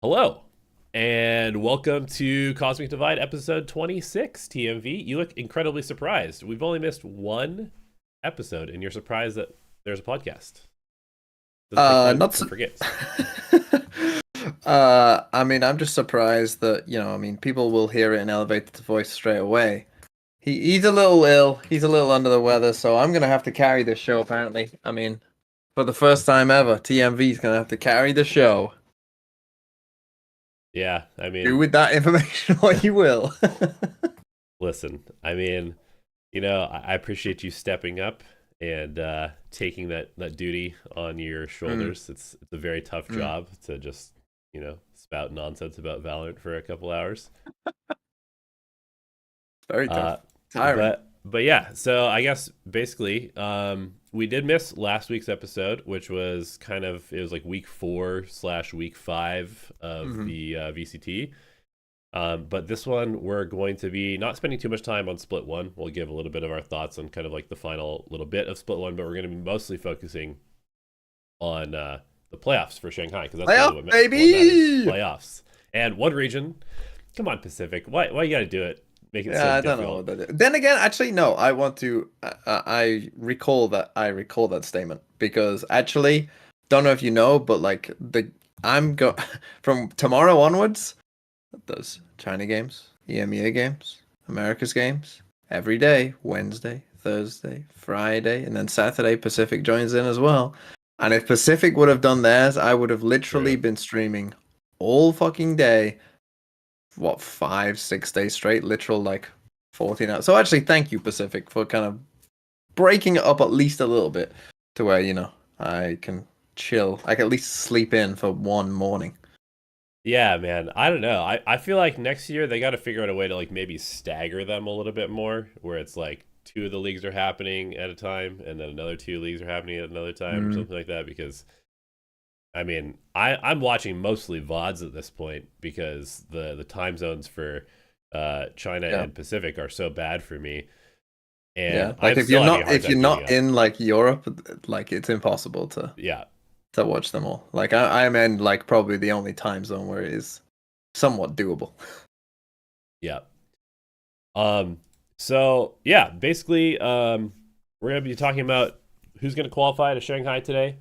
Hello, and welcome to Cosmic Divide episode 26, TMV. You look incredibly surprised. We've only missed one episode, and you're surprised that there's a podcast. Doesn't take long Not to so. forget. I'm just surprised that, people will hear it in Elevated voice straight away. He's a little ill, he's a little under the weather, so I'm gonna have to carry this show apparently. For the first time ever, TMV's gonna have to carry the show. Yeah, Do with that information what you will. listen, I appreciate you stepping up and taking that duty on your shoulders. It's a very tough job to just, spout nonsense about Valorant for a couple hours. Very tough. Tiring. But yeah, so I guess basically, we did miss last week's episode, which was it was like week 4/week 5 of the VCT. But this one, we're going to be not spending too much time on Split 1. We'll give a little bit of our thoughts on kind of like the final little bit of Split 1, but we're going to be mostly focusing on the playoffs for Shanghai, because that's really what matters. Playoffs. And one region. Come on, Pacific. Why you got to do it? Make it so I difficult. don't know what that is. Then again, actually, no. I want to. I recall that. I recall that statement because actually, don't know if you know, but from tomorrow onwards. Those China games, EMEA games, America's games every day. Wednesday, Thursday, Friday, and then Saturday. Pacific joins in as well. And if Pacific would have done theirs, I would have literally been streaming all fucking day. What, 5-6 days straight, literal 14 hours. So actually, thank you, Pacific, for kind of breaking it up at least a little bit to where I can chill. I can at least sleep in for one morning. Yeah, man. I don't know. I feel like next year they got to figure out a way to maybe stagger them a little bit more, where it's like 2 of the leagues are happening at a time, and then another 2 leagues are happening at another time, or something like that. Because I'm watching mostly VODs at this point because the time zones for China and Pacific are so bad for me. And if you're not in Europe, it's impossible to watch them all. I'm in probably the only time zone where it is somewhat doable. Yeah. So yeah, basically, we're gonna be talking about who's gonna qualify to Shanghai today.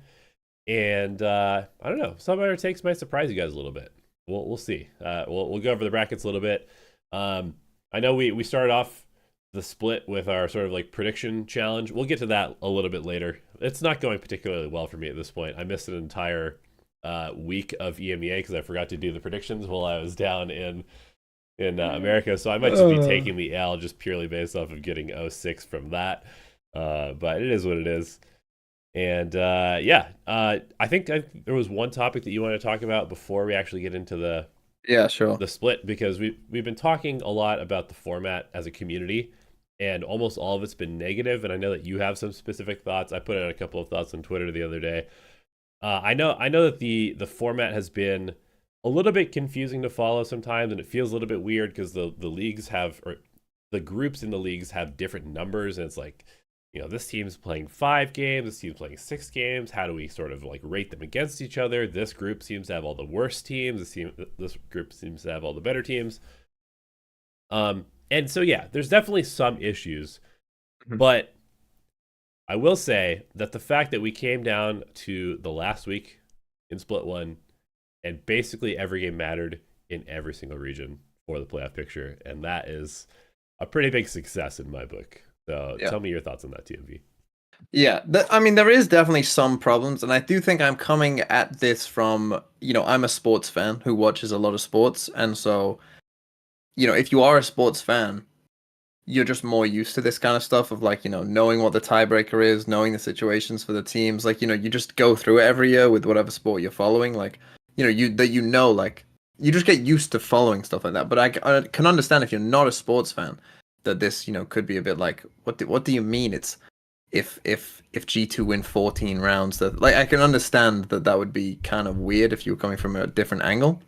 And I don't know, some of our takes might surprise you guys a little bit. We'll see. We'll go over the brackets a little bit. I know we started off the split with our sort of prediction challenge. We'll get to that a little bit later. It's not going particularly well for me at this point. I missed an entire week of EMEA because I forgot to do the predictions while I was down in America. So I might just be taking the L just purely based off of getting 06 from that. But it is what it is. And I think there was one topic that you want to talk about before we actually get into the split, because we've been talking a lot about the format as a community, and almost all of it's been negative. And I know that you have some specific thoughts. I put out a couple of thoughts on Twitter the other day. I know that the format has been a little bit confusing to follow sometimes, and it feels a little bit weird because the leagues have, or the groups in the leagues have different numbers, and it's like, this team's playing 5 games, this team's playing 6 games. How do we sort of rate them against each other? This group seems to have all the worst teams. This group seems to have all the better teams. And so yeah, there's definitely some issues, but I will say that the fact that we came down to the last week in Split 1, and basically every game mattered in every single region for the playoff picture, and that is a pretty big success in my book. So tell me your thoughts on that, TMV. Yeah, there is definitely some problems, and I do think I'm coming at this from, I'm a sports fan who watches a lot of sports, and so, if you are a sports fan, you're just more used to this kind of stuff of knowing what the tiebreaker is, knowing the situations for the teams, you just go through it every year with whatever sport you're following, you just get used to following stuff like that. But I can understand if you're not a sports fan, that this, could be a bit what do you mean? It's if G2 win 14 rounds, that I can understand that would be kind of weird if you were coming from a different angle.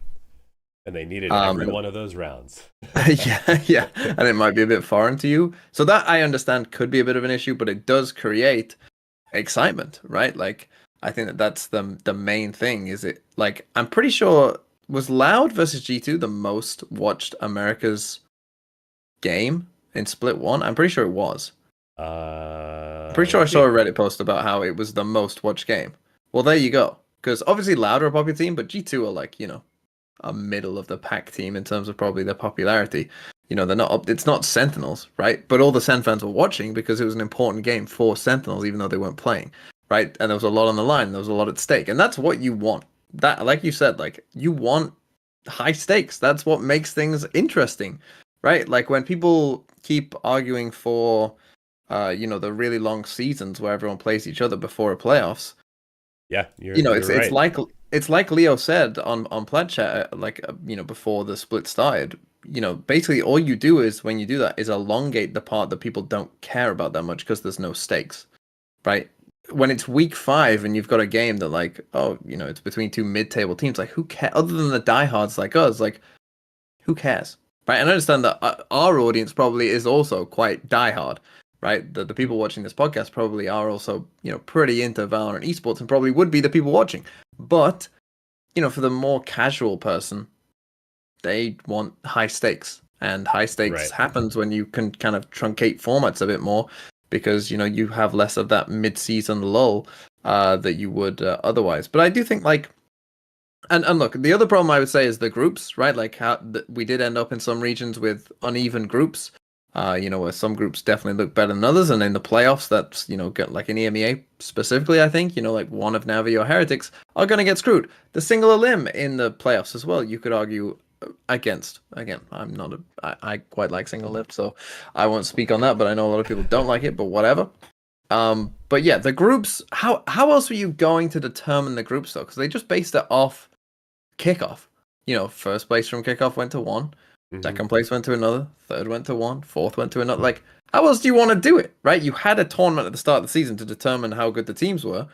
And they needed every one of those rounds. yeah, and it might be a bit foreign to you. So that I understand could be a bit of an issue, but it does create excitement, right? I think that's the main thing. Is it I'm pretty sure was Loud versus G2 the most watched America's game in Split 1? I'm pretty sure it was. I'm pretty sure I Let's saw see. a Reddit post about how it was the most watched game. Well, there you go. Because obviously Loud are a popular team, but G2 are like, a middle of the pack team in terms of probably their popularity. They're not up, it's not Sentinels, right? But all the Sen fans were watching because it was an important game for Sentinels, even though they weren't playing, right? And there was a lot on the line, there was a lot at stake, and that's what you want. That, like you said, like you want high stakes. That's what makes things interesting, right? Like when people keep arguing for, the really long seasons where everyone plays each other before a playoffs. Yeah, It's you're right. it's like Leo said on Plat Chat, like before the split started. Basically all you do is when you do that is elongate the part that people don't care about that much because there's no stakes, right? When it's week 5 and you've got a game that like, oh, it's between two mid-table teams, like who cares? Other than the diehards like us, like who cares, right? And I understand that our audience probably is also quite diehard, right? The people watching this podcast probably are also, pretty into Valorant esports and probably would be the people watching. But, for the more casual person, they want high stakes. And high stakes Right. happens when you can kind of truncate formats a bit more because, you have less of that mid-season lull that you would otherwise. But I do think, like, and look, the other problem I would say is the groups, right? Like how we did end up in some regions with uneven groups. Where some groups definitely look better than others, and in the playoffs, that's get like in EMEA specifically, I think like one of Navi or Heretics are going to get screwed. The single elim in the playoffs as well, you could argue against. Again, I'm not I quite like single elim, so I won't speak on that. But I know a lot of people don't like it, but whatever. But yeah, the groups. How else were you going to determine the groups though? Because they just based it off kickoff. First place from kickoff went to one, second place went to another, third went to one, fourth went to another. Like, how else do you want to do it, right? You had a tournament at the start of the season to determine how good the teams were.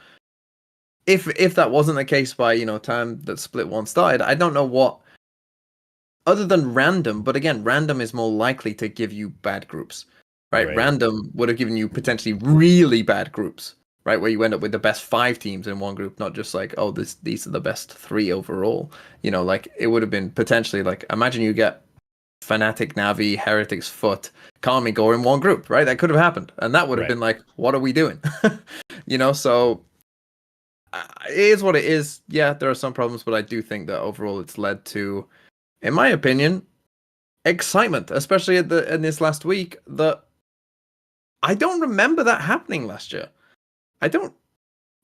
If that wasn't the case by time that Split 1 started, I don't know what other than random. But again, random is more likely to give you bad groups, right? Random would have given you potentially really bad groups, right? Where you end up with the best 5 teams in one group, not just like, oh, these are the best 3 overall. Like it would have been potentially like, imagine you get Fnatic, Navi, Heretics, Foot, Kami Gore in one group, right? That could have happened, and that would have been like, what are we doing? So it is what it is. Yeah, there are some problems, but I do think that overall it's led to, in my opinion, excitement, especially in this last week. That I don't remember that happening last year. I don't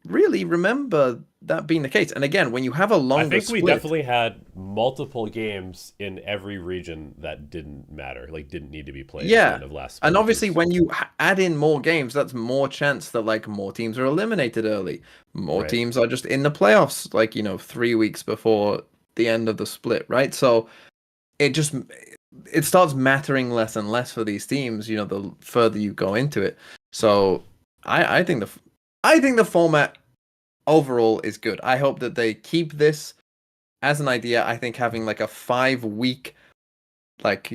really remember that being the case. And again, when you have a I longer think we split, definitely had multiple games in every region that didn't matter, like didn't need to be played at the end of last split. and obviously when you add in more games, that's more chance that like more teams are eliminated early, more teams are just in the playoffs, like 3 weeks before the end of the split, right? So it starts mattering less and less for these teams, the further you go into it. So I think the format overall is good. I hope that they keep this as an idea. I think having like a 5-week, like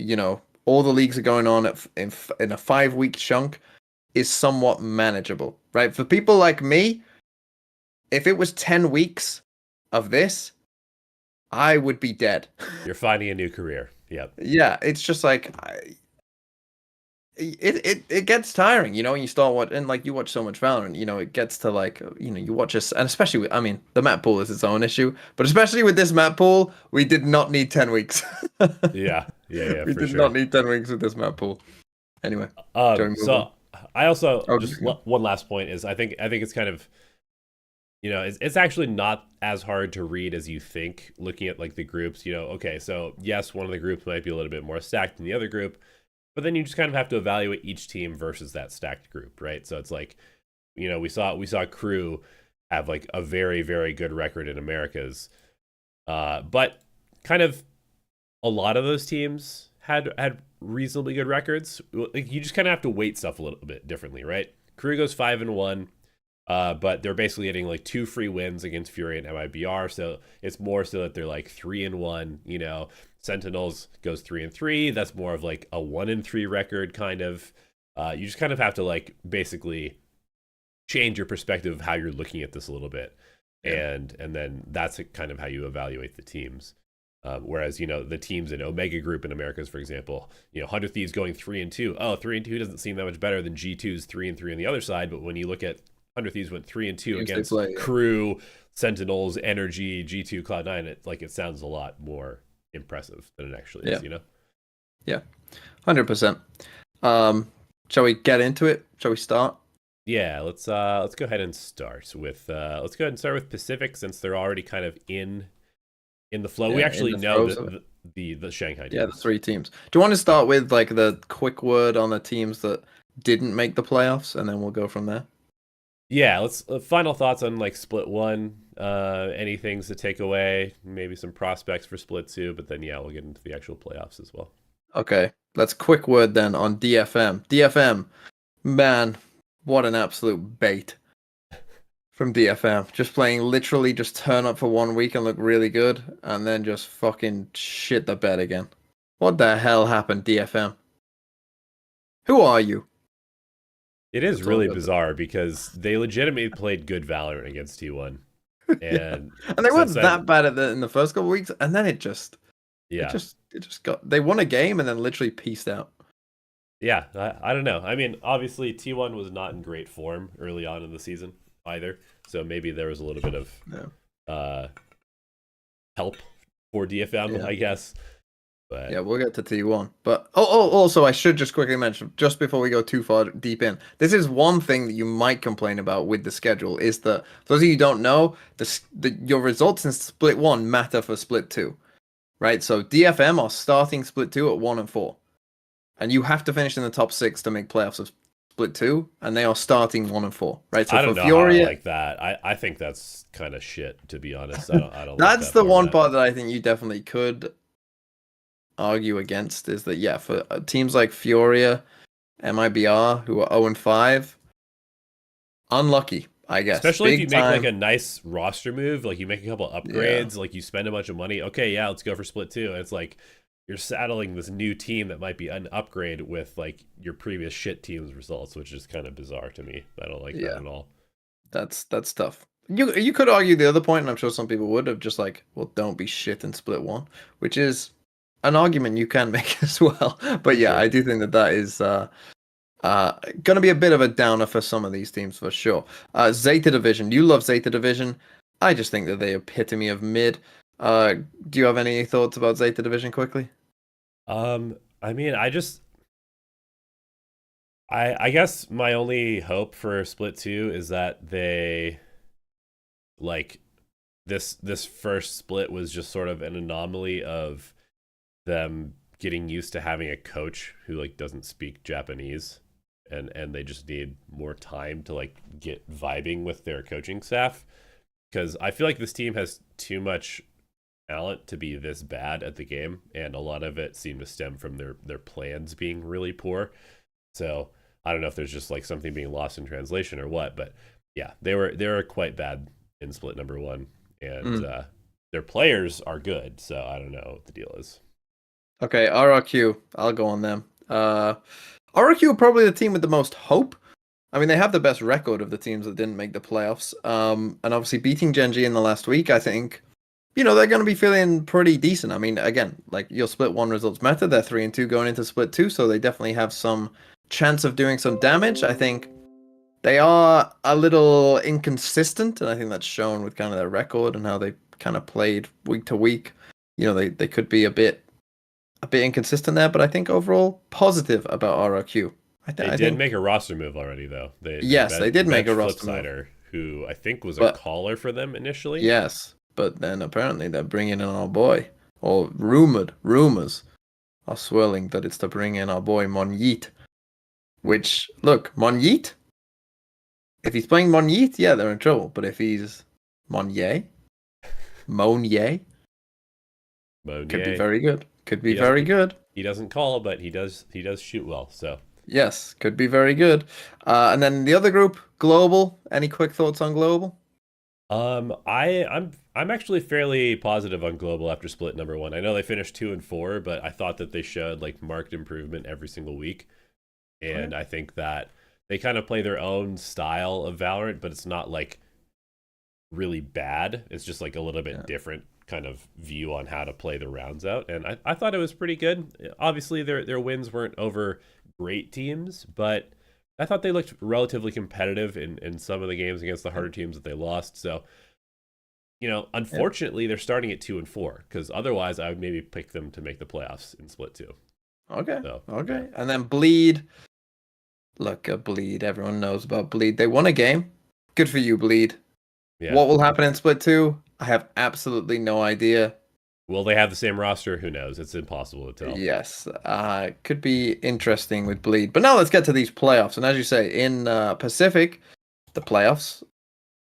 all the leagues are going on in a 5-week chunk is somewhat manageable, right? For people like me, if it was 10 weeks of this, I would be dead. You're finding a new career. Yep. Yeah, it's just like it gets tiring, when you start watching, and like you watch so much Valorant, it gets to like, you watch us, and especially with, I mean, the map pool is its own issue, but especially with this map pool, we did not need 10 weeks. Yeah, We for did sure. not need 10 weeks with this map pool. Anyway, so I also just one last point is I think it's kind of, it's actually not as hard to read as you think looking at like the groups. Okay, so yes, one of the groups might be a little bit more stacked than the other group, but then you just kind of have to evaluate each team versus that stacked group, right? So it's like, we saw Crew have like a very, very good record in Americas, but kind of a lot of those teams had reasonably good records. Like you just kind of have to weight stuff a little bit differently, right? Crew goes 5-1, but they're basically getting like 2 free wins against Fury and MIBR, so it's more so that they're like 3-1. Sentinels goes 3-3. That's more of like a 1-3 record kind of. You just kind of have to like basically change your perspective of how you're looking at this a little bit, and then that's kind of how you evaluate the teams. Whereas, you know, the teams in Omega Group in Americas, for example, you know, 100 Thieves going 3-2. Oh, 3-2 doesn't seem that much better than G2's 3-3 on the other side. But when you look at 100 Thieves went 3-2 against Crew, Sentinels, Energy, G2, Cloud9, it sounds a lot more impressive than it actually is, you know? Yeah, 100%. Shall we get into it? Shall we start? Yeah, let's go ahead and start with Pacific, since they're already kind of in the flow. We actually know the Shanghai teams. Yeah, the 3 teams. Do you want to start with like the quick word on the teams that didn't make the playoffs, and then we'll go from there? Yeah, let's final thoughts on like Split 1. Any things to take away? Maybe some prospects for Split 2, but then yeah, we'll get into the actual playoffs as well. Okay, let's quick word then on DFM. DFM, man, what an absolute bait from DFM. Just playing literally just turn up for 1 week and look really good, and then just fucking shit the bed again. What the hell happened, DFM? Who are you? It is really bizarre because they legitimately played good Valorant against T1. And and they weren't that bad in the first couple of weeks, and then it just they won a game and then literally peaced out. Yeah, I don't know. I mean, obviously T1 was not in great form early on in the season either, so maybe there was a little bit of help for DFM, I guess. But yeah, we'll get to T1. But also I should just quickly mention, just before we go too far deep in, this is one thing that you might complain about with the schedule, is that, for those of you who don't know, your results in Split 1 matter for Split 2. Right? So DFM are starting Split 2 at 1 and 4. And you have to finish in the top 6 to make playoffs of Split 2, and they are starting 1 and 4. Right? So I don't know how I like that. I think that's kind of shit, to be honest. I don't That's like the one part that I think you definitely could argue against, is that, yeah, for teams like Furia, MIBR, who are 0 and 5, unlucky, I guess. Especially if you make like a nice roster move, like you make a couple upgrades, like you spend a bunch of money. Okay, yeah, let's go for Split 2. And it's like you're saddling this new team that might be an upgrade with like your previous shit team's results, which is kind of bizarre to me. I don't like that at all. That's tough. You could argue the other point, and I'm sure some people would, have just like, well, don't be shit in Split 1, which is an argument you can make as well. But yeah, I do think that is going to be a bit of a downer for some of these teams for sure. Zeta Division, you love Zeta Division. I just think that they epitome of mid. Do you have any thoughts about Zeta Division quickly? I mean, I guess my only hope for Split 2 is that they, like, this first split was just sort of an anomaly of them getting used to having a coach who like doesn't speak Japanese, and they just need more time to like get vibing with their coaching staff, because I feel like this team has too much talent to be this bad at the game, and a lot of it seemed to stem from their plans being really poor. So I don't know if there's just like something being lost in translation or what, but yeah, they were quite bad in Split number 1, and their players are good, so I don't know what the deal is. Okay, RRQ, I'll go on them. RRQ are probably the team with the most hope. I mean, they have the best record of the teams that didn't make the playoffs. And obviously beating Gen.G in the last week, I think, you know, they're going to be feeling pretty decent. I mean, again, like your Split 1 results matter. They're 3 and 2 going into Split 2, so they definitely have some chance of doing some damage. I think they are a little inconsistent, and I think that's shown with kind of their record and how they kind of played week to week. You know, they could be a bit inconsistent there, but I think overall positive about RRQ. They did make a roster move already, though. They did make a roster move. Who I think was a caller for them initially. Yes, but then apparently they're bringing in our boy, or rumors are swirling that it's to bring in our boy Monyeet. Which, look, Monyeet, if he's playing Monyeet, yeah, they're in trouble. But if he's Monye, could be very good. Could be very good. He doesn't call, but he does shoot well. So yes, could be very good. And then the other group, Global. Any quick thoughts on Global? I'm actually fairly positive on Global after Split number 1. I know they finished 2 and 4, but I thought that they showed like marked improvement every single week, and I think that they kind of play their own style of Valorant, but it's not like really bad. It's just like a little bit different kind of view on how to play the rounds out, and I thought it was pretty good. Obviously, their wins weren't over great teams, but I thought they looked relatively competitive in some of the games against the harder teams that they lost. So, unfortunately, they're starting at 2-4 because otherwise I would maybe pick them to make the playoffs in split 2. Okay. So, okay. And then Bleed. Look, Bleed. Everyone knows about Bleed. They won a game. Good for you, Bleed. yeah. What will happen in split 2? I have absolutely no idea. Will they have the same roster? Who knows? It's impossible to tell. Yes, could be interesting with Bleed. But now let's get to these playoffs. And as you say, in Pacific, the playoffs,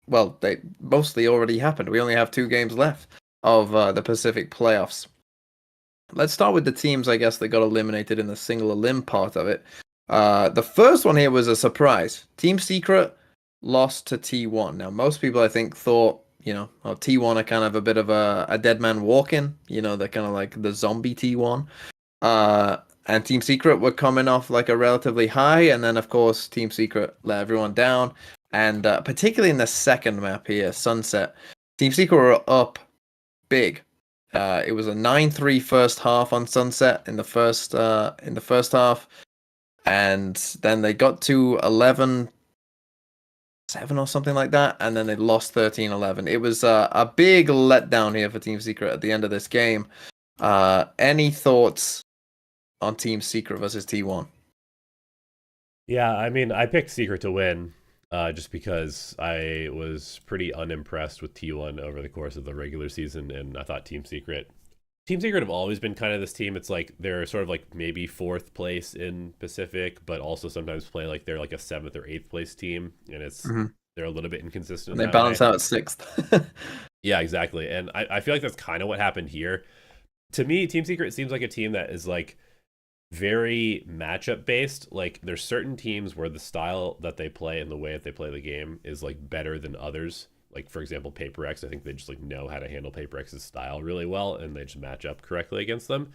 well, they mostly already happened. We only have 2 games left of the Pacific playoffs. Let's start with the teams, I guess, that got eliminated in the single elim part of it. The first one here was a surprise. Team Secret lost to T1. Now, most people, I think, thought, T1 are kind of a bit of a dead man walking. They're kind of like the zombie T1. And Team Secret were coming off like a relatively high. And then, of course, Team Secret let everyone down. And particularly in the second map here, Sunset, Team Secret were up big. It was a 9-3 first half on Sunset in the first half. And then they got to 11-7 or something like that, and then they lost 13-11. It was a big letdown here for Team Secret at the end of this game. Any thoughts on Team Secret versus T1? Yeah, I mean, I picked Secret to win just because I was pretty unimpressed with T1 over the course of the regular season, and I thought Team Secret have always been kind of this team. It's like they're sort of like maybe 4th place in Pacific, but also sometimes play like they're like a 7th or 8th place team, and they're a little bit inconsistent. And they balance out at 6th. Yeah, exactly. And I feel like that's kind of what happened here. To me, Team Secret seems like a team that is like very matchup based. Like there's certain teams where the style that they play and the way that they play the game is like better than others. Like, for example, Paper X, I think they just like know how to handle Paper X's style really well, and they just match up correctly against them.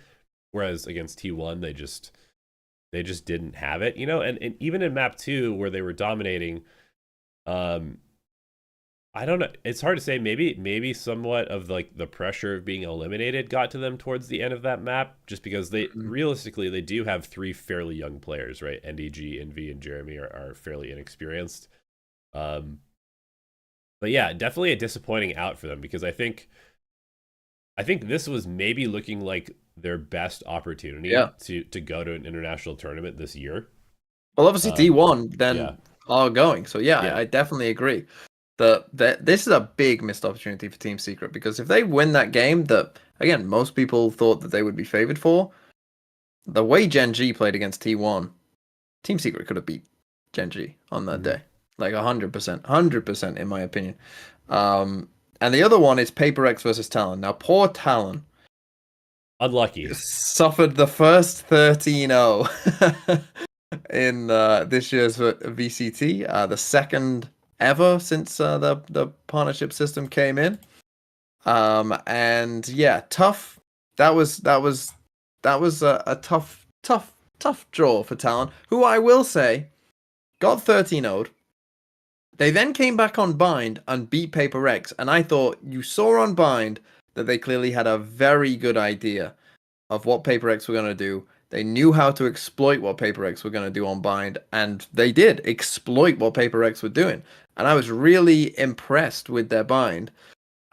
Whereas against T1, they just didn't have it, And even in map 2, where they were dominating, I don't know. It's hard to say. Maybe somewhat of like the pressure of being eliminated got to them towards the end of that map, just because they realistically they do have 3 fairly young players, right? NDG, Envy, and Jeremy are fairly inexperienced. But yeah, definitely a disappointing out for them, because I think this was maybe looking like their best opportunity to go to an international tournament this year. Well, obviously T1 then are going. So yeah, I definitely agree. This is a big missed opportunity for Team Secret, because if they win that game that, again, most people thought that they would be favored for, the way Gen G played against T1, Team Secret could have beat Gen G on that day. Like 100% in my opinion. And the other one is Paper X versus Talon. Now, poor Talon. Unlucky. Suffered the first 13-0 in this year's VCT. The second ever since the partnership system came in. And yeah, tough. That was a tough draw for Talon, who I will say got 13-0'd. They then came back on Bind and beat Paper X, and I thought you saw on Bind that they clearly had a very good idea of what Paper X were going to do. They knew how to exploit what Paper X were going to do on Bind, and they did exploit what Paper X were doing. And I was really impressed with their Bind.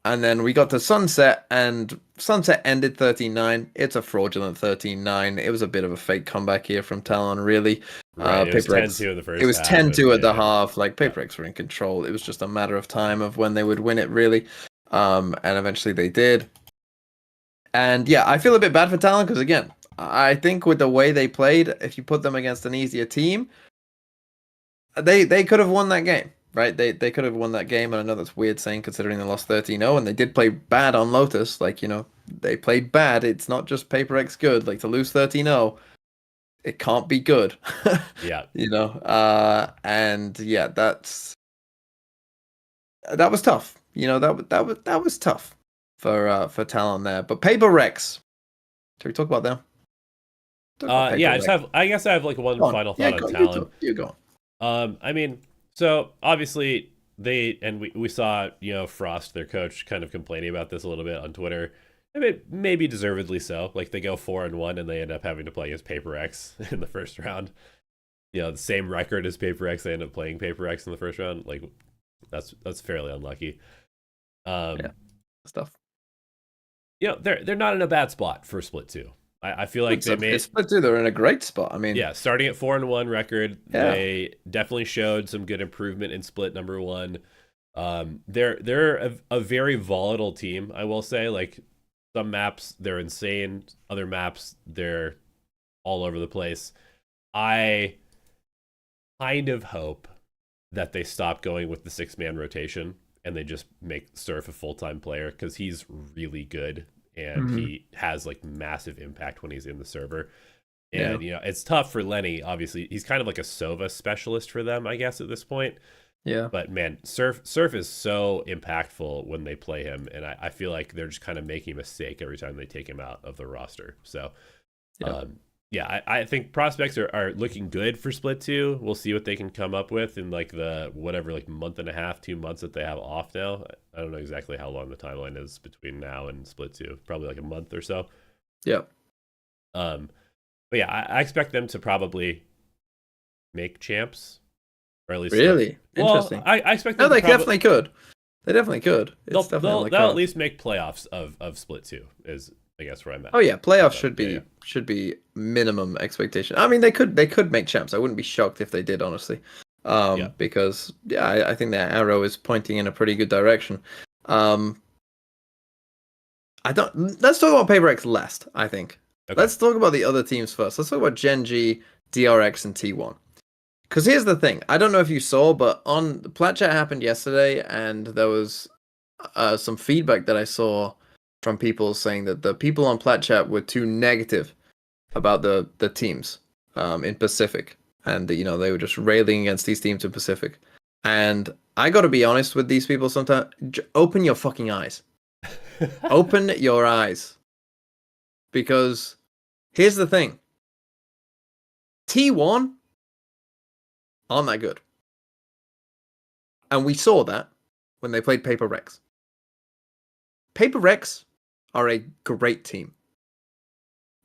And then we got to Sunset, and Sunset ended 13-9. It's a fraudulent 13-9. It was a bit of a fake comeback here from Talon, really. Right, it was 10-2 in the first It was half, 10-2 at the half. Like, Paper X were in control. It was just a matter of time of when they would win it, really. And eventually they did. And yeah, I feel a bit bad for Talon, because again, I think with the way they played, if you put them against an easier team, they could have won that game. Right, they could have won that game, and I know that's weird saying considering they lost 13-0, and they did play bad on Lotus. Like, they played bad. It's not just Paper X good. Like, to lose 13-0, it can't be good. Yeah. And yeah, that was tough. That was tough for Talon there. But Paper X, should we talk about them? Yeah, I have like one final thought on Talon. You go. I mean, so obviously we saw, Frost, their coach, kind of complaining about this a little bit on Twitter. I mean, maybe deservedly so. Like, they go 4-1 and they end up having to play against Paper X in the first round. The same record as Paper X, they end up playing Paper X in the first round. Like, that's fairly unlucky. Yeah, stuff. They're not in a bad spot for Split 2. I feel like Split 2, they're in a great spot. I mean, yeah, starting at 4-1 record, they definitely showed some good improvement in Split number 1. They're a very volatile team, I will say. Like, some maps they're insane, other maps they're all over the place. I kind of hope that they stop going with the 6-man rotation and they just make Surf a full-time player, because he's really good and he has like massive impact when he's in the server. And it's tough for Lenny. Obviously, he's kind of like a Sova specialist for them, I guess, at this point. Yeah. But man, Surf is so impactful when they play him, and I feel like they're just kind of making a mistake every time they take him out of the roster. So, I think prospects are looking good for Split 2. We'll see what they can come up with in like the month and a half, 2 months that they have off now. I don't know exactly how long the timeline is between now and Split 2. Probably like a month or so. Yeah. But yeah, I expect them to probably make champs. Or at least really interesting. I expect them. No, they definitely could. They definitely could. They'll at least make playoffs of Split 2. Is I guess where I'm at. Oh yeah, playoffs should be minimum expectation. I mean, they could make champs. I wouldn't be shocked if they did, honestly. Because I think their arrow is pointing in a pretty good direction. Let's talk about Paper X last, I think. Okay. Let's talk about the other teams first. Let's talk about Gen G, DRX, and T1. Because here's the thing. I don't know if you saw, but on the Plat Chat happened yesterday, and there was some feedback that I saw from people saying that the people on Plat Chat were too negative about the teams in Pacific. And, they were just railing against these teams in Pacific. And I got to be honest with these people sometimes. Open your fucking eyes. Open your eyes. Because here's the thing. T1 aren't that good. And we saw that when they played Paper Rex. Paper Rex are a great team.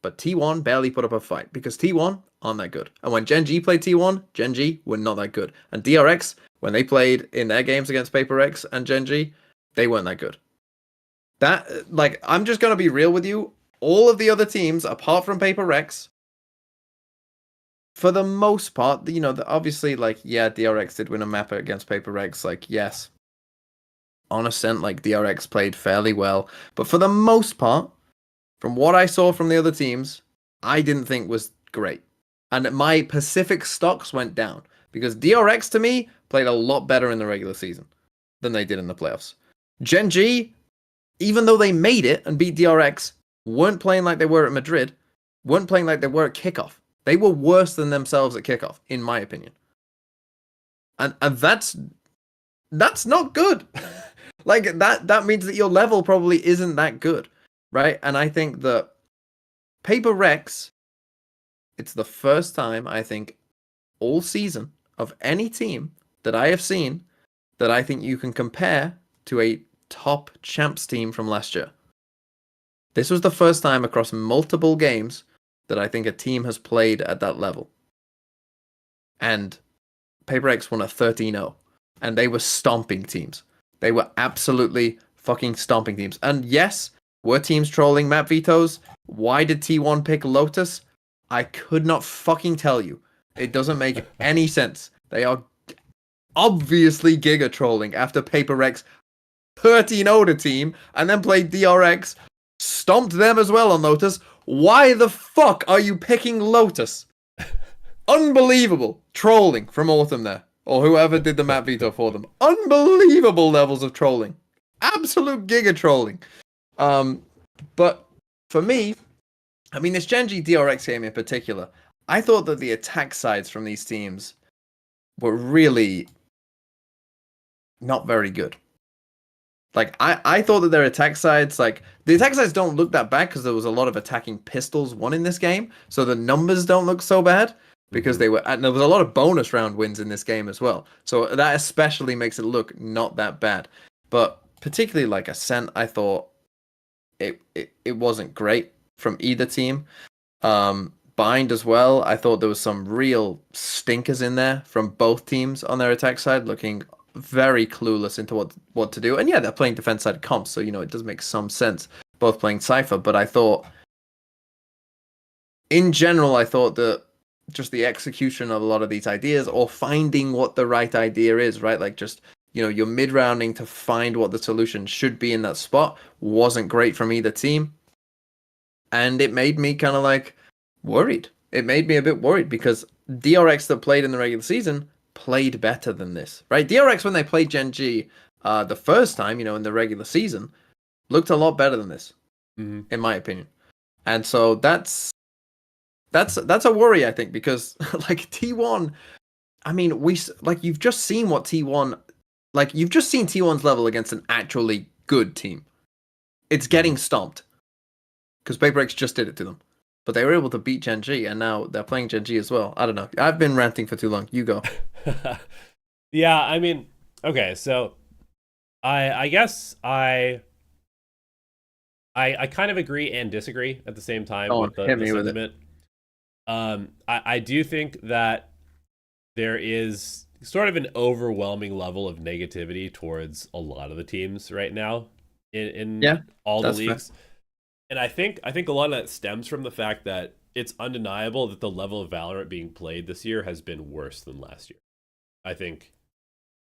But T1 barely put up a fight because T1 aren't that good. And when Gen G played T1, Gen G were not that good. And DRX, when they played in their games against Paper X and Gen G, they weren't that good. I'm just going to be real with you. All of the other teams, apart from Paper X, for the most part, obviously, DRX did win a map against Paper X. Yes. On Acend, DRX played fairly well. But for the most part, from what I saw from the other teams, I didn't think was great. And my Pacific stocks went down. Because DRX, to me, played a lot better in the regular season than they did in the playoffs. Gen G, even though they made it and beat DRX, weren't playing like they were at Madrid, weren't playing like they were at kickoff. They were worse than themselves at kickoff, in my opinion. And that's not good. That means that your level probably isn't that good, right? And I think that Paper Rex, it's the first time, I think, all season of any team that I have seen that I think you can compare to a top champs team from last year. This was the first time across multiple games that I think a team has played at that level. And Paper X won a 13-0. And they were stomping teams. They were absolutely fucking stomping teams. And yes, were teams trolling map vetoes? Why did T1 pick Lotus? I could not fucking tell you. It doesn't make any sense. They are obviously giga trolling after Paper X 13-0'd a team and then played DRX, stomped them as well on Lotus. Why the fuck are you picking Lotus? Unbelievable trolling from Autumn there. Or whoever did the map veto for them. Unbelievable levels of trolling. Absolute giga trolling. But for me, I mean, this Gen G DRX game in particular, I thought that the attack sides from these teams were really not very good. I thought that their attack sides, the attack sides don't look that bad because there was a lot of attacking pistols won in this game, so the numbers don't look so bad. because they were, and there was a lot of bonus round wins in this game as well. So that especially makes it look not that bad. But particularly like Acend, I thought it wasn't great from either team. Bind as well. I thought there was some real stinkers in there from both teams on their attack side, looking very clueless into what to do. And yeah, they're playing defense side comps, so it does make some sense both playing Cypher. But I thought, in general, I thought that just the execution of a lot of these ideas, or finding what the right idea is, right? Like just you're mid rounding to find what the solution should be in that spot, wasn't great from either team, and it made me kind of like worried. It made me a bit worried because DRX that played in the regular season played better than this, right? DRX when they played Gen G the first time, in the regular season, looked a lot better than this, in my opinion. And so that's a worry, I think, because like T1, I mean, you've just seen what T1, you've just seen T1's level against an actually good team. It's getting stomped because PaperX just did it to them. But they were able to beat Gen G, and now they're playing Gen G as well. I don't know. I've been ranting for too long. You go. Yeah, I mean, okay, so I guess I kind of agree and disagree at the same time with the sentiment. I do think that there is sort of an overwhelming level of negativity towards a lot of the teams right now in all the leagues. Fair. And I think a lot of that stems from the fact that it's undeniable that the level of Valorant being played this year has been worse than last year. I think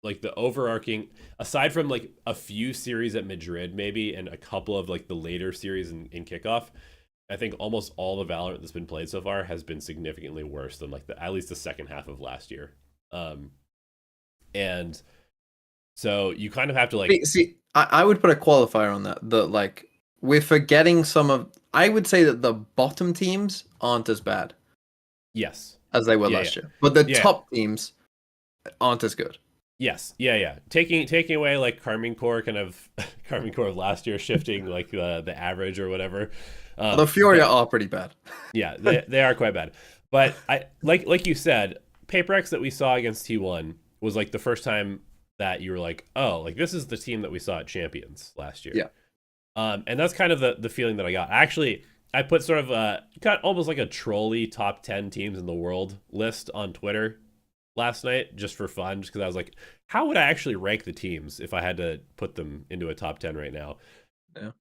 like the overarching, aside from like a few series at Madrid maybe and a couple of like the later series in kickoff, I think almost all the Valorant that's been played so far has been significantly worse than like at least the second half of last year. And so you kind of have to like see. I would put a qualifier on that. We're forgetting I would say that the bottom teams aren't as bad. Yes. As they were last year. But the top teams aren't as good. Yes. Yeah. Taking away like Carmine Core of last year, shifting like the average or whatever. The Furia are pretty bad. Yeah, they are quite bad. But I like you said, PaperX that we saw against T1 was like the first time that you were like, oh, like this is the team that we saw at Champions last year. Yeah. And that's kind of the feeling that I got. Actually, I put sort of got almost like a trolley top 10 teams in the world list on Twitter last night just for fun, just because I was like, how would I actually rank the teams if I had to put them into a top 10 right now? Yeah.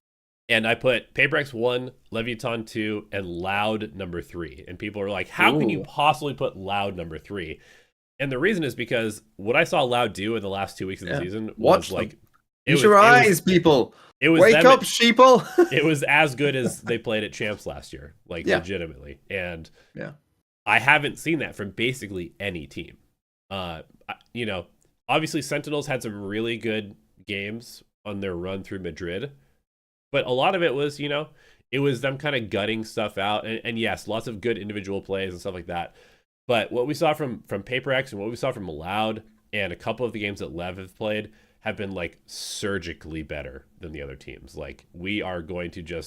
And I put PaperX 1, Leviathan 2, and Loud number 3. And people are like, how can you possibly put Loud number 3? And the reason is because what I saw Loud do in the last 2 weeks of the season was like, use your eyes, people. It was wake up, sheeple. It was as good as they played at Champs last year, like legitimately. And I haven't seen that from basically any team. Obviously Sentinels had some really good games on their run through Madrid, but a lot of it was, it was them kind of gutting stuff out. And yes, lots of good individual plays and stuff like that. But what we saw from PaperX and what we saw from Loud and a couple of the games that Lev have played have been like surgically better than the other teams. Like we are going to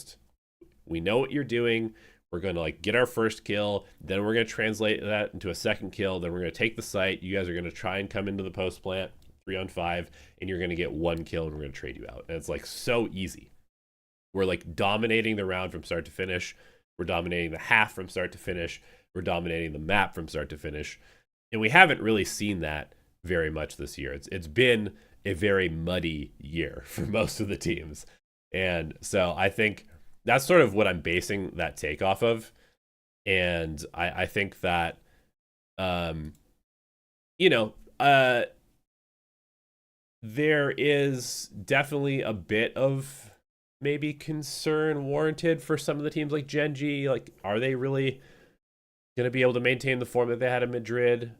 we know what you're doing. We're going to like get our first kill. Then we're going to translate that into a second kill. Then we're going to take the site. You guys are going to try and come into the post plant 3-on-5 and you're going to get one kill and we're going to trade you out. And it's like so easy. We're like dominating the round from start to finish. We're dominating the half from start to finish. We're dominating the map from start to finish. And we haven't really seen that very much this year. It's been a very muddy year for most of the teams. And so I think that's sort of what I'm basing that take off of. And I think that, there is definitely a bit of maybe concern warranted for some of the teams like Gen G. Like, are they really going to be able to maintain the form that they had in Madrid?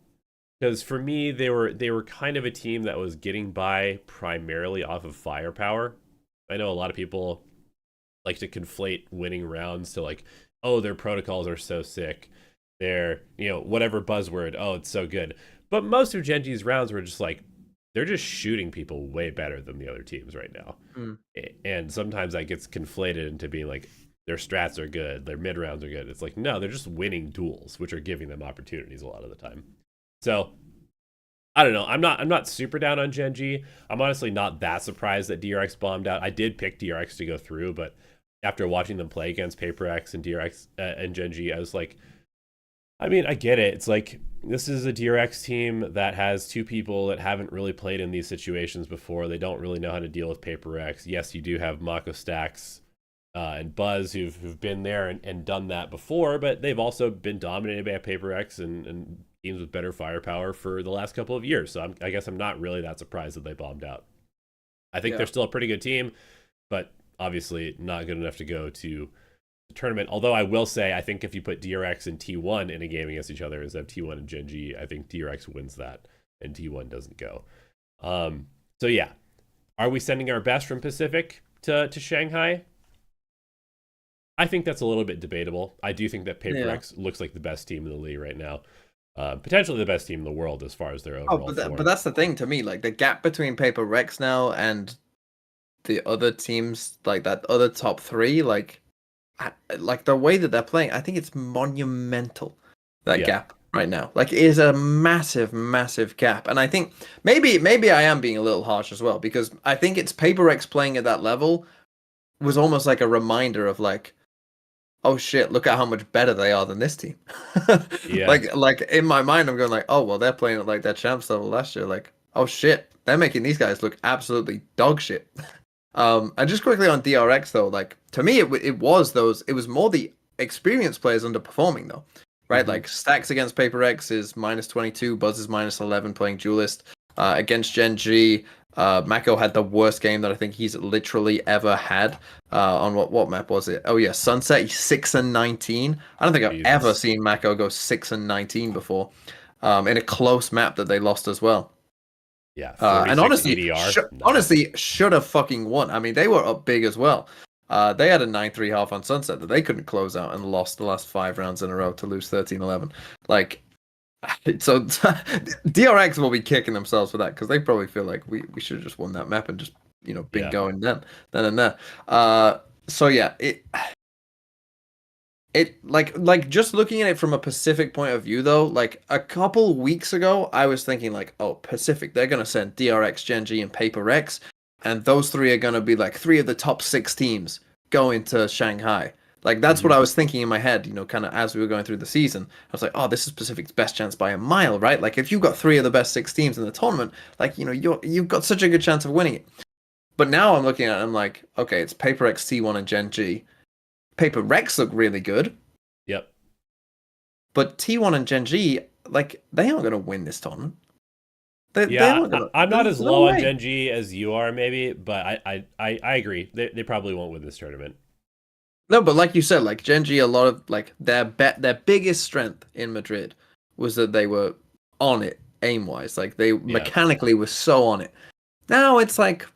Because for me, they were kind of a team that was getting by primarily off of firepower. I know a lot of people like to conflate winning rounds to like, oh, their protocols are so sick. They're, whatever buzzword, oh, it's so good. But most of Gen G's rounds were just like, they're just shooting people way better than the other teams right now. And sometimes that gets conflated into being like, their strats are good, their mid rounds are good. It's like, no, they're just winning duels, which are giving them opportunities a lot of the time. So I don't know. I'm not super down on Gen G. I'm honestly not that surprised that DRX bombed out. I did pick DRX to go through, but after watching them play against Paper X and DRX and Gen G, I was like, I mean, I get it. It's like, this is a DRX team that has two people that haven't really played in these situations before. They don't really know how to deal with Paper X. Yes, you do have Mako Stacks and Buzz who've been there and done that before, but they've also been dominated by Paper X and teams with better firepower for the last couple of years. So I guess I'm not really that surprised that they bombed out. I think they're still a pretty good team, but obviously not good enough to go to the tournament. Although I will say, I think if you put DRX and T1 in a game against each other instead of T1 and Gen G, I think DRX wins that and T1 doesn't go. So yeah, are we sending our best from Pacific to Shanghai? I think that's a little bit debatable. I do think that Paper X looks like the best team in the league right now. Potentially the best team in the world as far as their overall form. But that's the thing to me, like the gap between Paper Rex now and the other teams, like that other top three, like the way that they're playing, I think it's monumental, that gap right now. Like it is a massive, massive gap. And I think maybe I am being a little harsh as well, because I think it's Paper X playing at that level was almost like a reminder of like, oh shit, look at how much better they are than this team. Like in my mind, I'm going like, oh, well, they're playing at like their champs level last year. Like, oh shit, they're making these guys look absolutely dog shit. And just quickly on DRX though, like to me, it was more the experienced players underperforming though, right? Mm-hmm. Like Stacks against Paper X is -22, Buzz is -11 playing Duelist. Against Gen G, Mako had the worst game that I think he's literally ever had. On what map was it? Oh yeah, Sunset. He's 6-19. I don't think I've ever seen Mako go 6-19 before. In a close map that they lost as well. Yeah, and honestly, should have fucking won. I mean, they were up big as well. They had a 9-3 half on Sunset that they couldn't close out and lost the last 5 rounds in a row to lose 13-11. Like, so DRX will be kicking themselves for that because they probably feel like we should have just won that map and just been going then and there. So yeah, it like just looking at it from a Pacific point of view though, like a couple weeks ago I was thinking like, oh, Pacific, they're gonna send DRX, Gen G, and Paper X, and those three are gonna be like 3 of the top 6 teams going to Shanghai. Like, that's what I was thinking in my head, kind of as we were going through the season. I was like, oh, this is Pacific's best chance by a mile, right? Like, if you've got 3 of the best 6 teams in the tournament, like, you've got such a good chance of winning it. But now I'm looking at it, I'm like, okay, it's Paper X, T1, and Gen G. Paper Rex look really good. Yep. But T1 and Gen G, like, they aren't going to win this tournament. I'm not as low on Gen G as you are, maybe, but I agree. They probably won't win this tournament. No, but like you said, like Gen G, a lot of like their biggest strength in Madrid was that they were on it aim wise. Like they mechanically were so on it. Now it's like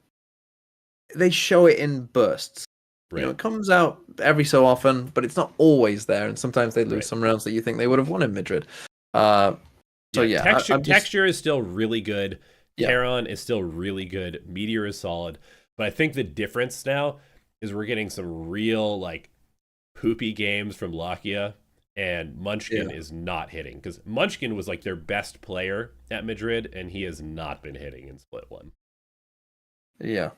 they show it in bursts. Right. It comes out every so often, but it's not always there. And sometimes they lose some rounds that you think they would have won in Madrid. Texture is still really good. Heron is still really good. Meteor is solid. But I think the difference now is we're getting some real like poopy games from Lakia, and Munchkin is not hitting, because Munchkin was like their best player at Madrid and he has not been hitting in Split 1. Yeah.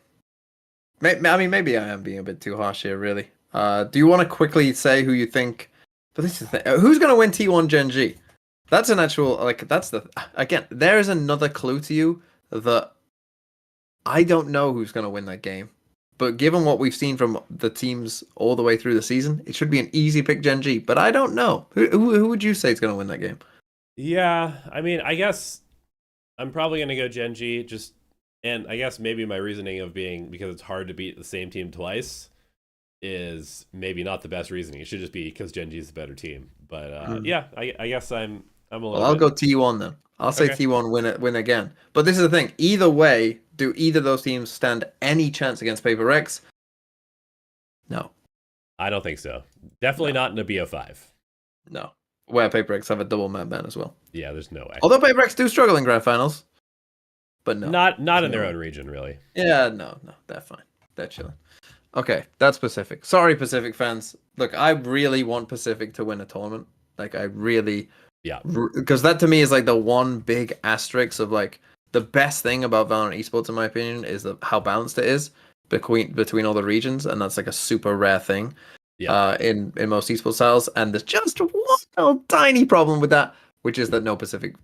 I mean, maybe I am being a bit too harsh here, really. Do you want to quickly say who you think? But this is the thing. Who's going to win T1 Gen G? That's an actual, like, again, there is another clue to you that I don't know who's going to win that game. But given what we've seen from the teams all the way through the season, it should be an easy pick Gen G. But I don't know. Who would you say is going to win that game? Yeah, I mean, I guess I'm probably going to go Gen G. And I guess maybe my reasoning of being, because it's hard to beat the same team twice, is maybe not the best reasoning. It should just be because Gen G is the better team. But I guess I'm a little. Well, I'll go T1 then. I'll say T1 win again. But this is the thing. Either way, do either of those teams stand any chance against Paper X? No. I don't think so. Definitely not in a BO5. No. Where Paper X have a double map ban as well. Yeah, there's no way. Although Paper X do struggle in grand finals. But no. Not in their own region, really. Yeah, no. They're fine. They're chilling. Okay, that's Pacific. Sorry, Pacific fans. Look, I really want Pacific to win a tournament. Like, I really, Yeah, because that to me is like the one big asterisk of like the best thing about Valorant esports, in my opinion, is how balanced it is between all the regions, and that's like a super rare thing. yeah, In most esports styles, and there's just one little tiny problem with that, which is that no Pacific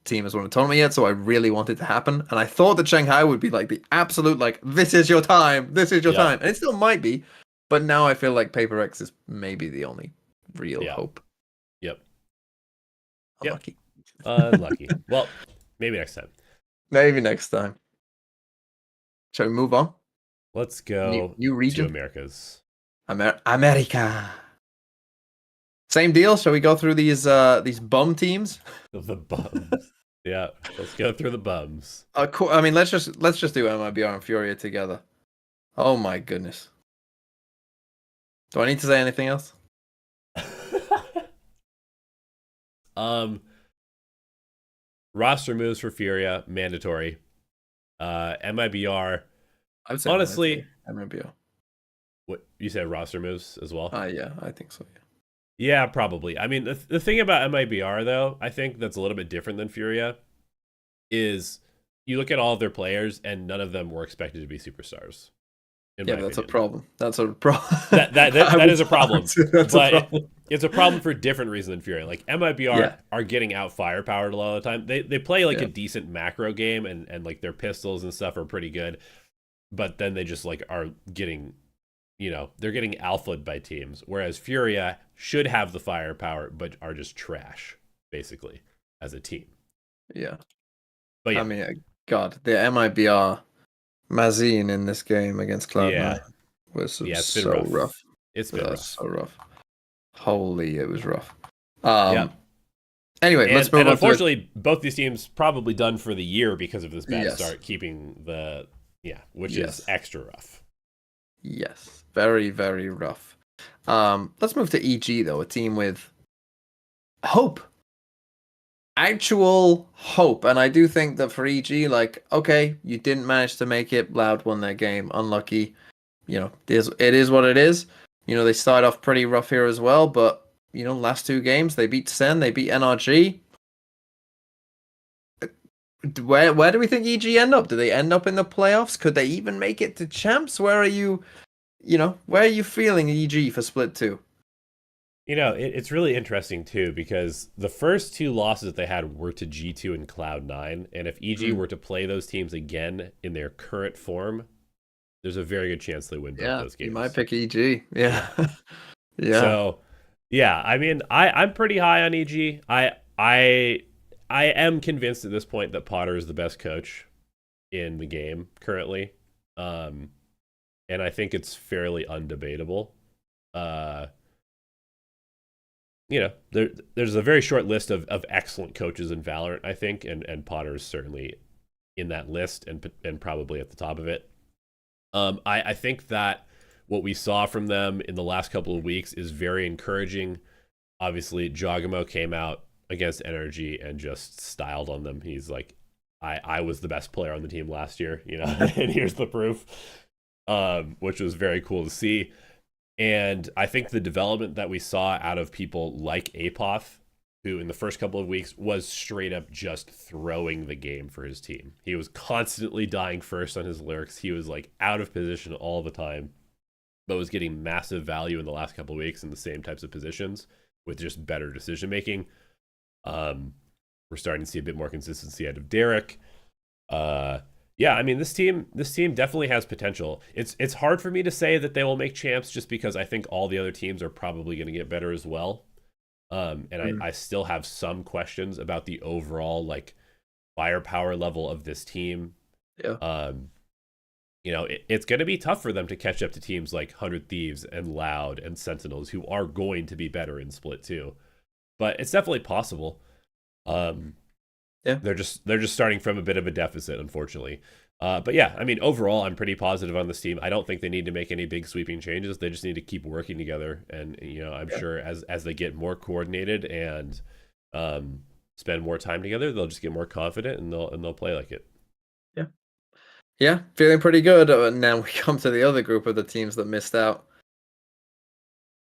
team has won a tournament yet. So I really want it to happen, and I thought that Shanghai would be like the absolute like this is your time, this is your yeah, time, and it still might be, but now I feel like Paper X is maybe the only real yeah, hope. yep, yep. Unlucky. Unlucky. Well, maybe next time. Maybe next time. Shall we move on? Let's New, go new to region, Americas. America. Same deal. Shall we go through these bum teams? The bums. Yeah, let's go through the bums. Cool. I mean, let's just do MIBR and Furia together. Oh my goodness. Do I need to say anything else? Roster moves for Furia mandatory. MIBR. I would say Honestly, MIBR. what you said, roster moves as well. Yeah, I think so. Yeah. Yeah, probably. I mean, the thing about MIBR though, I think that's a little bit different than Furia, is you look at all of their players and none of them were expected to be superstars. Yeah, that's a problem. That's a problem. That is a problem. That's but a problem. it's a problem for a different reason than Fury. Like MIBR are getting out firepowered a lot of the time. They play like a decent macro game and like their pistols and stuff are pretty good. But then they just like are getting, they're getting alphaed by teams. Whereas Furia should have the firepower, but are just trash, basically, as a team. Yeah. But yeah. I mean, God, the MIBR Mazine in this game against Cloud9 was so rough. It's been rough. So rough. Holy, it was rough. Anyway, let's move on. And unfortunately, both these teams probably done for the year because of this bad start, keeping which is extra rough. Yes, very, very rough. Let's move to EG though, a team with hope. Actual hope. And I do think that for EG, like, okay, you didn't manage to make it. Loud won their game. Unlucky. It is what it is. They started off pretty rough here as well, but last two games they beat Acend, they beat NRG. Where do we think EG end up? Do they end up in the playoffs? Could they even make it to champs? Where are you feeling EG for Split 2? It's really interesting too, because the first two losses that they had were to G2 and Cloud9, and if EG were to play those teams again in their current form, there's a very good chance they win both those games. You might pick EG. Yeah. Yeah. So, I mean, I'm pretty high on EG. I am convinced at this point that Potter is the best coach in the game currently. And I think it's fairly undebatable. There's a very short list of excellent coaches in Valorant, I think, and Potter is certainly in that list and probably at the top of it. I think that what we saw from them in the last couple of weeks is very encouraging. Obviously, Jogamo came out against Energy and just styled on them. He's like, I was the best player on the team last year, and here's the proof, which was very cool to see. And I think the development that we saw out of people like Apoth, who in the first couple of weeks was straight up just throwing the game for his team. He was constantly dying first on his lurks. He was like out of position all the time, but was getting massive value in the last couple of weeks in the same types of positions with just better decision making. We're starting to see a bit more consistency out of Derek. I mean, this team definitely has potential. It's hard for me to say that they will make champs just because I think all the other teams are probably going to get better as well. I still have some questions about the overall like firepower level of this team. Yeah. It's going to be tough for them to catch up to teams like 100 Thieves and Loud and Sentinels, who are going to be better in Split 2. But it's definitely possible. They're just starting from a bit of a deficit, unfortunately. But yeah, I mean, overall, I'm pretty positive on this team. I don't think they need to make any big sweeping changes. They just need to keep working together. And I'm sure as they get more coordinated and spend more time together, they'll just get more confident and they'll play like it. Yeah, feeling pretty good. And now we come to the other group of the teams that missed out.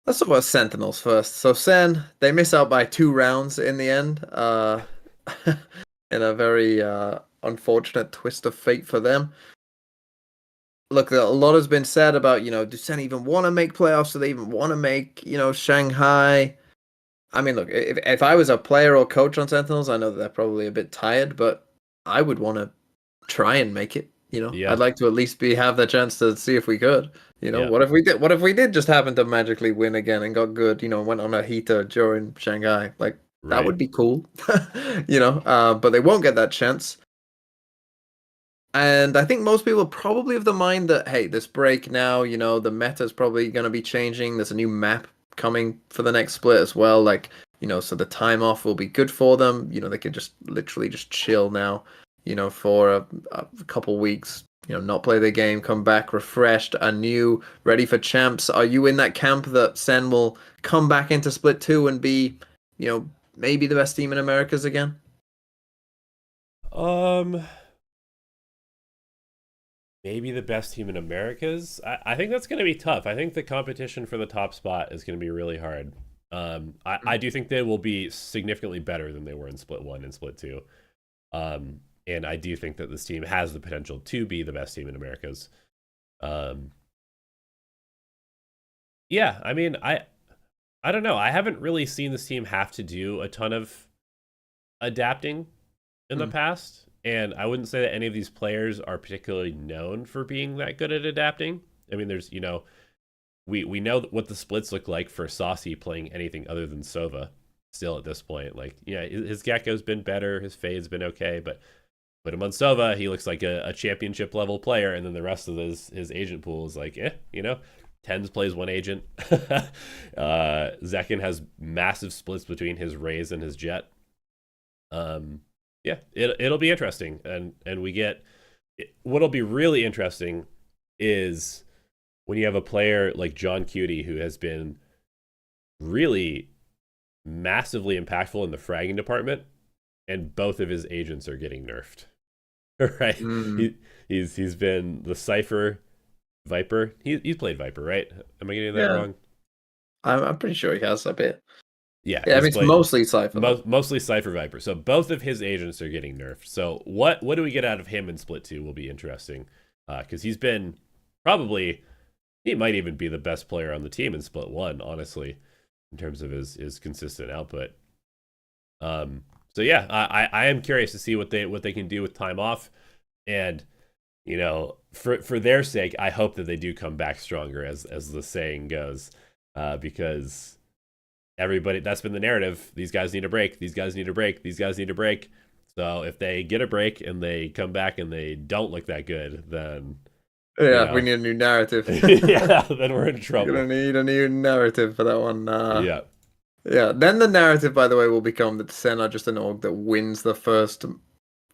Let's talk about Sentinels first. So Sen, they miss out by 2 rounds in the end. In a very unfortunate twist of fate for them. Look, a lot has been said about, do Sen even want to make playoffs? Do they even want to make, Shanghai? I mean, look, if I was a player or coach on Sentinels, I know that they're probably a bit tired, but I would want to try and make it. Yeah, I'd like to at least have the chance to see if we could. yeah, What if we did? What if we did just happen to magically win again and got good? Went on a heater during Shanghai. Like that right. would be cool. But they won't get that chance. And I think most people are probably of the mind that, hey, this break now, the meta is probably going to be changing. There's a new map coming for the next split as well. Like, so the time off will be good for them. They can just literally just chill now, for a couple weeks, not play the game, come back refreshed, anew, ready for champs. Are you in that camp that Sen will come back into split 2 and be, maybe the best team in Americas again? Um, Maybe the best team in Americas. I think that's going to be tough. I think the competition for the top spot is going to be really hard. I do think they will be significantly better than they were in Split 1 and Split 2. And I do think that this team has the potential to be the best team in Americas. Um, yeah, I mean, I don't know. I haven't really seen this team have to do a ton of adapting in the Mm. past. And I wouldn't say that any of these players are particularly known for being that good at adapting. I mean, there's, we know what the splits look like for Saucy playing anything other than Sova still at this point. Like, yeah, his Gecko's been better, his Fade's been okay, but put him on Sova, he looks like a championship level player, and then the rest of his agent pool is like, Tens plays one agent. Zekin has massive splits between his Raze and his Jet. Yeah, it'll be interesting, and we get what'll be really interesting is when you have a player like John Cutie who has been really massively impactful in the fragging department, and both of his agents are getting nerfed. Right? Mm. He's been the Cypher Viper. He's played Viper, right? Am I getting that Yeah, wrong? I'm pretty sure he has a bit. Yeah, Yeah, I mean, he's it's played mostly Cypher though. mostly Cypher Viper. So both of his agents are getting nerfed. So what do we get out of him in Split 2 will be interesting. Because he's been probably, he might even be the best player on the team in Split 1, honestly, in terms of his consistent output. So yeah, I am curious to see what they can do with time off. And, for their sake, I hope that they do come back stronger, as the saying goes. Because everybody, that's been the narrative. These guys need a break. These guys need a break. These guys need a break. So if they get a break and they come back and they don't look that good, then Yeah, we need a new narrative. yeah, then we're in You're trouble. gonna need a new narrative for that one. Yeah, Yeah. Then the narrative, by the way, will become that Sen are just an org that wins the first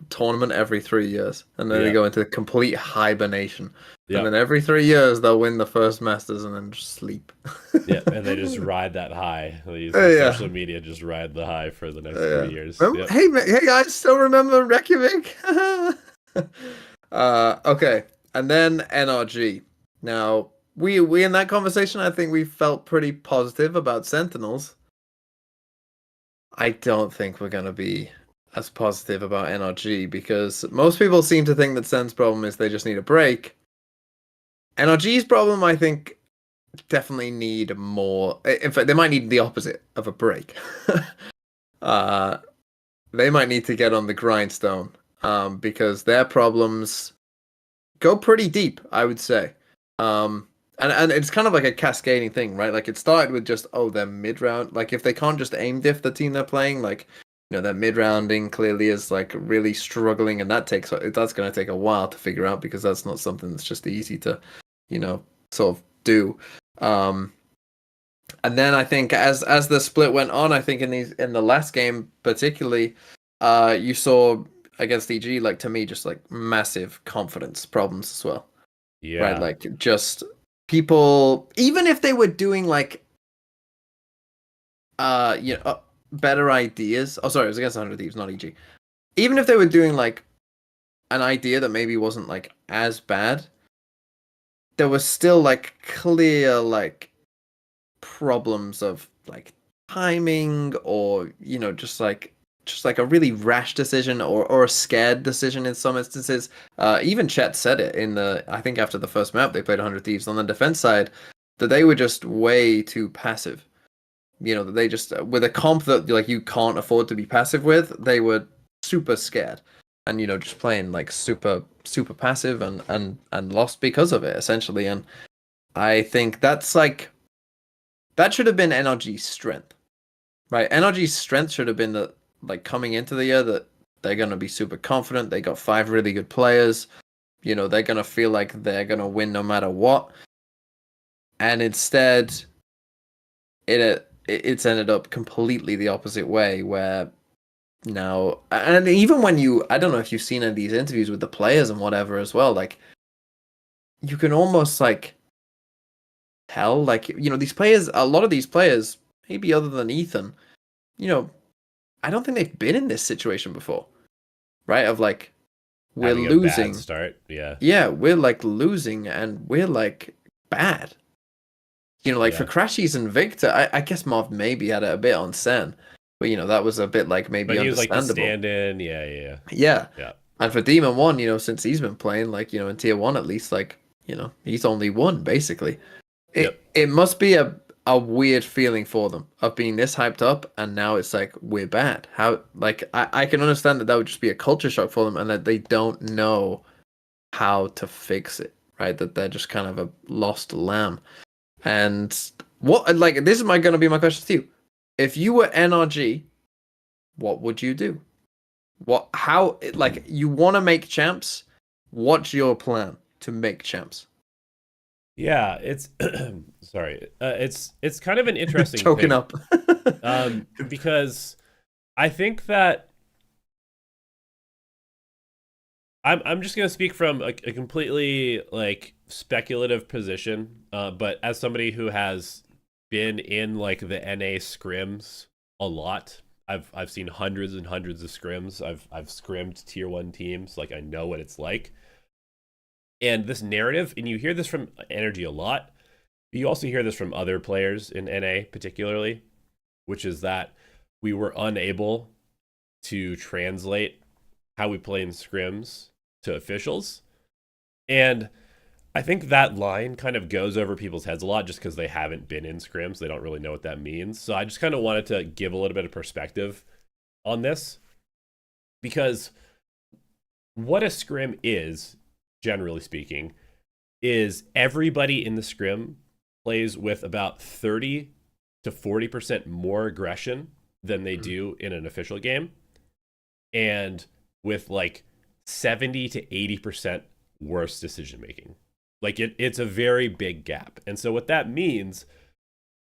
tournament every 3 years, and then they yeah, go into complete hibernation. And yeah, then every 3 years they'll win the first Masters and then just sleep. yeah. And they just ride that high. They use Yeah. social media just ride the high for the next Yeah. 3 years. Remember, Yep. hey guys, still remember Reykjavik? Okay, and then NRG. Now we in that conversation, I think we felt pretty positive about Sentinels. I don't think we're gonna be as positive about NRG because most people seem to think that Sen's problem is they just need a break. NRG's problem, I think, definitely need more. In fact, they might need the opposite of a break. uh, they might need to get on the grindstone because their problems go pretty deep, I would say. And it's kind of like a cascading thing, right? Like it started with just their mid round. Like if they can't just aim diff the team they're playing, like their mid rounding clearly is like really struggling, and that's going to take a while to figure out because that's not something that's just easy to, sort of do. And then I think as the split went on, I think in the last game particularly, you saw against EG, like to me, just like massive confidence problems as well. Yeah. Right, like just people, even if they were doing like, better ideas. Oh, sorry, it was against 100 Thieves, not EG. Even if they were doing like an idea that maybe wasn't like as bad, there was still like clear like problems of like timing, or just like a really rash decision, or a scared decision in some instances. Even Chet said it in the, I think after the first map they played 100 Thieves on the defense side, that they were just way too passive. That they just, with a comp that like you can't afford to be passive with, they were super scared, and just playing like super passive, and lost because of it essentially. And I think that's like, that should have been NRG's strength, right? NRG's strength should have been that, like, coming into the year, that they're gonna be super confident. They got 5 really good players. They're gonna feel like they're gonna win no matter what. And instead, it's ended up completely the opposite way, where now, and even when I don't know if you've seen any of these interviews with the players and whatever as well, like, you can almost like tell, like, these players, a lot of these players, maybe other than Ethan, I don't think they've been in this situation before, right? Of like, we're Having losing. a bad start, yeah. Yeah, we're like losing, and we're like bad. Like, for Crashies and Victor, I guess Marv maybe had it a bit on Sen, but that was a bit like maybe But he was like the understandable. stand-in, yeah. Yeah. And for Demon 1, since he's been playing, like, in tier 1 at least, like, he's only won basically. It must be a weird feeling for them of being this hyped up, and now it's like, we're bad. How, like, I can understand that would just be a culture shock for them, and that they don't know how to fix it, right? That they're just kind of a lost lamb. And what, like, this is going to be my question to you. If you were NRG, what would you do? How, like, you want to make champs? What's your plan to make champs? Yeah, it's sorry. It's kind of an interesting choking thing. up. Because I think that I'm just gonna speak from a completely like speculative position, but as somebody who has been in like the NA scrims a lot, I've seen hundreds and hundreds of scrims. I've scrimmed tier 1 teams, like I know what it's like. And this narrative, and you hear this from Energy a lot, but you also hear this from other players in NA particularly, which is that we were unable to translate how we play in scrims to officials. And I think that line kind of goes over people's heads a lot just because they haven't been in scrims. They don't really know what that means. So I just kind of wanted to give a little bit of perspective on this, because what a scrim is, generally speaking, is everybody in the scrim plays with about 30 to 40% more aggression than they do in an official game, and with like 70 to 80% worse decision making. Like, it's a very big gap. And so what that means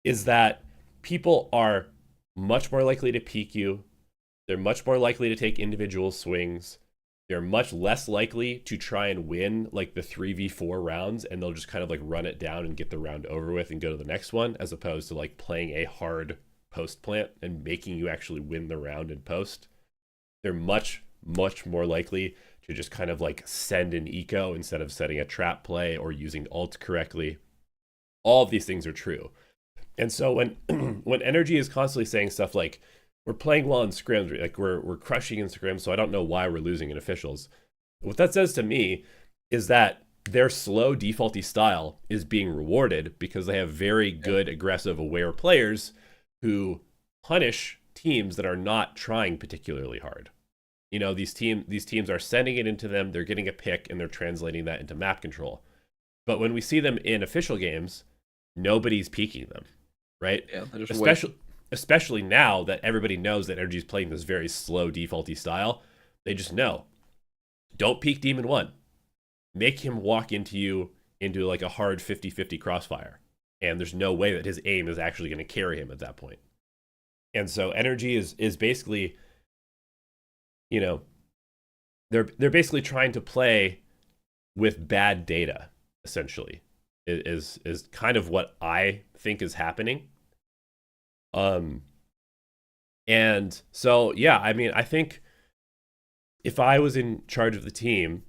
is that people are much more likely to peek you. They're much more likely to take individual swings. They're much less likely to try and win like the 3v4 rounds, and they'll just kind of like run it down and get the round over with and go to the next one, as opposed to like playing a hard post plant and making you actually win the round in post. They're much more likely to just kind of like send an eco instead of setting a trap play or using ult correctly. All of these things are true. And so when when Energy is constantly saying stuff like, we're playing well in scrims, like we're crushing in scrims, so I don't know why we're losing in officials, what that says to me is that their slow defaulty style is being rewarded because they have very good, aggressive, aware players who punish teams that are not trying particularly hard. These teams are sending it into them, they're getting a pick, and they're translating that into map control. But when we see them in official games, nobody's peeking them, right? Yeah, Especially now that everybody knows that Energy's playing this very slow defaulty style. They just know, don't peek Demon 1. Make him walk into like a hard 50-50 crossfire. And there's no way that his aim is actually going to carry him at that point. And so Energy is basically, they're basically trying to play with bad data, essentially, is kind of what I think is happening. And so, yeah, I mean, I think if I was in charge of the team,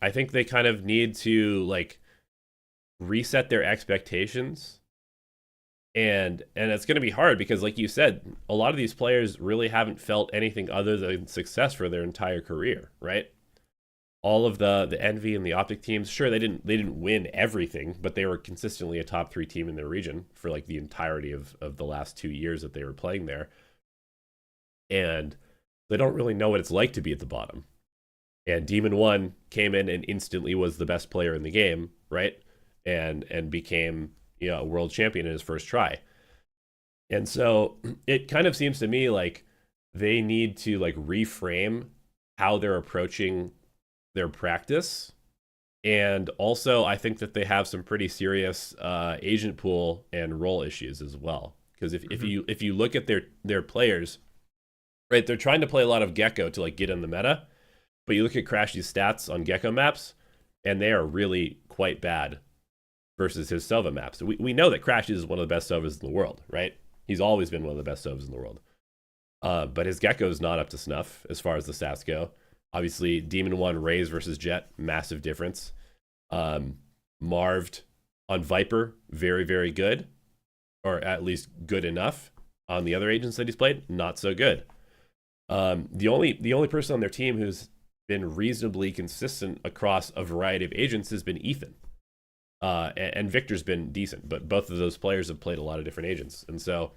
I think they kind of need to like reset their expectations. And it's going to be hard because, like you said, a lot of these players really haven't felt anything other than success for their entire career, right? All of the Envy and the Optic teams, sure, they didn't win everything, but they were consistently a top 3 team in their region for like the entirety of the last 2 years that they were playing there. And they don't really know what it's like to be at the bottom. And Demon One came in and instantly was the best player in the game, right? And became, you know, a world champion in his first try. And so it kind of seems to me like they need to like reframe how they're approaching their practice. And also I think that they have some pretty serious agent pool and role issues as well. Because if you look at their players, right, they're trying to play a lot of Gecko to like get in the meta, but you look at Crashy's stats on Gecko maps, and they are really quite bad versus his Sova maps. We know that Crash is one of the best Sovas in the world, right? He's always been one of the best Sovas in the world. But his Gecko is not up to snuff as far as the stats go. Obviously, Demon 1, Raze versus Jet, massive difference. Marved on Viper, very, very good. Or at least good enough. On the other agents that he's played, not so good. The only person on their team who's been reasonably consistent across a variety of agents has been Ethan. And Victor's been decent, but both of those players have played a lot of different agents. And so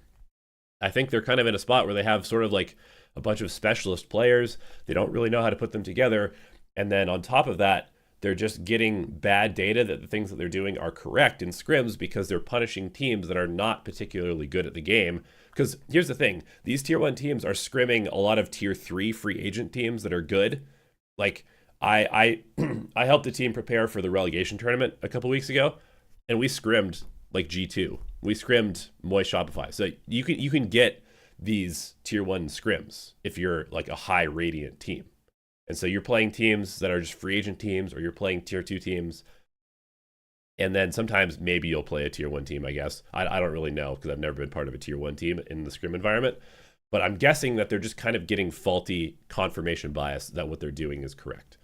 I think they're kind of in a spot where they have sort of like a bunch of specialist players. They don't really know how to put them together. And then on top of that, they're just getting bad data that the things that they're doing are correct in scrims because they're punishing teams that are not particularly good at the game. Because here's the thing, these tier 1 teams are scrimming a lot of tier 3 free agent teams that are good. Like, I helped a team prepare for the relegation tournament a couple weeks ago, and we scrimmed like G2. We scrimmed Moist Shopify. So you can get these tier 1 scrims if you're like a high radiant team. And so you're playing teams that are just free agent teams, or you're playing tier 2 teams. And then sometimes maybe you'll play a tier 1 team, I guess. I don't really know because I've never been part of a tier 1 team in the scrim environment. But I'm guessing that they're just kind of getting faulty confirmation bias that what they're doing is correct.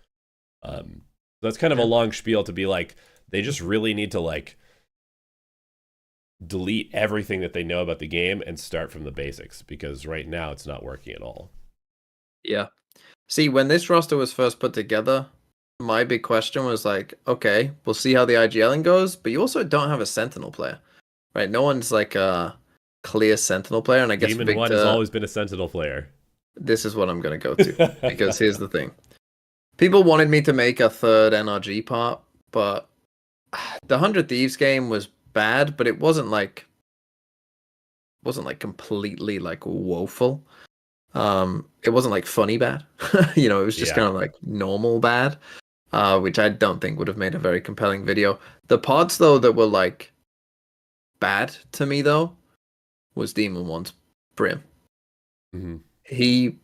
That's kind of a long spiel to be like, they just really need to like delete everything that they know about the game and start from the basics, because right now it's not working at all. Yeah. See, when this roster was first put together, my big question was like, okay, we'll see how the IGLing goes, but you also don't have a Sentinel player, right? No one's like a clear Sentinel player, and I guess Demon Victor, 1 has always been a Sentinel player. This is what I'm going to go to, because here's the thing. People wanted me to make a third NRG part, but the 100 Thieves game was bad, but it wasn't like completely like woeful. It wasn't like funny bad. You know, it was just kind of like normal bad, which I don't think would have made a very compelling video. The parts though that were like bad to me though was Demon 1's Brim. Mm-hmm. He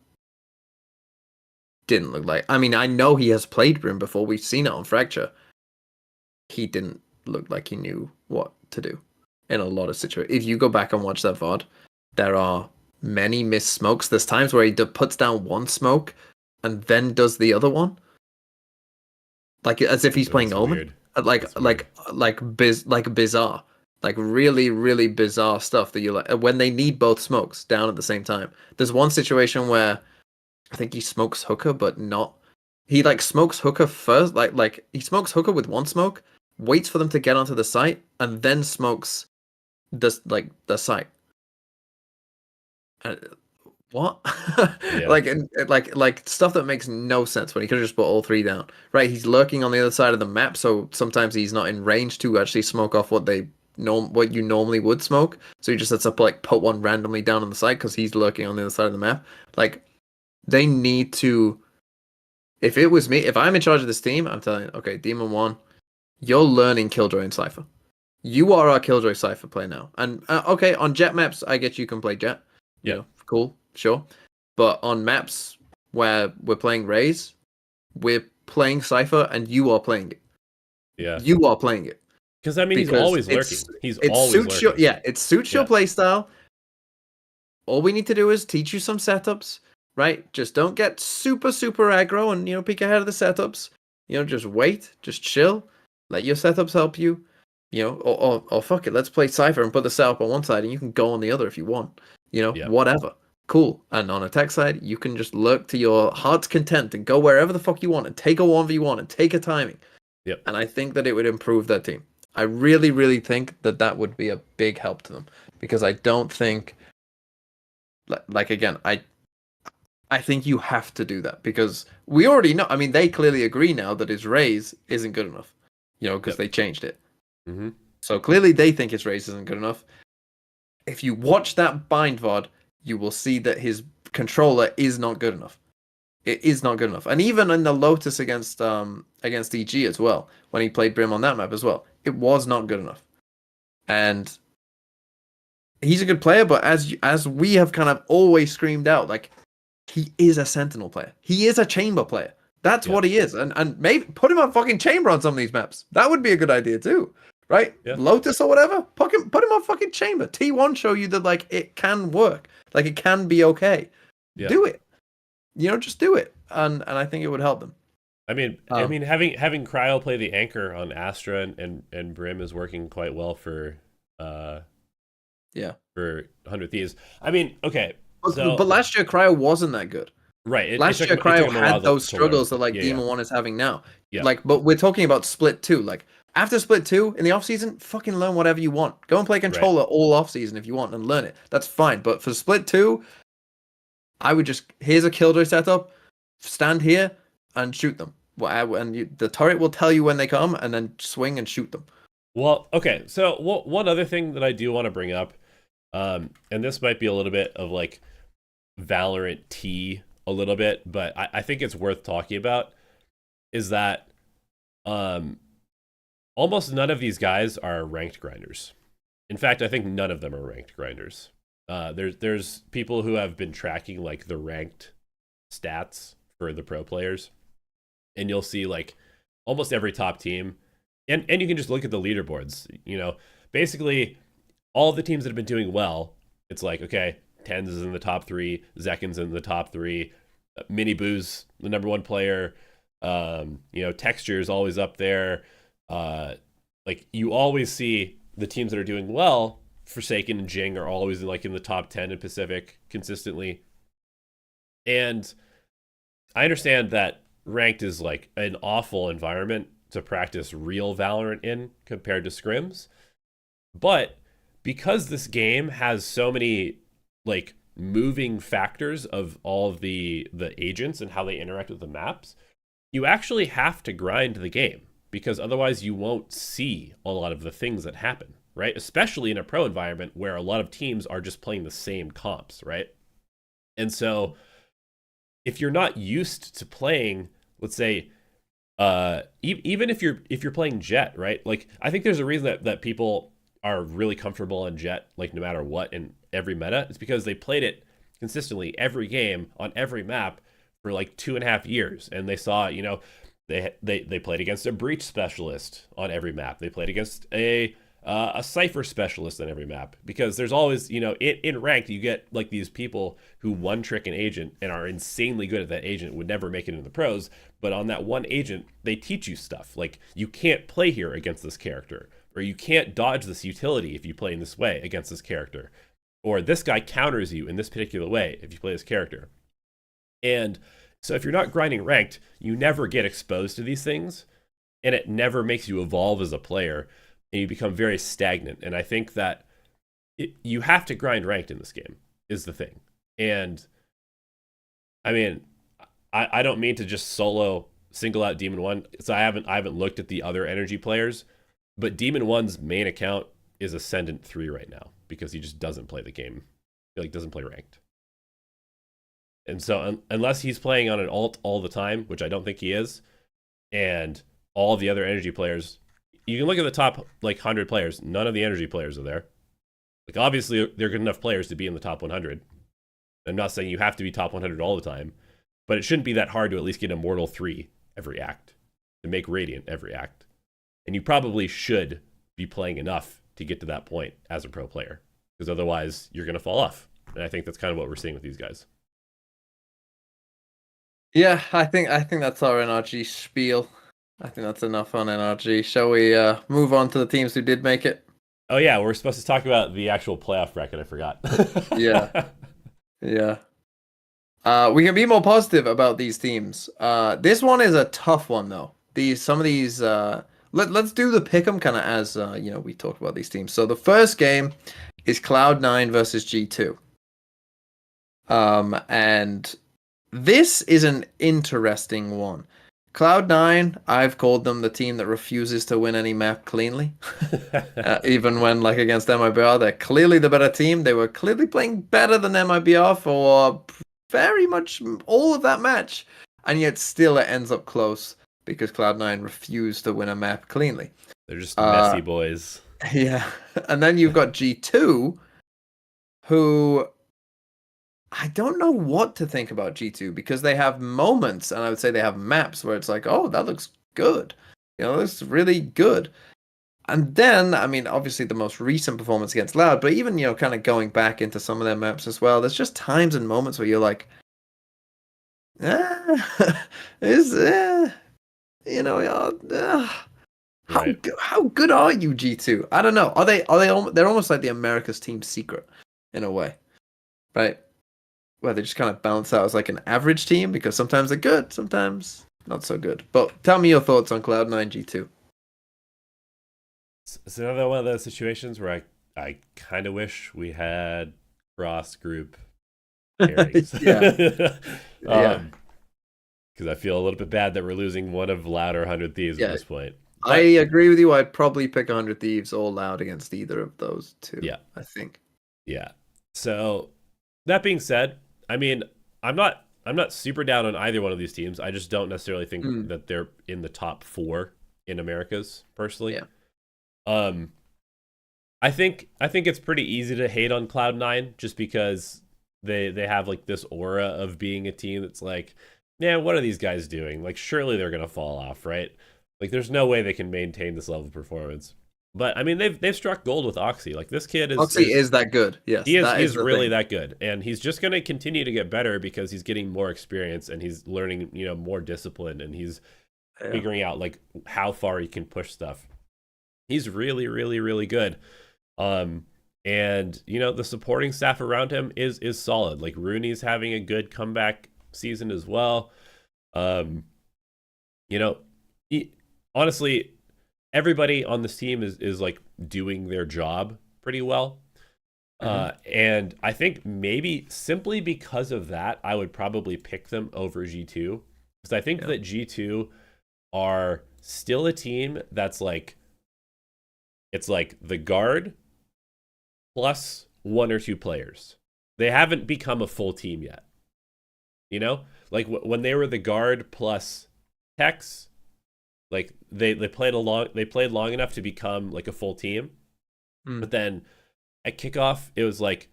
didn't look like, I mean, I know he has played Brim before. We've seen it on Fracture. He didn't look like he knew what to do in a lot of situations. If you go back and watch that VOD, there are many missed smokes. There's times where he puts down one smoke and then does the other one, like as if he's playing Omen. Like bizarre, like really, really bizarre stuff that you like when they need both smokes down at the same time. There's one situation where I think he smokes Hooker, but not. He like smokes Hooker first, like he smokes Hooker with one smoke, waits for them to get onto the site, and then smokes the site. What? Yeah. like stuff that makes no sense when he could have just put all 3 down. Right, he's lurking on the other side of the map, so sometimes he's not in range to actually smoke off what you normally would smoke. So he just sets up like put one randomly down on the side because he's lurking on the other side of the map. Like, they need to. If it was me, if I'm in charge of this team, I'm telling you, okay, Demon 1, you're learning Killjoy and Cypher. You are our Killjoy Cypher player now. And okay, on Jet maps, I get you can play Jet. Yeah, you know, cool, sure. But on maps where we're playing Raze, we're playing Cypher, and you are playing it. Yeah, you are playing it. Because I mean, he's always lurking. It suits your playstyle. All we need to do is teach you some setups, right? Just don't get super, super aggro and, peek ahead of the setups. Just wait, just chill, let your setups help you, or fuck it, let's play Cypher and put the setup on one side and you can go on the other if you want, Yeah. whatever. Cool. And on a tech side, you can just lurk to your heart's content and go wherever the fuck you want and take a 1v1 and take a timing. Yep. And I think that it would improve their team. I really, really think that that would be a big help to them because I don't think, like again, I think you have to do that because we already know. I mean, they clearly agree now that his raise isn't good enough, because Yep. they changed it. Mm-hmm. So clearly they think his raise isn't good enough. If you watch that bind VOD, you will see that his controller is not good enough. It is not good enough. And even in the Lotus against EG as well, when he played Brim on that map as well, it was not good enough. And he's a good player, but as we have kind of always screamed out, like, he is a Sentinel player. He is a Chamber player. That's what he is. And maybe put him on fucking Chamber on some of these maps. That would be a good idea too. Right? Yeah. Lotus or whatever. Put him on fucking Chamber. T1 show you that like it can work. Like it can be okay. Yeah. Do it. Just do it. And I think it would help them. I mean, having Cryo play the anchor on Astra and Brim is working quite well for for 100 Thieves. I mean, okay. But last year Cryo wasn't that good. Right. Last year Cryo had those struggles that like Demon 1 is having now. Yeah. Like, but we're talking about Split 2. Like after Split 2 in the off season, fucking learn whatever you want. Go and play controller all off season if you want and learn it. That's fine. But for Split 2, I would just, here's a killjoy setup, stand here and shoot them. And the turret will tell you when they come, and then swing and shoot them. Well, okay. So one other thing that I do want to bring up, and this might be a little bit of like Valorant tea a little bit, but I think it's worth talking about, is that almost none of these guys are ranked grinders. In fact, I think none of them are ranked grinders. There's people who have been tracking like the ranked stats for the pro players, and you'll see like almost every top team, and you can just look at the leaderboards. Basically all the teams that have been doing well, it's like, okay, Tens is in the top 3, Zekken's in the top 3, Mini Boo's the number 1 player, Texture is always up there. Like you always see the teams that are doing well. Forsaken and Jing are always like in the top 10 in Pacific consistently. And I understand that ranked is like an awful environment to practice real Valorant in compared to scrims. But because this game has so many like moving factors of all of the agents and how they interact with the maps, you actually have to grind the game, because otherwise you won't see a lot of the things that happen, right? Especially in a pro environment where a lot of teams are just playing the same comps, right? And so if you're not used to playing, let's say, even if you're playing Jet, right? Like I think there's a reason that people are really comfortable on Jet, like no matter what in every meta. It's because they played it consistently every game on every map for like 2.5 years, and they saw, they played against a breach specialist on every map. They played against a Cypher specialist on every map, because there's always, in ranked, you get like these people who one trick an agent and are insanely good at that agent, would never make it into the pros, but on that one agent, they teach you stuff like you can't play here against this character, or you can't dodge this utility if you play in this way against this character, or this guy counters you in this particular way if you play this character. And so if you're not grinding ranked, you never get exposed to these things, and it never makes you evolve as a player, and you become very stagnant. And I think that you have to grind ranked in this game is the thing. And I mean, I don't mean to just single out Demon 1. So I haven't looked at the other energy players, but Demon 1's main account is Ascendant 3 right now, because he just doesn't play the game. He like doesn't play ranked. And so unless he's playing on an alt all the time, which I don't think he is, and all the other energy players, you can look at the top like 100 players, none of the energy players are there. Like obviously they're good enough players to be in the top 100. I'm not saying you have to be top 100 all the time, but it shouldn't be that hard to at least get Immortal 3 every act, to make Radiant every act. And you probably should be playing enough to get to that point as a pro player, because otherwise you're going to fall off. And I think that's kind of what we're seeing with these guys. Yeah, I think that's our NRG spiel. I think that's enough on NRG. Shall we move on to the teams who did make it? Oh yeah, we're supposed to talk about the actual playoff bracket. I forgot. Yeah, yeah. We can be more positive about these teams. This one is a tough one though. Some of these let's do the pick'em kind of as we talk about these teams. So the first game is Cloud9 versus G2. And this is an interesting one. Cloud9, I've called them the team that refuses to win any map cleanly. Even when, like, against MIBR, they're clearly the better team. They were clearly playing better than MIBR for very much all of that match. And yet still it ends up close because Cloud9 refused to win a map cleanly. They're just messy boys. Yeah. And then you've got G2, who I don't know what to think about G2 because they have moments, and I would say they have maps where it's like, oh, that looks good. That looks really good. And then, I mean, obviously the most recent performance against Loud, but even, kind of going back into some of their maps as well, there's just times and moments where you're like, is, Right. how good are you, G2? I don't know. They're almost like the America's team secret in a way, right? Where they just kind of balance out as like an average team because sometimes they're good, sometimes not so good. But tell me your thoughts on Cloud9 G2. It's another one of those situations where I kind of wish we had cross group pairings. Yeah. Yeah. Because I feel a little bit bad that we're losing one of Loud or 100 Thieves at this point. I agree with you. I'd probably pick 100 Thieves or Loud against either of those two. Yeah. I think. Yeah. So that being said, I mean, I'm not super down on either one of these teams. I just don't necessarily think that they're in the top 4 in Americas, personally. Yeah. I think it's pretty easy to hate on Cloud9 just because they have like this aura of being a team that's like, man, what are these guys doing? Like, surely they're gonna fall off, right? Like, there's no way they can maintain this level of performance. But I mean, they've struck gold with Oxy. Like, this kid is that good. Yes, he's really that good, and he's just going to continue to get better because he's getting more experience and he's learning, more discipline, and he's figuring out like how far he can push stuff. He's really, really, really good. And the supporting staff around him is solid. Like, Rooney's having a good comeback season as well. Honestly, everybody on this team is like doing their job pretty well. And I think maybe simply because of that, I would probably pick them over G2 because I think that G2 are still a team that's like, it's like the guard plus 1 or 2 players. They haven't become a full team yet. Like when they were the guard plus Tex, like they played long enough to become like a full team. But then at kickoff, it was like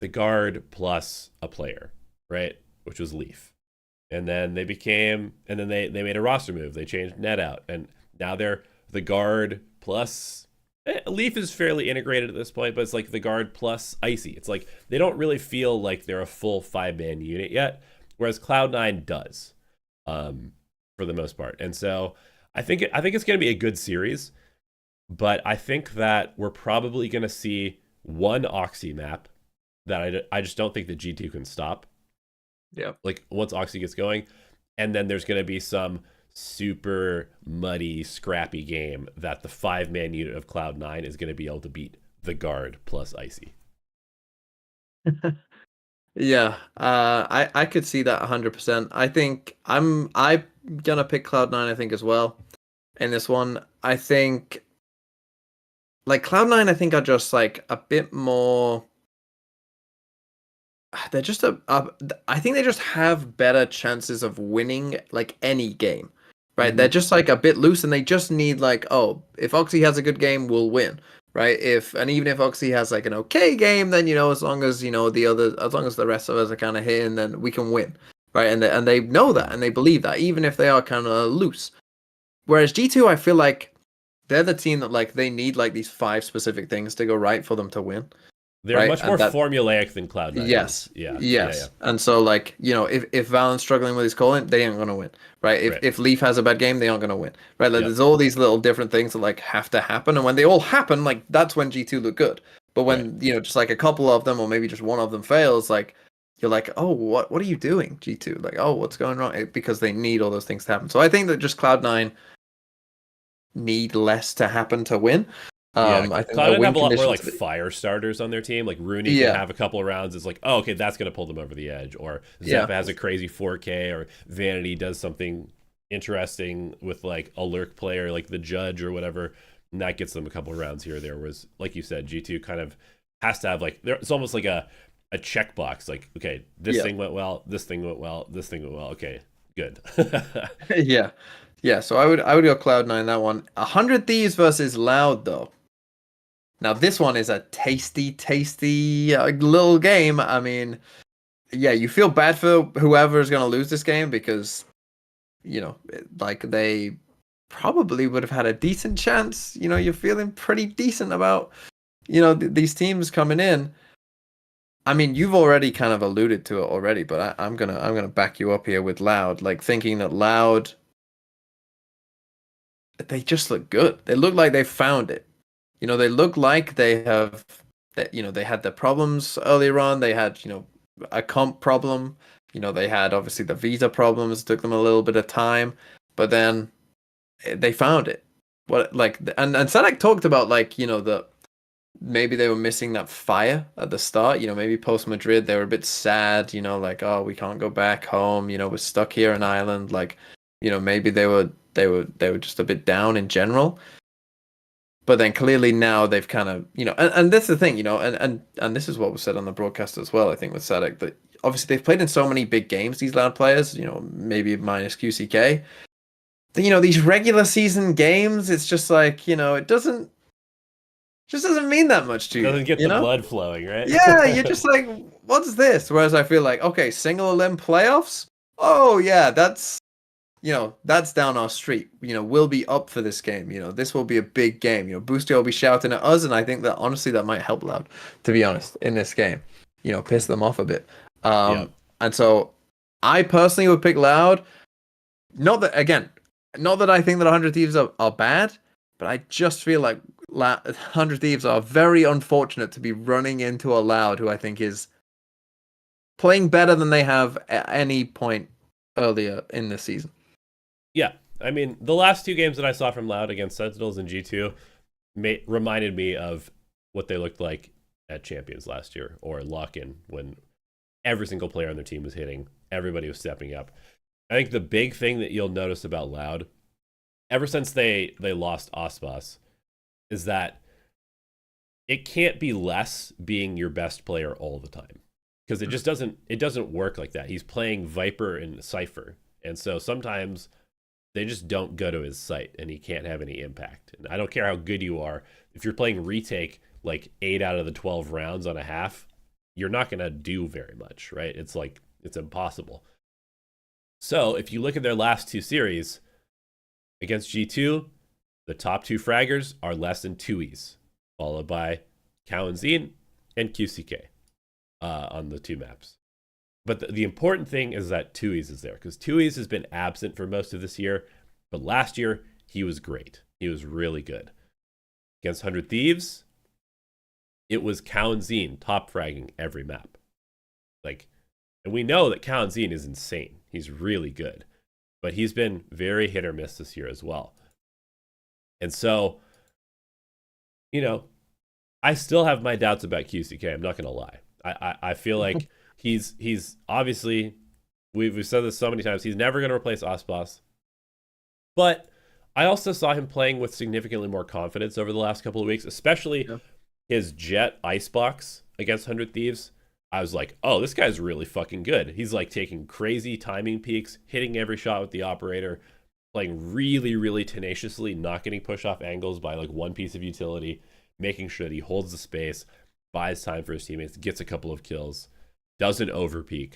the guard plus a player, right? Which was Leaf. And then they made a roster move. They changed Net out, and now they're the guard plus Leaf is fairly integrated at this point, but it's like the guard plus Icy. It's like they don't really feel like they're a full 5-man unit yet, whereas Cloud9 does, for the most part. And so I think it's going to be a good series, but I think that we're probably going to see one Oxy map that I just don't think that G2 can stop. Yeah. Like, once Oxy gets going, and then there's going to be some super muddy, scrappy game that the 5-man unit of Cloud9 is going to be able to beat the guard plus Icy. Yeah, I could see that 100%. I think I'm gonna pick Cloud9, I think, as well in this one. I think like Cloud9, I think are just like a bit more. They're just I think they just have better chances of winning like any game, right? They're just like a bit loose, and they just need like, oh, if Oxy has a good game, we'll win, right? Even if Oxy has like an okay game, then as long as as long as the rest of us are kind of hitting, then we can win, right? And they know that, and they believe that, even if they are kind of loose. Whereas G2, I feel like they're the team that like they need like these 5 specific things to go right for them to win. They're right? much more formulaic than Cloud9 is. Yes, Yeah, yeah, yeah. yes. And so, like, if Valent's struggling with his calling, they ain't gonna win, right? If Right, if Leaf has a bad game, they aren't gonna win, right? Like, yep, there's all these little different things that like have to happen, and when they all happen, like that's when G2 look good. But right. when just like a couple of them, or maybe just one of them fails, like you're like, oh, what are you doing, G2? Like, oh, what's going wrong? Because they need all those things to happen. So I think that just Cloud9 need less to happen to win. Yeah, I think their Cloud9 win have a lot more like conditions. fire starters on their team. Like Rooney can Yeah, have a couple of rounds. It's like, oh, okay, that's gonna pull them over the edge. Or yeah. Zeppa has a crazy 4K, or Vanity does something interesting with like a lurk player, like the Judge or whatever, and that gets them a couple of rounds here or there. Whereas, like you said, G2 kind of has to have like it's almost like a checkbox. Like, okay, this Yeah. thing went well, this thing went well, this thing went well. Okay, good. Yeah. Yeah, so I would go Cloud9 that one. 100 Thieves versus Loud though. Now this one is a tasty little game. I mean, yeah, you feel bad for whoever is going to lose this game because like they probably would have had a decent chance. You're feeling pretty decent about these teams coming in. I mean, you've already kind of alluded to it already, but I'm gonna back you up here with Loud, like thinking that Loud, they just look good. They look like they found it. They look like they have that. They had their problems earlier on. They had a comp problem. They had obviously the visa problems. It took them a little bit of time, but then they found it. What like and Sadek talked about like the maybe they were missing that fire at the start. Maybe post Madrid they were a bit sad. Like, oh, we can't go back home. We're stuck here in Ireland. Like, maybe they were just a bit down in general. But then clearly now they've kind of and that's the thing, and this is what was said on the broadcast as well, I think, with Sadek, that obviously they've played in so many big games, these Loud players, maybe minus QCK. These regular season games, it's just like, it doesn't mean that much to Doesn't you, get the blood flowing, right? Yeah, you're just like, what's this? Whereas I feel like, okay, single elim playoffs? Oh yeah, that's down our street. We'll be up for this game. This will be a big game. Boosty will be shouting at us, and I think that honestly that might help Loud, to be honest, in this game. Piss them off a bit. Yeah. And so I personally would pick Loud. Not that I think that 100 Thieves are bad, but I just feel like 100 Thieves are very unfortunate to be running into a Loud who I think is playing better than they have at any point earlier in the season. Yeah, I mean, the last two games that I saw from Loud against Sentinels and G2 reminded me of what they looked like at Champions last year, or Lock-In, when every single player on their team was hitting, everybody was stepping up. I think the big thing that you'll notice about Loud, ever since they lost Ospas, is that it can't be less being your best player all the time, because it just doesn't work like that. He's playing Viper and Cypher, and so sometimes they just don't go to his site and he can't have any impact. And I don't care how good you are, if you're playing retake like 8 out of the 12 rounds on a half, you're not going to do very much, right? It's like, it's impossible. So if you look at their last two series against G2, the top two fraggers are less than 2Es, followed by Cow and Zine and QCK on the two maps. But the important thing is that 2Es is there, because 2Es has been absent for most of this year. But last year, he was great. He was really good. Against 100 Thieves, it was Cow and Zine top fragging every map. And we know that Cow and Zine is insane. He's really good. But he's been very hit or miss this year as well. And so, I still have my doubts about QCK. I'm not going to lie. I feel like he's obviously, we've said this so many times, he's never going to replace Ospas. But I also saw him playing with significantly more confidence over the last couple of weeks, especially his Jet Icebox against 100 Thieves. I was like, oh, this guy's really fucking good. He's like taking crazy timing peaks, hitting every shot with the operator, playing really, really tenaciously, not getting push off angles by like one piece of utility, making sure that he holds the space, buys time for his teammates, gets a couple of kills, doesn't overpeak.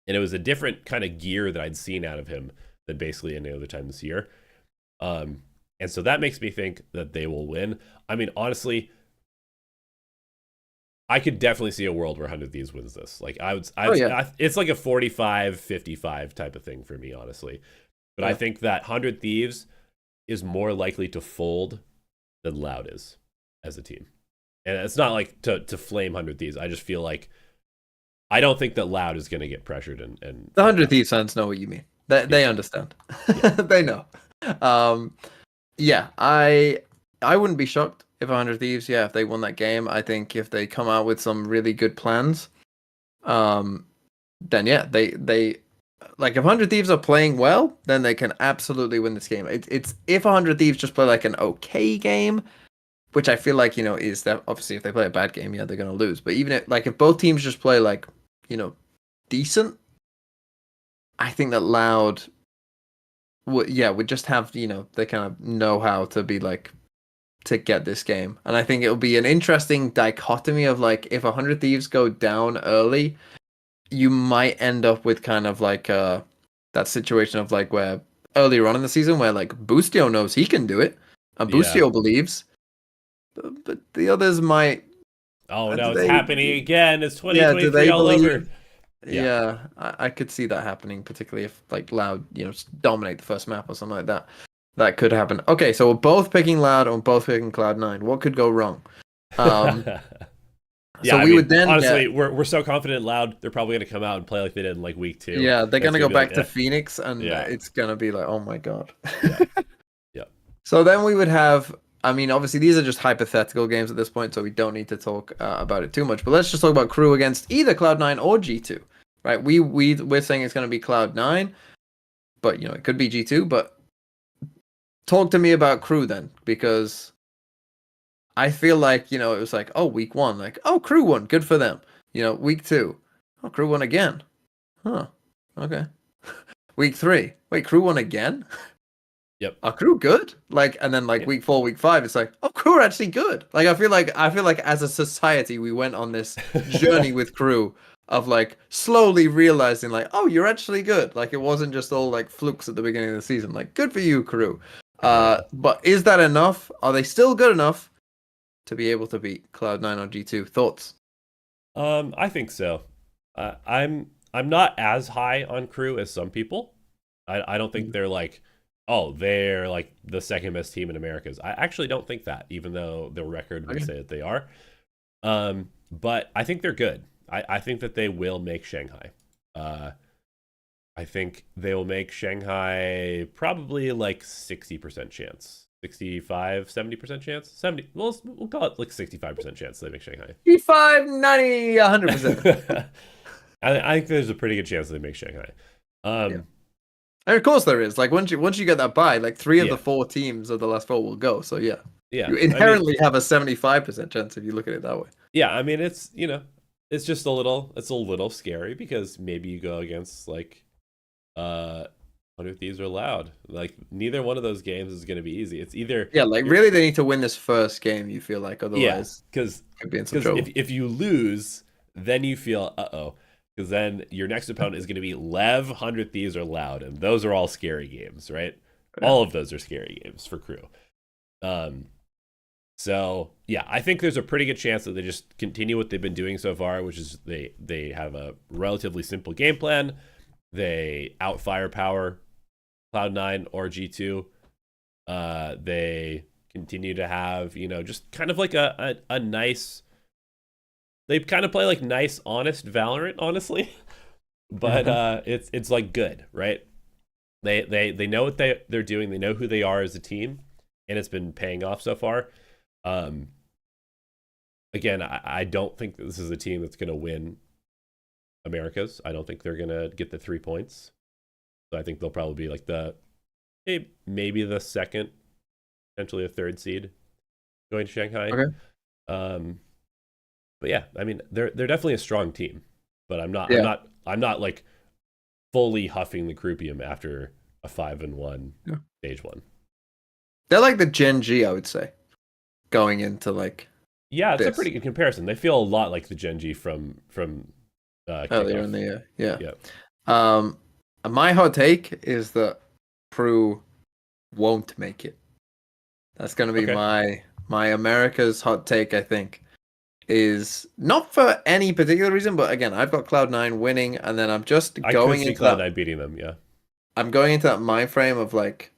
And it was a different kind of gear that I'd seen out of him than basically any other time this year. And so that makes me think that they will win. I mean, honestly, I could definitely see a world where 100 Thieves wins this. Like Oh yeah, it's like a 45-55 type of thing for me, honestly. But I yeah. think that 100 Thieves is more likely to fold than Loud is as a team. And it's not like to flame 100 Thieves. I just feel like I don't think that Loud is going to get pressured and The 100 Thieves fans know what you mean. They yeah. understand. Yeah. They know. Um, yeah, I wouldn't be shocked if 100 Thieves, yeah, if they won that game. I think if they come out with some really good plans, um, then yeah, they like if 100 Thieves are playing well, then they can absolutely win this game. It's if 100 Thieves just play like an okay game, which I feel like, is that obviously if they play a bad game, yeah, they're gonna lose. But even if both teams just play like, decent, I think that Loud would just have, they kind of know how to be like to get this game. And I think it'll be an interesting dichotomy of like if 100 Thieves go down early, you might end up with kind of like that situation of like where earlier on in the season where like Boostio knows he can do it and Yeah. Boostio believes, but the others might. Oh Do no, it's they? happening again. It's Yeah, do 2023 they all over. believe? Yeah. Yeah, I could see that happening, particularly if like Loud, dominate the first map or something like that. That could happen. Okay, so we're both picking Loud and we're both picking Cloud9. What could go wrong? Um, Yeah, so I we would mean, then honestly, get. we're so confident Loud, they're probably going to come out and play like they did in like week 2. Yeah, they're It's gonna going go to be like back to Phoenix, and yeah. it's gonna be like, oh my god. Yeah. Yeah. So then we would have. I mean, obviously these are just hypothetical games at this point, so we don't need to talk about it too much. But let's just talk about Crew against either Cloud9 or G2. Right? We're saying it's gonna be Cloud9, but it could be G2. But talk to me about Crew then, because I feel like it was like, oh, week 1, like, oh, Crew won, good for them. Week 2, oh, Crew won again. Huh. Okay. Week 3, wait, Crew won again? Yep. Are Crew good? Like, and then like Yeah. week 4, week 5, it's like, oh, Crew are actually good. Like, I feel like as a society we went on this journey with Crew of like slowly realizing like, oh, you're actually good. Like it wasn't just all like flukes at the beginning of the season. Like, good for you, Crew. But is that enough? Are they still good enough to be able to beat Cloud9 on G2? Thoughts? I think so. I'm not as high on Crew as some people. I don't think they're like, oh, they're like the second best team in Americas. I actually don't think that, even though the record would Okay. say that they are. But I think they're good. I think that they will make Shanghai. I think they will make Shanghai probably like 60% chance. 65, 70% chance? 70. Well, we'll call it like 65% chance they make Shanghai. 85, 90, 100%. I think there's a pretty good chance they make Shanghai. Yeah. And of course there is. Like once you get that bye, like 3 of Yeah. the 4 teams of the last 4 will go. So yeah. Yeah. You I mean, inherently have a 75% chance if you look at it that way. yeah, I mean it's just it's a little scary because maybe you go against like 100 Thieves are Loud. Like neither one of those games is going to be easy. It's either Yeah, like really they need to win this first game, you feel like, otherwise because could be in some trouble. if you lose, then you feel uh-oh. Because then your next opponent is going to be Lev, 100 Thieves are Loud, and those are all scary games, right? Yeah. All of those are scary games for Crew. So yeah, I think there's a pretty good chance that they just continue what they've been doing so far, which is they have a relatively simple game plan. They out firepower Cloud9 or G2. They continue to have just kind of like a nice. They kind of play like nice, honest Valorant, honestly, but it's like good, right? They know what they're doing. They know who they are as a team, and it's been paying off so far. Again, I don't think this is a team that's going to win Americas. I don't think they're going to get the 3 points. So I think they'll probably be like maybe the second, potentially a third seed going to Shanghai. Okay. But yeah, I mean they're definitely a strong team, but I'm not like fully huffing the Croupium after a 5-1 stage 1. They're like the Gen G, I would say, going into like. Yeah, it's a pretty good comparison. They feel a lot like the Gen G from earlier in the year. Yeah. Yeah. My hot take is that Crew won't make it. That's gonna be Okay. my America's hot take, I think. is not for any particular reason, but again, I've got Cloud9 winning, and then I'm just I could going see into that. Cloud9 beating them. Yeah. I'm going into that mind frame of like,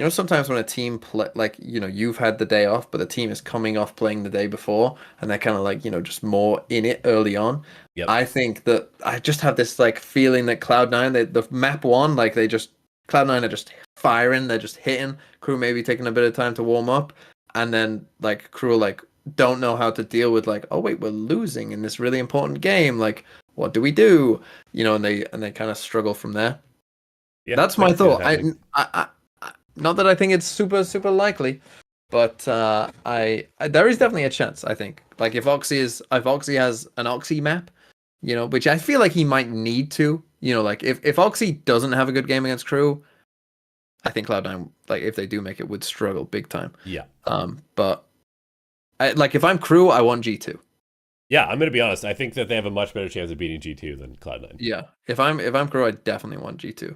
sometimes when a team play, like, you've had the day off, but the team is coming off playing the day before, and they're kind of like, just more in it early on. Yep. I think that I just have this like feeling that Cloud9, the map one, like Cloud9 are just firing, they're just hitting. Crew maybe taking a bit of time to warm up, and then like Crew like don't know how to deal with like, oh wait, we're losing in this really important game. Like, what do we do? And they kind of struggle from there. Yeah. That's I my can see that thought. happening. Not that I think it's super super likely, but there is definitely a chance. I think like if Oxy has an Oxy map, which I feel like he might need to. Like if Oxy doesn't have a good game against Crew, I think Cloud9, like if they do make it, would struggle big time. Yeah. But like if I'm Crew, I want G2. Yeah, I'm gonna be honest. I think that they have a much better chance of beating G2 than Cloud9. Yeah, if I'm Crew, I definitely want G2.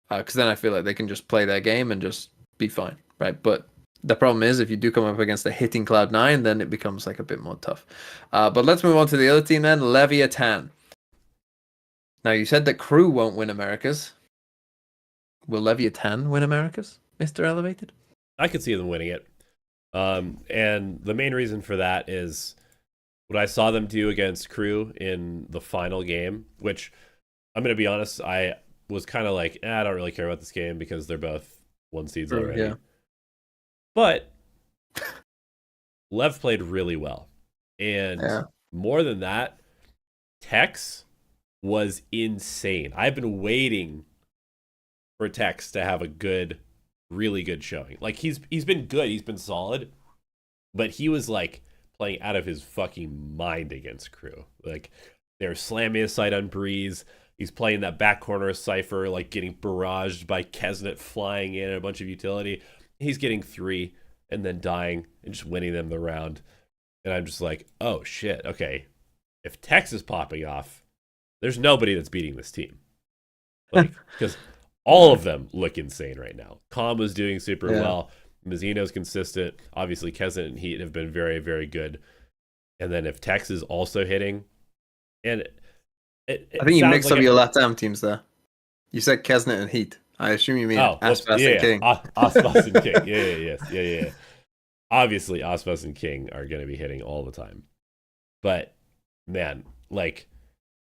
Because then I feel like they can just play their game and just be fine, right? But the problem is, if you do come up against a hitting Cloud9, then it becomes like a bit more tough. But let's move on to the other team then, Leviathan. Now, you said that Crew won't win Americas. Will Leviathan win Americas, Mr. Elevated? I could see them winning it. And the main reason for that is what I saw them do against Crew in the final game, which I'm going to be honest, I was kind of like, I don't really care about this game because they're both 1 seeds already. Yeah. But Lev played really well. And more than that, Tex was insane. I've been waiting for Tex to have a good, really good showing. Like he's been good, he's been solid, but he was like playing out of his fucking mind against Crew. Like they were slamming his sight on Breeze. He's playing that back corner of Cypher, like getting barraged by Kesnet flying in and a bunch of utility. He's getting 3 and then dying and just winning them the round. And I'm just like, oh shit, okay. If Tex is popping off, there's nobody that's beating this team. Like, because all of them look insane right now. Kama's doing super well. Mizzino's consistent. Obviously, Kesnet and Heat have been very, very good. And then if Tex is also hitting, and I think you mixed up your LATAM teams there. You said Kesnet and Heat. I assume you mean Aspas and King. Aspas and King. Yeah. Obviously, Aspas and King are going to be hitting all the time. But, man, like,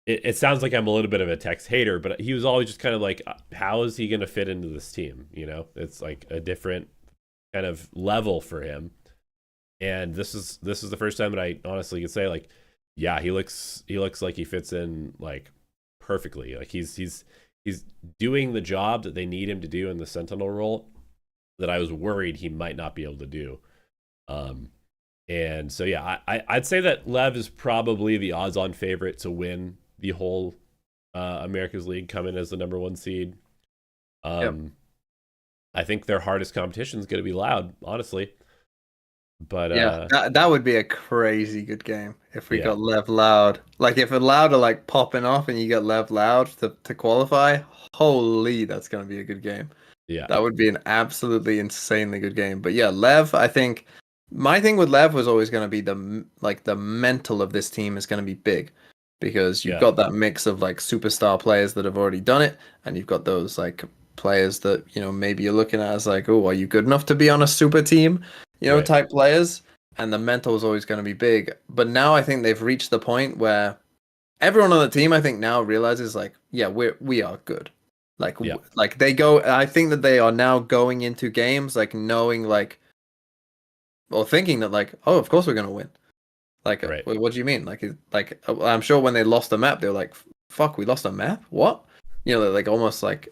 it sounds like I'm a little bit of a Tex hater, but he was always just kind of like, how is he going to fit into this team? It's like a different kind of level for him. And this is the first time that I honestly can say, like, yeah, he looks like he fits in like perfectly. Like he's doing the job that they need him to do in the Sentinel role that I was worried he might not be able to do. And so yeah, I'd say that Lev is probably the odds-on favorite to win the whole America's League, come in as the number 1 seed. I think their hardest competition is going to be Loud, honestly. But that would be a crazy good game if we got Lev Loud. Like if Loud are like popping off and you get Lev Loud to qualify, holy, that's gonna be a good game. Yeah, that would be an absolutely insanely good game. But yeah, Lev, I think my thing with Lev was always gonna be the mental of this team is gonna be big because you've got that mix of like superstar players that have already done it, and you've got those like players that maybe you're looking at as like, oh, are you good enough to be on a super team? Right. Type players, and the mental is always going to be big. But now I think they've reached the point where everyone on the team, I think, now realizes like, yeah, we are good. Like, like they go. I think that they are now going into games like knowing like, or thinking that like, oh, of course we're going to win. Like, what do you mean? Like I'm sure when they lost the map, they were like, fuck, we lost a map. What? Like almost like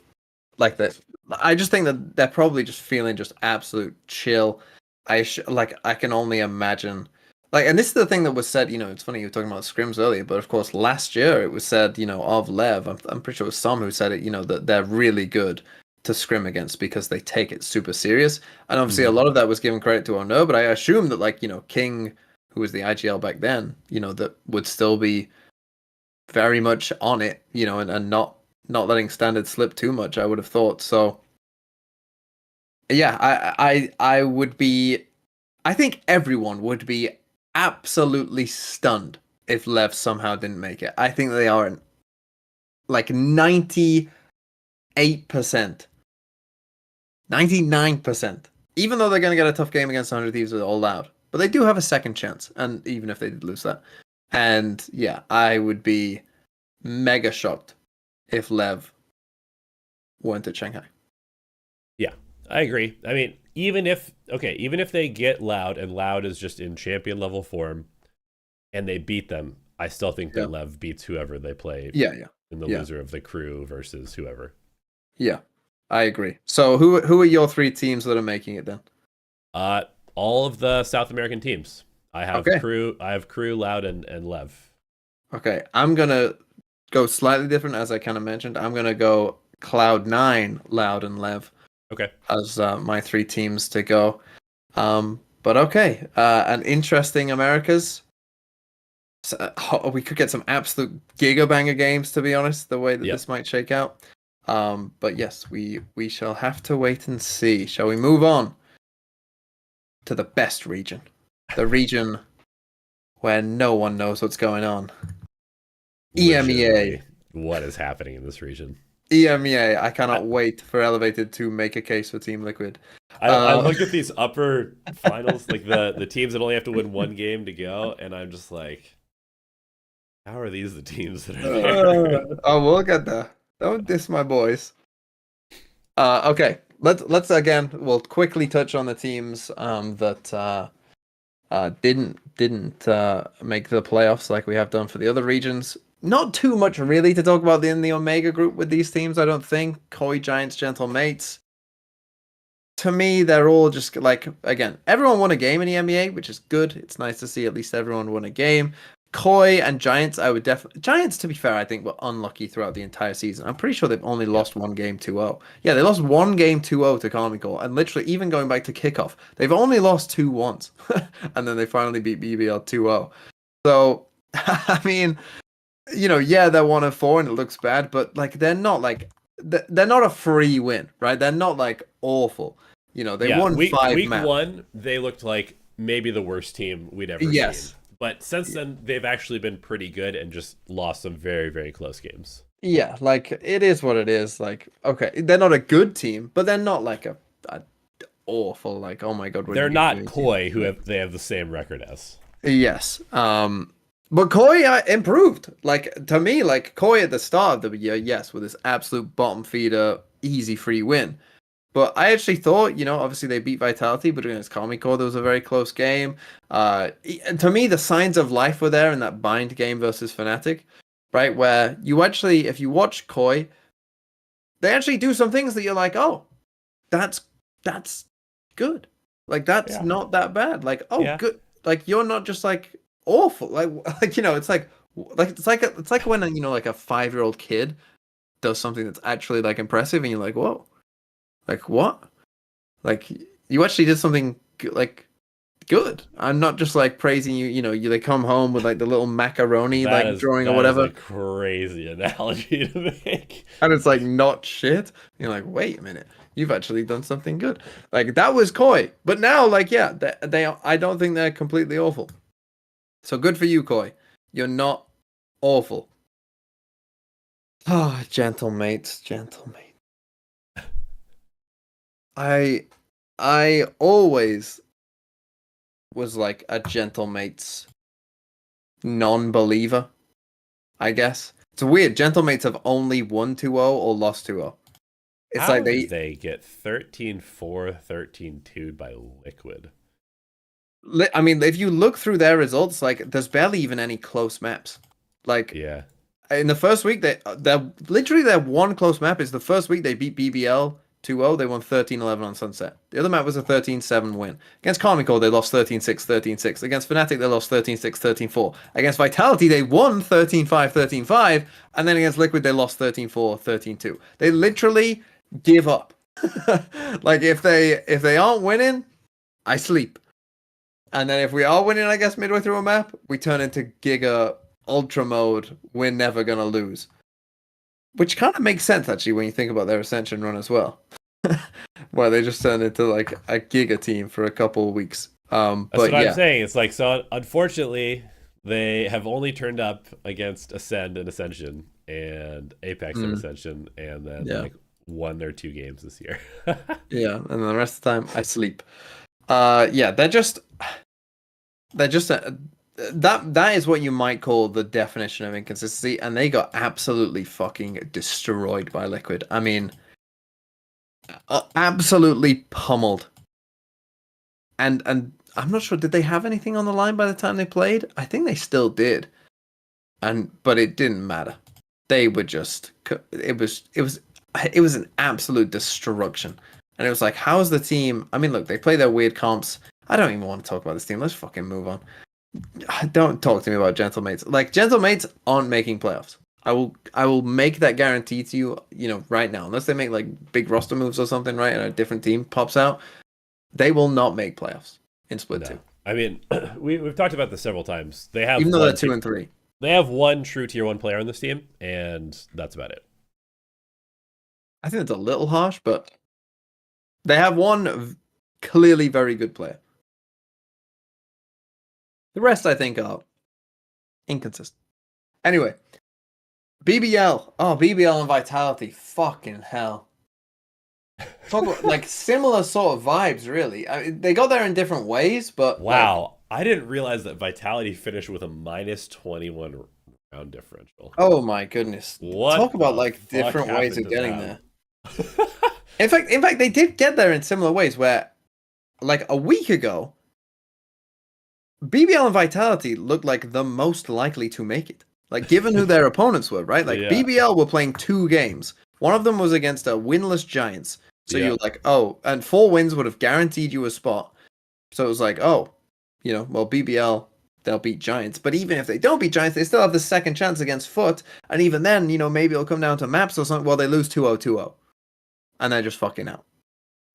that. I just think that they're probably just feeling just absolute chill. I can only imagine, like, and this is the thing that was said. It's funny you were talking about scrims earlier, but of course last year it was said, of Lev. I'm pretty sure it was some who said it. That they're really good to scrim against because they take it super serious. And obviously a lot of that was given credit to Ono, but I assume that like King, who was the IGL back then, that would still be very much on it, and not letting standards slip too much. I would have thought so. Yeah, I would be. I think everyone would be absolutely stunned if Lev somehow didn't make it. I think they are like 98%, 99%. Even though they're going to get a tough game against 100 Thieves with all out. But they do have a second chance, and even if they did lose that. And yeah, I would be mega shocked if Lev went to Shanghai. Yeah, I agree. I mean, even if they get Loud and Loud is just in champion level form and they beat them, I still think that Lev beats whoever they play in the loser of the crew versus whoever. Yeah, I agree. So who are your 3 teams that are making it then? All of the South American teams. I have Crew, Loud, and Lev. Okay, I'm gonna go slightly different, as I kind of mentioned. I'm gonna go Cloud9, Loud, and Lev. Okay. As my 3 teams to go. But okay, an interesting Americas. We could get some absolute gigabanger games, to be honest, the way that this might shake out. But yes, we shall have to wait and see. Shall we move on to the best region? The region where no one knows what's going on. EMEA. What is happening in this region? EMEA. I cannot wait for Elevated to make a case for Team Liquid. I look at these upper finals, like the teams that only have to win 1 game to go, and I'm just like, how are these the teams that are there? We'll get there. Don't diss my boys. Okay, let's again. We'll quickly touch on the teams that didn't make the playoffs like we have done for the other regions. Not too much really to talk about in the Omega group with these teams, I don't think. Koi, Giants, Gentle Mates. To me, they're all just like, again, everyone won a game in EMEA, which is good. It's nice to see at least everyone won a game. Koi and Giants, I would definitely... Giants, to be fair, I think were unlucky throughout the entire season. I'm pretty sure they've only lost 1 game 2-0. Yeah, they lost 1 game 2-0 to Carmichael, and literally, even going back to kickoff, they've only lost 2 once. And then they finally beat BBL 2-0. So, I mean, you know, yeah, they're 1-4 and it looks bad, but like they're not a free win, right? They're not like awful. You know, they won 5 week maps. 1, they looked like maybe the worst team we'd ever seen. But since then, they've actually been pretty good and just lost some very, very close games. Yeah, like, it is what it is. Like, okay, they're not a good team, but they're not like a awful, like, oh my god. They're not Koi, they have the same record as. Yes. But Koi improved. Like, to me, like, Koi at the start of the year, yes, with this absolute bottom feeder, easy free win. But I actually thought, you know, obviously they beat Vitality, but against Comico, there was a very close game. And to me, the signs of life were there in that bind game versus Fnatic, right? Where you actually, if you watch Koi, they actually do some things that you're like, oh, that's good. Like, that's not that bad. Like, good. Like, you're not just like awful. Like you know, it's like when, you know, like a 5-year-old kid does something that's actually like impressive, and you're like, whoa. Like, what? Like, you actually did something like good. I'm not just like praising you. You know, they come home with like the little macaroni drawing or whatever. That is a crazy analogy to make. And it's like not shit. You're like, wait a minute, you've actually done something good. Like, that was Koi, but now, like, yeah, they I don't think they're completely awful. So good for you, Koi. You're not awful. Oh, gentle mates. I always was like a gentle mates non-believer, I guess. It's weird. Gentle mates have only won 2-0 or lost 2-0. It's How like they get 13-4, 13-2 by Liquid. I mean, if you look through their results, like, there's barely even any close maps. Like, yeah. In the first week, they're literally their one close map is the first week they beat BBL 2-0. They won 13-11 on Sunset. The other map was a 13-7 win. Against Carmichael, they lost 13-6, 13-6. Against Fnatic, they lost 13-6, 13-4. Against Vitality, they won 13-5, 13-5. And then against Liquid, they lost 13-4, 13-2. They literally give up. Like, if they aren't winning, I sleep. And then if we are winning, I guess, midway through a map, we turn into Giga Ultra mode. We're never going to lose. Which kind of makes sense, actually, when you think about their Ascension run as well. Where they just turned into, like, a Giga team for a couple of weeks. That's But what I'm yeah. saying. It's like, so unfortunately, they have only turned up against Ascend and Ascension and Apex and Mm, Ascension, and then yeah. like won their 2 games this year. Yeah. And then the rest of the time I sleep. Yeah, they're just that is what you might call the definition of inconsistency, and they got absolutely fucking destroyed by Liquid. I mean, absolutely pummeled. And I'm not sure, did they have anything on the line by the time they played? I think they still did. But it didn't matter. They were just it was an absolute destruction. And it was like, how's the team? I mean, look, they play their weird comps. I don't even want to talk about this team. Let's fucking move on. Don't talk to me about Gentlemates. Like, Gentlemates aren't making playoffs. I will make that guarantee to you, right now. Unless they make like big roster moves or something, right? And a different team pops out, they will not make playoffs in Split No, 2. I mean, we've talked about this several times. They have Even though they're 2 and 3. They have one true tier 1 player on this team, and that's about it. I think it's a little harsh, but they have one clearly very good player. The rest, I think, are inconsistent. Anyway, BBL. Oh, BBL and Vitality. Fucking hell. Talk about, like, similar sort of vibes, really. I mean, they got there in different ways, but wow, I didn't realize that Vitality finished with a -21 round differential. Oh my goodness! What Talk about the like different ways of to getting them? there. In fact, they did get there in similar ways. Where, like a week ago, BBL and Vitality looked like the most likely to make it. Like, given who their opponents were, right? Like, Yeah. BBL were playing 2 games. One of them was against a winless Giants. So Yeah. you're like, oh, and 4 wins would have guaranteed you a spot. So it was like, oh, well, BBL, they'll beat Giants. But even if they don't beat Giants, they still have the second chance against Foot. And even then, maybe it'll come down to maps or something. Well, they lose 2-0, 2-0. And they're just fucking out.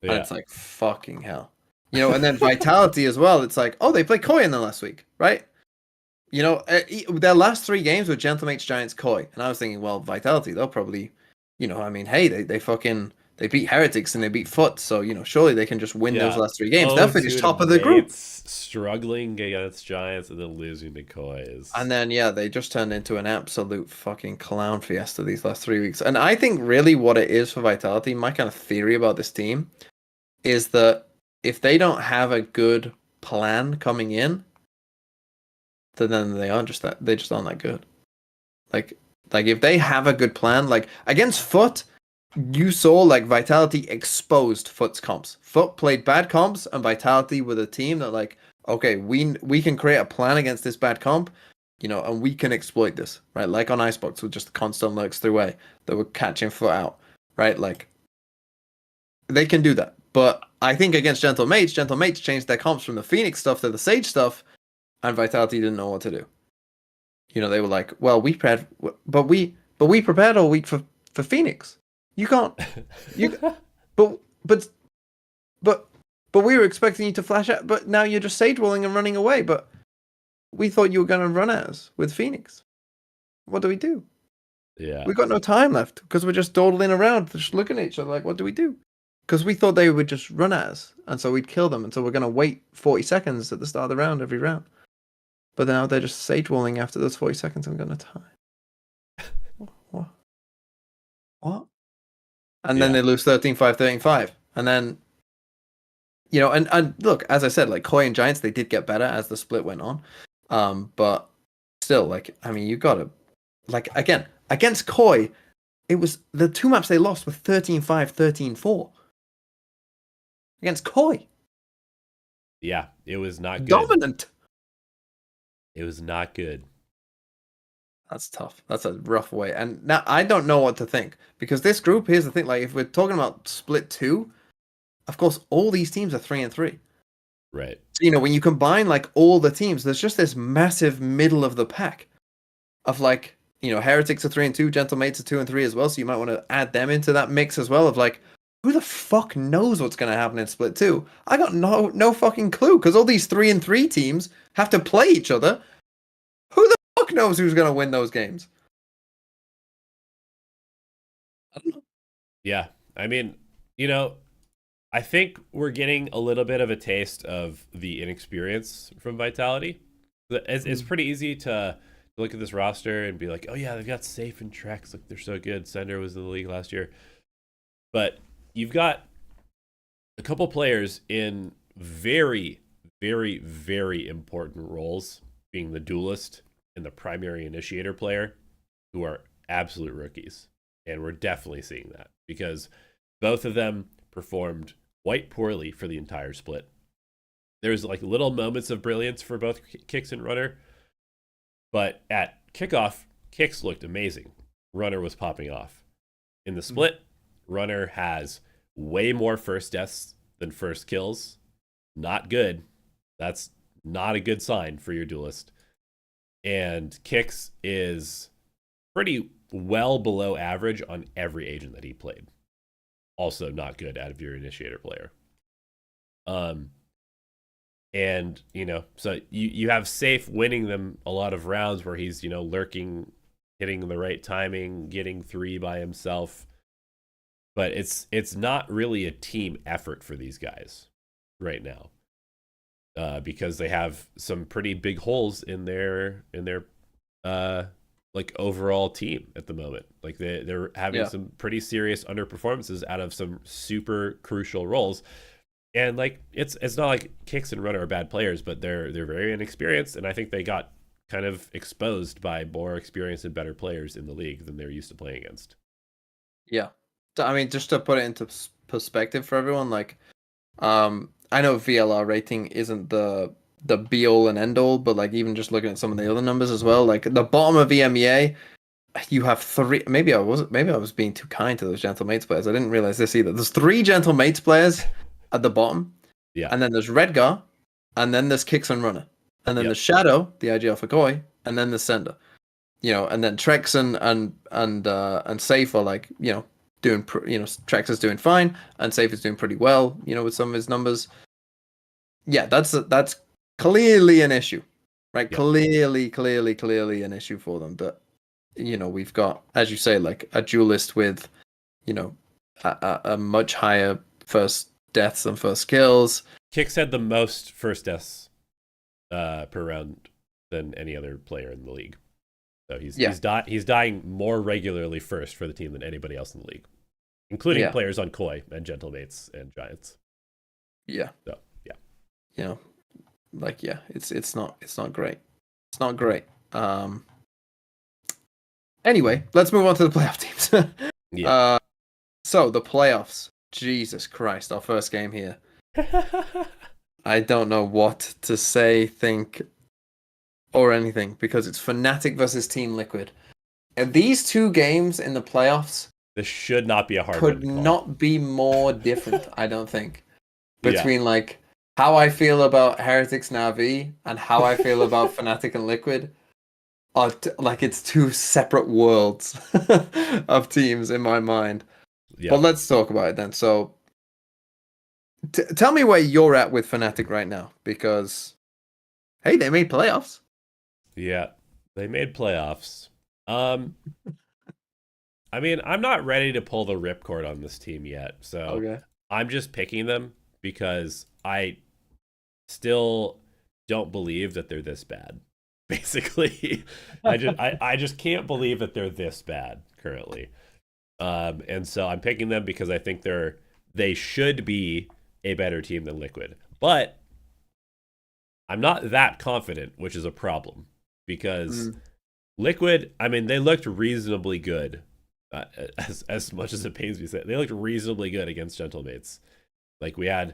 And Yeah. it's like, fucking hell. And then Vitality as well. It's like, oh, they played Koi in the last week, right? Their last 3 games were Gentlemates, Giants, Koi. And I was thinking, well, Vitality, they'll probably, I mean, hey, they beat Heretics and they beat Foot. So, surely they can just win those last 3 games. They'll finish top of the group. Struggling against Giants and then losing to Koi. And then, yeah, they just turned into an absolute fucking clown fiesta these last 3 weeks. And I think really what it is for Vitality, my kind of theory about this team, is that if they don't have a good plan coming in, then they just aren't that good. Like if they have a good plan, like against Foot, you saw like Vitality exposed Foot's comps. Foot played bad comps, and Vitality were the team that like, okay, we can create a plan against this bad comp, and we can exploit this, right? Like on Icebox with just the constant lurks through A that were catching Foot out, right? Like they can do that. But I think against Gentlemates changed their comps from the Phoenix stuff to the Sage stuff, and Vitality didn't know what to do. They were like, well, we prepared, but we prepared all week for Phoenix. You can't, but we were expecting you to flash out, but now you're just sage walling and running away. But we thought you were going to run at us with Phoenix. What do we do? Yeah, we got no time left because we're just dawdling around, just looking at each other like, what do we do? Because we thought they would just run at us, and so we'd kill them, and so we're going to wait 40 seconds at the start of the round every round. But now they're just sage walling after those 40 seconds. I'm going to die. What? And then they lose 13-5, 13-5. And then, and look, as I said, like Koi and Giants, they did get better as the split went on. But still, like, I mean, you got to, like, again, against Koi, it was the 2 maps they lost were 13-5, 13-4. Against Koi. Yeah, it was not good. Dominant. It was not good. That's tough. That's a rough way. And now I don't know what to think. Because this group, here's the thing, like if we're talking about split 2, of course all these teams are 3-3. Right. So, when you combine like all the teams, there's just this massive middle of the pack of like, Heretics are 3-2, Gentlemates are 2-3 as well. So you might want to add them into that mix as well of like, who the fuck knows what's going to happen in split 2? I got no fucking clue because all these 3-3 teams have to play each other. Who the fuck knows who's going to win those games? I don't know. Yeah, I mean, I think we're getting a little bit of a taste of the inexperience from Vitality. It's Mm. pretty easy to look at this roster and be like, oh yeah, they've got Safe and Trex, like they're so good. Sender was in the league last year, but you've got a couple players in very, very, very important roles, being the duelist and the primary initiator player, who are absolute rookies. And we're definitely seeing that because both of them performed quite poorly for the entire split. There's like little moments of brilliance for both Kicks and Runner, but at kickoff, Kicks looked amazing. Runner was popping off. In the split, Runner has way more first deaths than first kills. Not good. That's not a good sign for your duelist. And Kicks is pretty well below average on every agent that he played. Also not good out of your initiator player. And so you have Safe winning them a lot of rounds where he's lurking, hitting the right timing, getting 3 by himself. But it's not really a team effort for these guys right now, because they have some pretty big holes in their like overall team at the moment. Like they're having some pretty serious underperformances out of some super crucial roles. And like it's not like Kicks and Runner are bad players, but they're very inexperienced, and I think they got kind of exposed by more experienced and better players in the league than they're used to playing against. Yeah. I mean, just to put it into perspective for everyone, like, I know VLR rating isn't the be all and end all, but like even just looking at some of the other numbers as well, like the bottom of EMEA, you have 3. Maybe I was being too kind to those Gentle Mates players. I didn't realize this either. There's 3 Gentle Mates players at the bottom. Yeah. And then there's Redgar, and then there's Kicks and Runner, and then there's Shadow, the IG Alpha Koi, and then there's Sender. And then Trex and Safe are like, doing, Trex is doing fine, and Safe is doing pretty well, with some of his numbers. Yeah, that's clearly an issue, right? Yep. Clearly an issue for them. But we've got, as you say, like a duelist with, a much higher first deaths and first kills. Kicks had the most first deaths per round than any other player in the league. So he's dying more regularly first for the team than anybody else in the league, including players on Koi and Gentlemates and Giants. Yeah. So it's not great. It's not great. Anyway, let's move on to the playoff teams. So the playoffs. Jesus Christ, our first game here. I don't know what to say, think, or anything, because it's Fnatic versus Team Liquid. And these 2 games in the playoffs, this should not be a hard could one to call. not be more different, I don't think. Between like how I feel about Heretics Na'Vi and how I feel about Fnatic and Liquid are like it's 2 separate worlds of teams in my mind. Yeah. But let's talk about it then. So tell me where you're at with Fnatic right now, because hey, they made playoffs. Yeah, they made playoffs. I mean, I'm not ready to pull the ripcord on this team yet, so I'm just picking them because I still don't believe that they're this bad. Basically, I just can't believe that they're this bad currently. And so I'm picking them because I think they should be a better team than Liquid. But I'm not that confident, which is a problem, because Liquid, I mean, they looked reasonably good. As much as it pains me to say, they looked reasonably good against Gentlemates. Like we had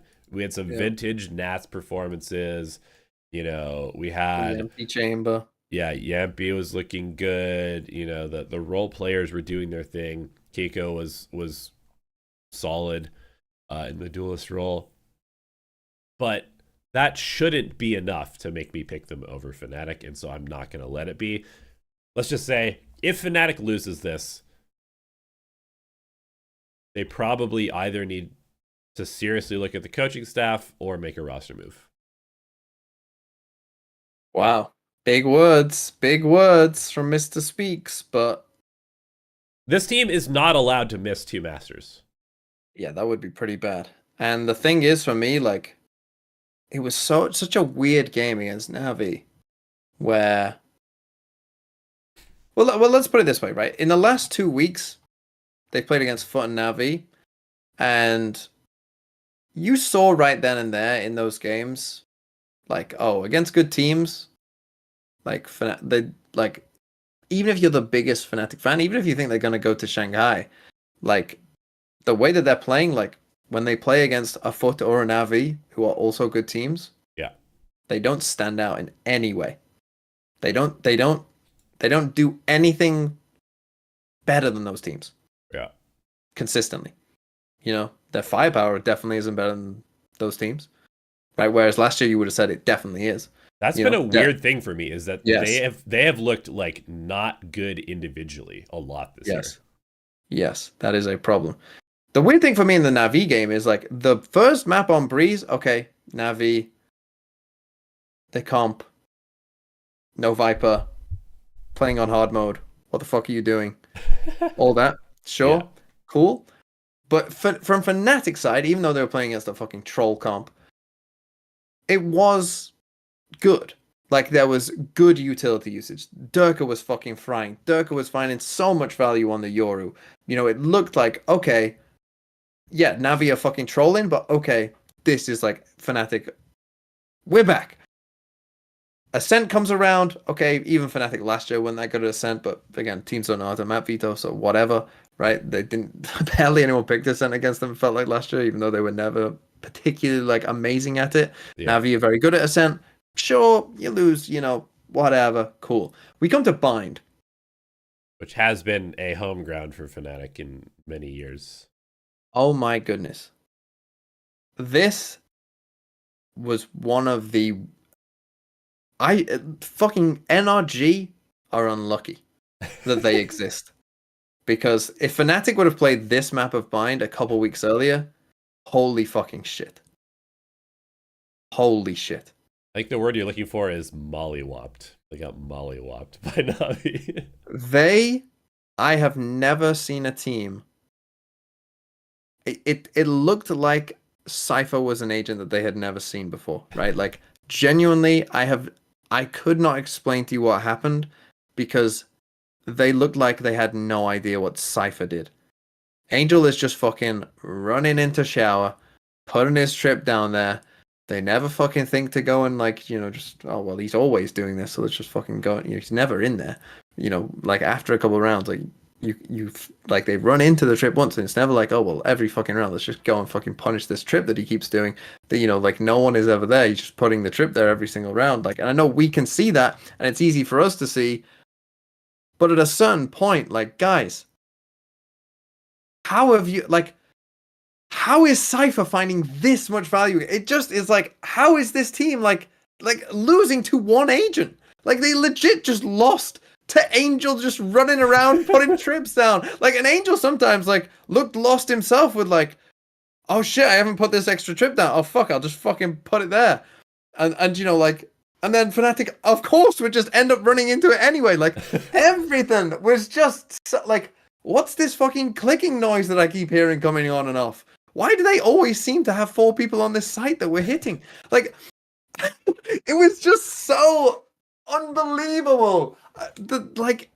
some vintage Nats performances. We had Yampy Chamber. Yeah, Yampy was looking good. The role players were doing their thing. Keiko was solid in the duelist role. But that shouldn't be enough to make me pick them over Fnatic, and so I'm not going to let it be. Let's just say, if Fnatic loses this, they probably either need to seriously look at the coaching staff or make a roster move. Wow. Big words from Mr. Speaks, but this team is not allowed to miss 2 Masters. Yeah, that would be pretty bad. And the thing is, for me, like, it was such a weird game against Navi, where, well, let's put it this way, right? In the last 2 weeks, they played against Foot and Navi, and you saw right then and there in those games, like, oh, against good teams, like they like, even if you're the biggest Fnatic fan, even if you think they're gonna go to Shanghai, like the way that they're playing, like when they play against a Foot or a Navi, who are also good teams, Yeah. they don't stand out in any way. They don't do anything better than those teams. Yeah. Consistently. You know, their firepower definitely isn't better than those teams. Right? Whereas last year you would have said it definitely is. That's You been know, a weird thing for me, is that Yes. they have looked like not good individually a lot this year. Yes, that is a problem. The weird thing for me in the Navi game is like the first map on Breeze, okay, Navi, the comp, no Viper, playing on hard mode. What the fuck are you doing? All that, sure, Yeah. cool. But from Fnatic side, even though they were playing against a fucking troll comp, it was good. Like, there was good utility usage. Durka was fucking frying. Durka was finding so much value on the Yoru. You know, it looked like, okay, yeah, Navi are fucking trolling, but okay, this is like Fnatic. We're back. Ascent comes around. Okay, even Fnatic last year wasn't that good at Ascent, but again, teams don't know how to map veto, so whatever, right? They didn't, barely anyone picked Ascent against them, felt like last year, even though they were never particularly like amazing at it. Yeah. Navi are very good at Ascent. Sure, you lose, you know, whatever, cool. We come to Bind. Which has been a home ground for Fnatic in many years. Oh my goodness. This was one of the fucking NRG are unlucky that they exist. Because if Fnatic would have played this map of Bind a couple weeks earlier, holy fucking shit. Holy shit. I think the word you're looking for is mollywopped. They got mollywopped by Navi. I have never seen a team. It looked like Cypher was an agent that they had never seen before, right? Like, genuinely, I could not explain to you what happened, because they looked like they had no idea what Cypher did. Angel is just fucking running into shower, putting his trip down there. They never fucking think to go and, like, you know, just, oh, well, he's always doing this, so let's just fucking go. You know, he's never in there. You know, like, after a couple of rounds, like, you like, they run into the trip once, and it's never like, oh, well, every fucking round, let's just go and fucking punish this trip that he keeps doing. That, you know, like, no one is ever there. He's just putting the trip there every single round. Like, and I know we can see that, and it's easy for us to see, but at a certain point, like, guys, how have you, like, how is Cypher finding this much value? It just is like, how is this team like losing to one agent? Like, they legit just lost to Angel just running around putting trips down. Like, an Angel sometimes like looked lost himself with like, oh shit, I haven't put this extra trip down. Oh fuck, I'll just fucking put it there. And you know, like, and then Fnatic, of course, would just end up running into it anyway. Like, everything was just like, what's this fucking clicking noise that I keep hearing coming on and off? Why do they always seem to have 4 people on this site that we're hitting? Like, it was just so unbelievable. Like,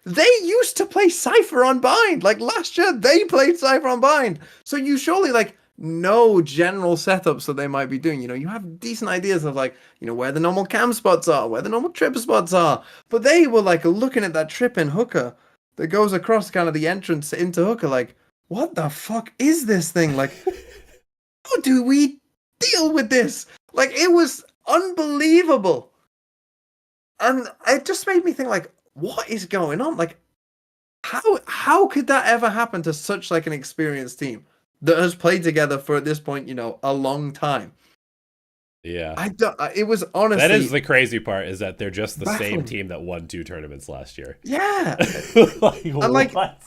they used to play Cypher on Bind. Like, last year, they played Cypher on Bind. So you surely, like, know general setups that they might be doing. You know, you have decent ideas of, like, you know, where the normal cam spots are, where the normal trip spots are. But they were, like, looking at that trip in Hooker that goes across kind of the entrance into Hooker, like, what the fuck is this thing? Like, how do we deal with this? Like, it was unbelievable. And it just made me think, like, what is going on? Like, how could that ever happen to such, like, an experienced team that has played together for, at this point, you know, a long time? Yeah. It was honestly... That is the crazy part, is that they're just the baffling. same team that won 2 tournaments last year. Yeah. Like, and, like, what?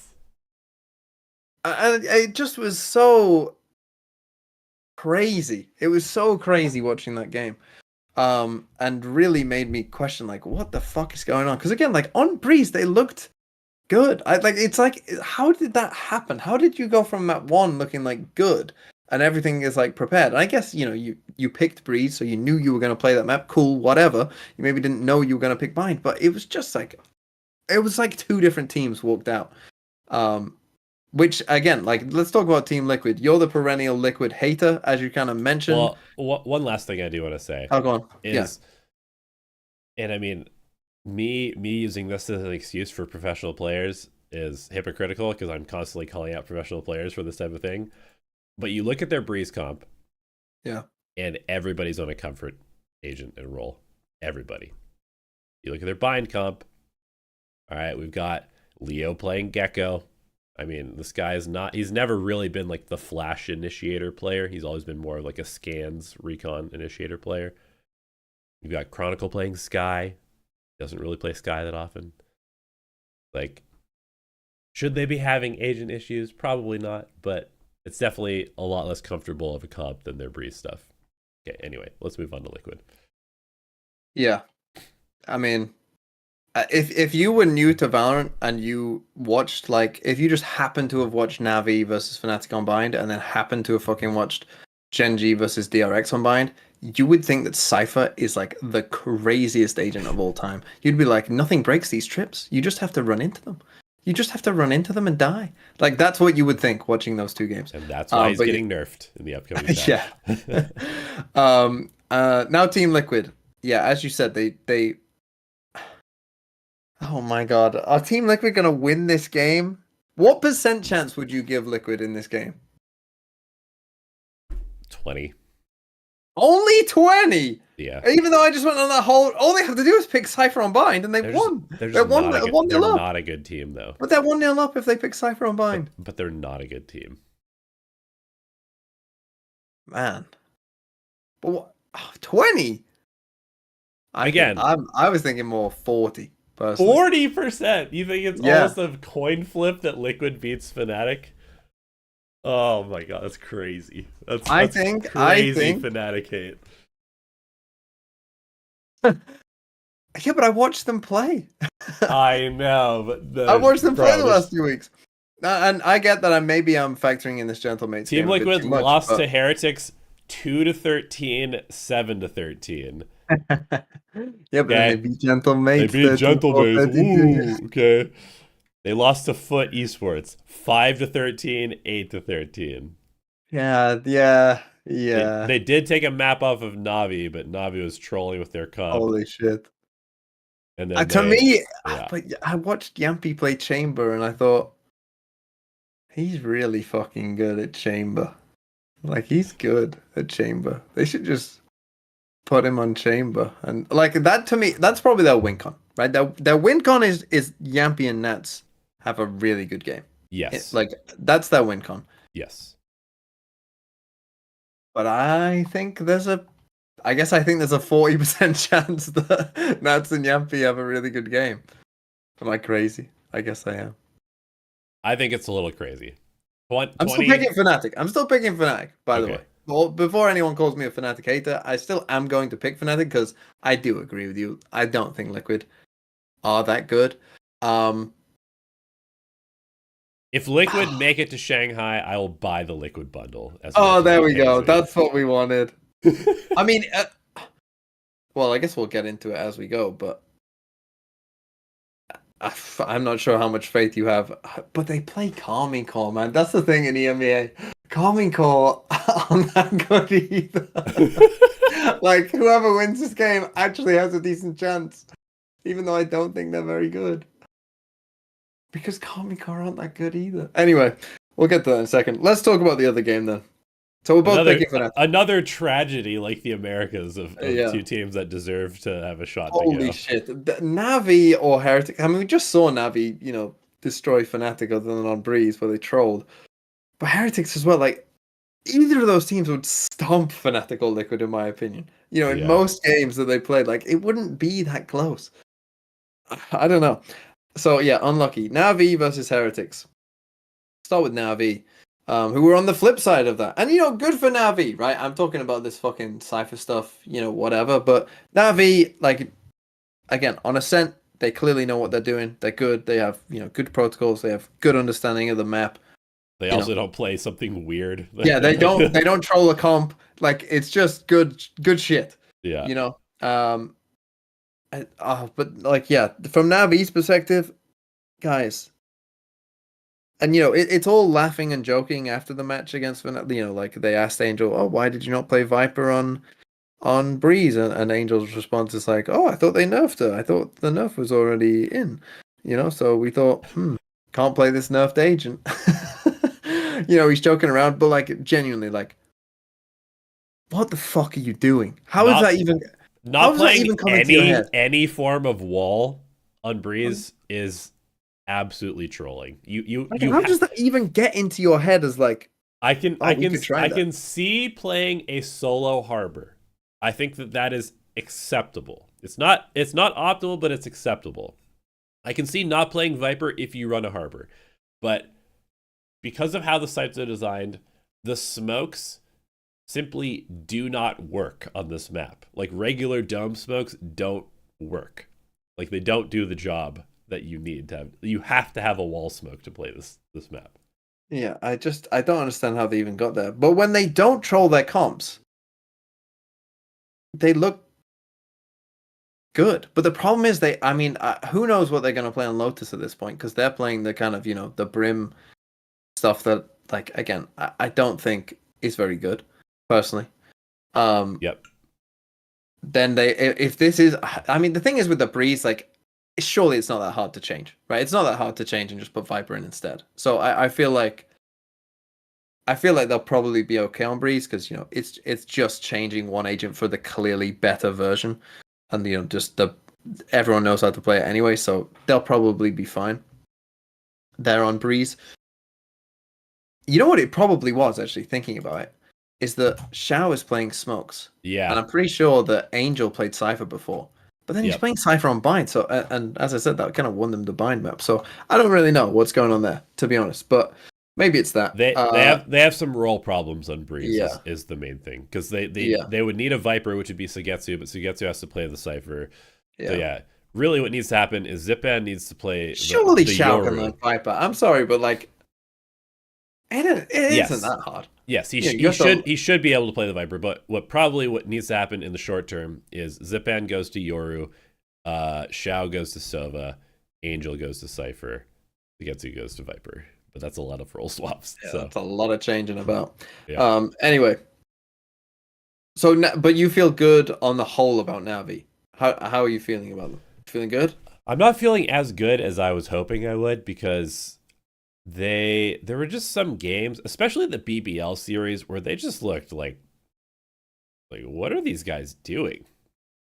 And it just was so crazy. It was so crazy watching that game. And really made me question, like, what the fuck is going on? Because again, like, on Breeze, they looked good. It's like, how did that happen? How did you go from map 1 looking like good, and everything is like prepared. And I guess you picked Breeze, so you knew you were going to play that map. Cool, whatever. You maybe didn't know you were going to pick Bind, but it was just like two different teams walked out. Which again, like, let's talk about Team Liquid. You're the perennial Liquid hater, as you kind of mentioned. Well, one last thing I do want to say. Oh, go on. Is, and I mean, me using this as an excuse for professional players is hypocritical because I'm constantly calling out professional players for this type of thing. But you look at their Breeze comp, and everybody's on a comfort agent and role. Everybody. You look at their Bind comp. All right, we've got Leo playing Gecko. I mean, this guy he's never really been like the flash initiator player. He's always been more like a scans recon initiator player. You've got Chronicle playing Sky. Doesn't really play Sky that often. Like, should they be having agent issues? Probably not, but it's definitely a lot less comfortable of a comp than their Breeze stuff. Okay, anyway, let's move on to Liquid. Yeah. I mean, if you were new to Valorant and you watched, like, if you just happened to have watched Navi versus Fnatic on Bind and then happened to have fucking watched Gen.G versus DRX on Bind, you would think that Cypher is like the craziest agent of all time. You'd be like, nothing breaks these trips. You just have to run into them. You just have to run into them and die. Like, that's what you would think watching those two games. And that's why he's getting nerfed in the upcoming patch. Yeah. Now Team Liquid. Yeah, as you said, they oh my god. Are Team Liquid going to win this game? What % chance would you give Liquid in this game? 20. Only 20? Yeah. Even though I just went on that whole... All they have to do is pick Cypher on Bind, and they won. They're not a good team, though. But they're 1-0 up if they pick Cypher on Bind. But they're not a good team. Man. But what? 20? I was thinking more 40. Personally. 40%? You think it's almost a coin flip that Liquid beats Fnatic? Oh my god, that's crazy. That's crazy Fnatic hate. Yeah, but I watched them play. I know, but I watched them play the last few weeks. And I get that I'm factoring in this Gentlemate's Team Liquid lost to Heretics 2-13, 7-13. Yeah, but they beat Gentlemates. They beat Gentlemates. Ooh, okay. They lost to Foot Esports 5-13, 8-13. Yeah. They did take a map off of Navi, but Navi was trolling with their comp. Holy shit. And then but I watched Yampy play Chamber and I thought, he's really fucking good at Chamber. Like, he's good at Chamber. They should just put him on Chamber. And like that, to me, that's probably their win con, right? Their win con is Yampy and Nats have a really good game. Yes. That's their win con. Yes. But I think there's a 40% chance that Nats and Yampy have a really good game. Am I crazy? I guess I am. I think it's a little crazy. I'm still picking Fnatic, by the way. Well, before anyone calls me a Fnatic hater, I still am going to pick Fnatic because I do agree with you. I don't think Liquid are that good. If Liquid make it to Shanghai, I will buy the Liquid bundle. There we go. That's what we wanted. I mean, well, I guess we'll get into it as we go, but I'm not sure how much faith you have. But they play Calming Core, man. That's the thing in EMEA. Calming Core aren't that good either. Like, whoever wins this game actually has a decent chance, even though I don't think they're very good. Because Calming Core aren't that good either. Anyway, we'll get to that in a second. Let's talk about the other game then. So we're both picking Fnatic. Another tragedy like the Americas of two teams that deserve to have a shot to go. Holy shit. Navi or Heretic. I mean, we just saw Navi, destroy Fnatic other than on Breeze where they trolled. But Heretics as well, like, either of those teams would stomp Fnatic or Liquid, in my opinion. In most games that they played, like, it wouldn't be that close. I don't know. So, yeah, unlucky. Navi versus Heretics. Start with Navi, who were on the flip side of that. And, good for Navi, right? I'm talking about this fucking Cypher stuff, whatever. But Navi, like, again, on Acend, they clearly know what they're doing. They're good. They have, good protocols. They have good understanding of the map. They You know, also don't play something weird. yeah, they don't troll the comp. Like it's just good shit. Yeah. You know. But like yeah, from Navi's perspective, guys, and it's all laughing and joking after the match against like they asked Angel, oh, why did you not play Viper on Breeze? And Angel's response is like, oh, I thought they nerfed her. I thought the nerf was already in. So we thought, can't play this nerfed agent. He's joking around, but like genuinely, like, what the fuck are you doing? How is that Not even? How not does that playing even come into your head? any form of wall on Breeze is absolutely trolling. Like, how does that even get into your head as like, I can oh, we could try that? can see playing a solo harbor. I think that is acceptable. It's not optimal, but it's acceptable. I can see not playing Viper if you run a harbor, but because of how the sites are designed, the smokes simply do not work on this map. Like regular dome smokes don't work. Like they don't do the job that you need to have. You have to have a wall smoke to play this map. Yeah, I don't understand how they even got there. But when they don't troll their comps, they look good. But the problem is who knows what they're going to play on Lotus at this point, because they're playing the kind of, the Brim stuff that, like, again, I don't think is very good, personally. Yep. Then if this is, the thing is with the Breeze, like, surely it's not that hard to change, right? It's not that hard to change and just put Viper in instead. So I feel like they'll probably be okay on Breeze because it's just changing one agent for the clearly better version, and just everyone knows how to play it anyway, so they'll probably be fine there on Breeze. You know what it probably was, actually, thinking about it, is that Xiao is playing Smokes. Yeah. And I'm pretty sure that Angel played Cypher before. But then he's playing Cypher on Bind, so and as I said, that kind of won them the Bind map. So I don't really know what's going on there, to be honest. But maybe it's that. They have some role problems on Breeze is the main thing. Because they would need a Viper, which would be Sugetsu, but Sugetsu has to play the Cypher. Yeah. So yeah. Really what needs to happen is Zipan needs to play surely Xiao can learn Viper. I'm sorry, but like it isn't that hard. Yes, he should be able to play the Viper, but what needs to happen in the short term is Zipan goes to Yoru, Xiao goes to Sova, Angel goes to Cypher, Sugetsu goes to Viper. But that's a lot of role swaps. Yeah, so that's a lot of changing about. Yeah. Anyway, so but you feel good on the whole about Navi. How are you feeling about them? Feeling good? I'm not feeling as good as I was hoping I would, because there were just some games, especially the BBL series, where they just looked like what are these guys doing?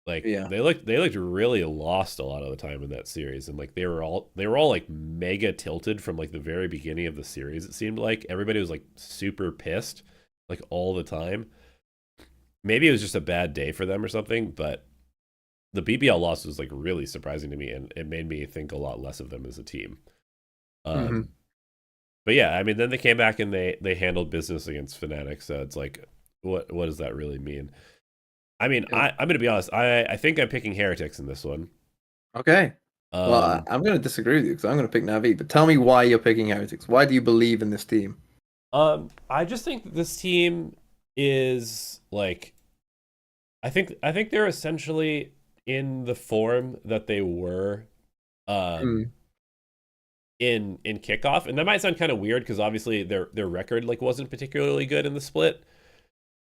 Like they looked really lost a lot of the time in that series, and like they were all like mega tilted from like the very beginning of the series. It seemed like everybody was like super pissed like all the time. Maybe it was just a bad day for them or something, but the BBL loss was like really surprising to me, and it made me think a lot less of them as a team. But yeah, then they came back and they handled business against Fnatic. So it's like, what does that really mean? I'm going to be honest. I think I'm picking Heretics in this one. Okay. Well, I'm going to disagree with you because I'm going to pick Navi. But tell me why you're picking Heretics. Why do you believe in this team? I just think that this team is like, I think they're essentially in the form that they were in kickoff, and that might sound kind of weird because obviously their record like wasn't particularly good in the split.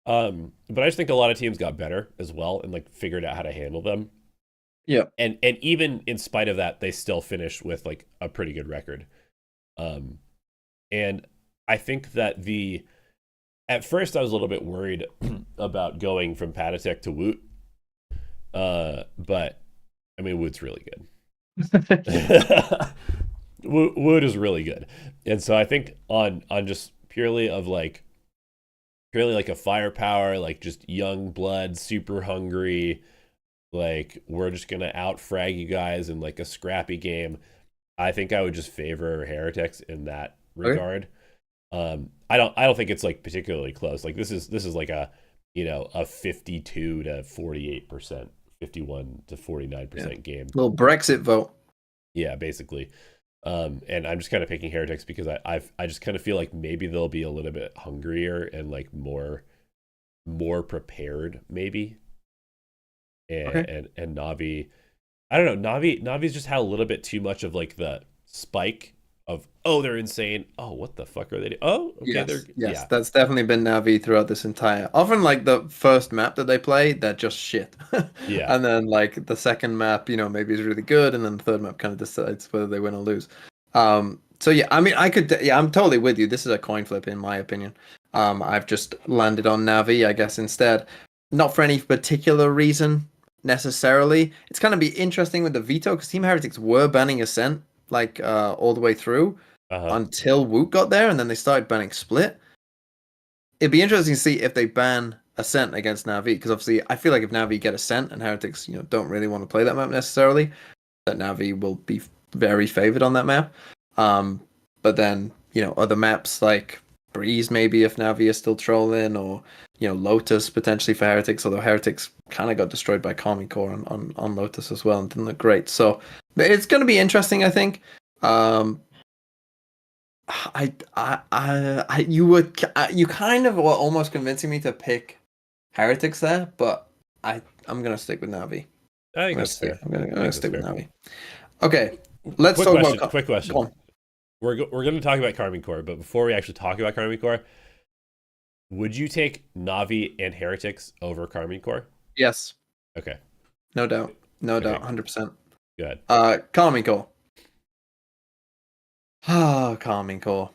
But I just think a lot of teams got better as well and like figured out how to handle them. Yeah. And even in spite of that, they still finished with like a pretty good record. And I think that at first I was a little bit worried about going from Patatek to Woot. But Woot's really good. Wood is really good, and so I think on just purely like a firepower, like just young blood, super hungry, like we're just gonna out frag you guys in like a scrappy game. I think I would just favor Heretics in that regard. Okay. I don't think it's like particularly close. Like this is like a 52 to 48%, 51 to 49% game. Little Brexit vote. Yeah, basically. And I'm just kind of picking Heretics because I just kind of feel like maybe they'll be a little bit hungrier and like more prepared maybe. Okay. And Navi, I don't know. Navi's just had a little bit too much of like the spike of, oh, they're insane. Oh, what the fuck are they doing? Oh, okay, they're Yes, yeah. that's definitely been Navi throughout this entire. Often, like the first map that they play, they're just shit, Yeah. and then like the second map, maybe is really good, and then the third map kind of decides whether they win or lose. So yeah, I mean, yeah, I'm totally with you. This is a coin flip, in my opinion. I've just landed on Navi, I guess, instead, not for any particular reason necessarily. It's kind of be interesting with the veto because Team Heretics were banning Ascent like all the way through Uh-huh. until Woot got there, and then they started banning Split. It'd be interesting to see if they ban Ascent against Navi, because obviously I feel like if Navi get Ascent and Heretics, don't really want to play that map necessarily, that Navi will be very favored on that map. But then other maps like Breeze maybe if Navi is still trolling, or Lotus potentially for Heretics, although Heretics kind of got destroyed by Karmine Core on Lotus as well and didn't look great. So it's going to be interesting, I think. You kind of were almost convincing me to pick Heretics there, but I'm gonna stick with Navi. I think that's fair. I'm I gonna think that's stick with fair. Navi. Okay, let's Quick talk question. about. Quick Go question. on. We're going to talk about Karmine Core, but before we actually talk about Karmine Core, would you take Navi and Heretics over Karmine Core? Yes, Okay. no doubt, Okay. 100%. Go ahead. Karmine Core. Ah, Karmine Core.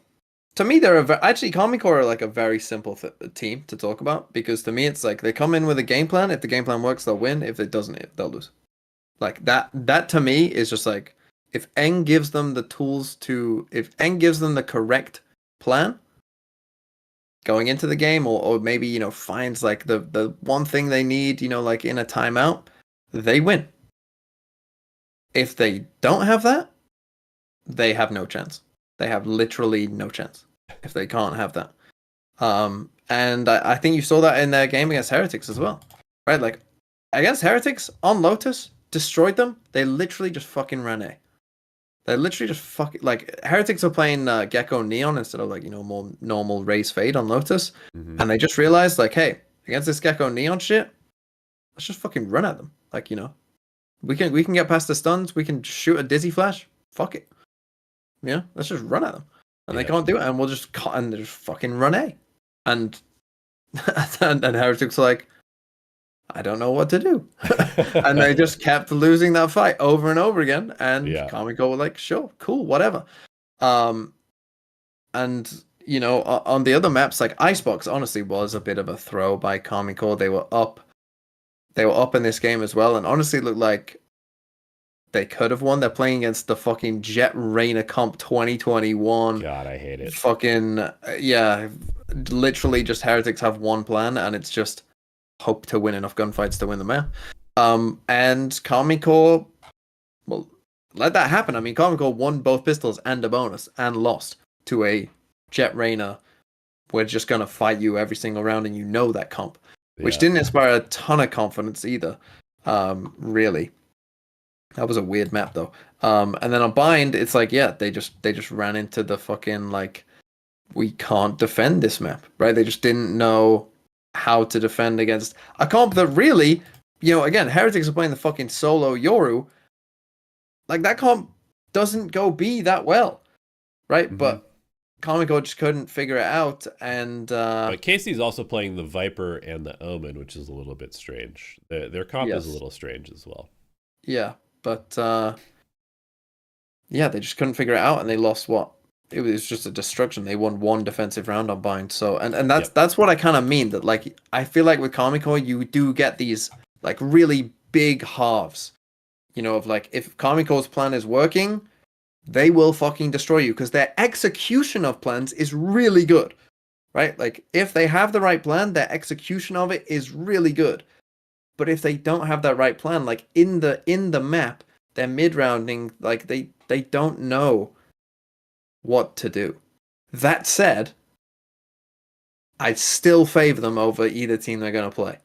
To me, they're actually Karmine Core are like a very simple team to talk about, because to me it's like they come in with a game plan. If the game plan works, they'll win. If it doesn't, they'll lose. Like that to me is just like, if Eng gives them the tools if Eng gives them the correct plan going into the game, or maybe finds like the one thing they need, like in a timeout, they win. If they don't have that, they have no chance. They have literally no chance if they can't have that. And I think you saw that in their game against Heretics as well, right? Like against Heretics on Lotus, destroyed them. They literally just fucking ran A. They literally just fucking like Heretics are playing Gecko Neon instead of like more normal Raze Fade on Lotus, Mm-hmm. and they just realized like, hey, against this Gecko Neon shit, let's just fucking run at them. Like we can get past the stuns. We can shoot a Dizzy Flash. Fuck it. Yeah, let's just run at them. And they Yeah. can't do it, and we'll just cut and just fucking run A. And and Heretics are like, I don't know what to do. And they just kept losing that fight over and over again. And Yeah. Karmine Core were like, sure, cool, whatever. And on the other maps, like Icebox honestly was a bit of a throw by Karmine Core. They were up in this game as well, and honestly looked like they could have won. They're playing against the fucking Jet Rainer Comp 2021. God, I hate it. Fucking yeah, literally just Heretics have one plan, and it's just hope to win enough gunfights to win the map. And Karmine Core, well, let that happen. I mean, Karmine Core won both pistols and a bonus and lost to a Jet Rainer. We're just gonna fight you every single round, and that comp, which Yeah. didn't inspire a ton of confidence either. Really. That was a weird map though. And then on Bind, it's like, yeah, they just ran into the fucking like, we can't defend this map, right? They just didn't know how to defend against a comp that really, again, Heretics are playing the fucking solo Yoru. Like that comp doesn't go B that well, right? Mm-hmm. But Karmine Core just couldn't figure it out, and But Casey's also playing the Viper and the Omen, which is a little bit strange. Their comp is a yes, little strange as well. yeah, but yeah, they just couldn't figure it out, and they lost what? It was just a destruction. They won one defensive round on Bind. So and that's Yep. that's what I kind of mean. That like I feel like with Karmine Core, you do get these like really big halves. Of like if Karmine Core's plan is working, they will fucking destroy you because their execution of plans is really good. Right? Like if they have the right plan, their execution of it is really good. But if they don't have that right plan, like in the map, they're mid rounding, like they don't know what to do. That said, I still favor them over either team they're going to play.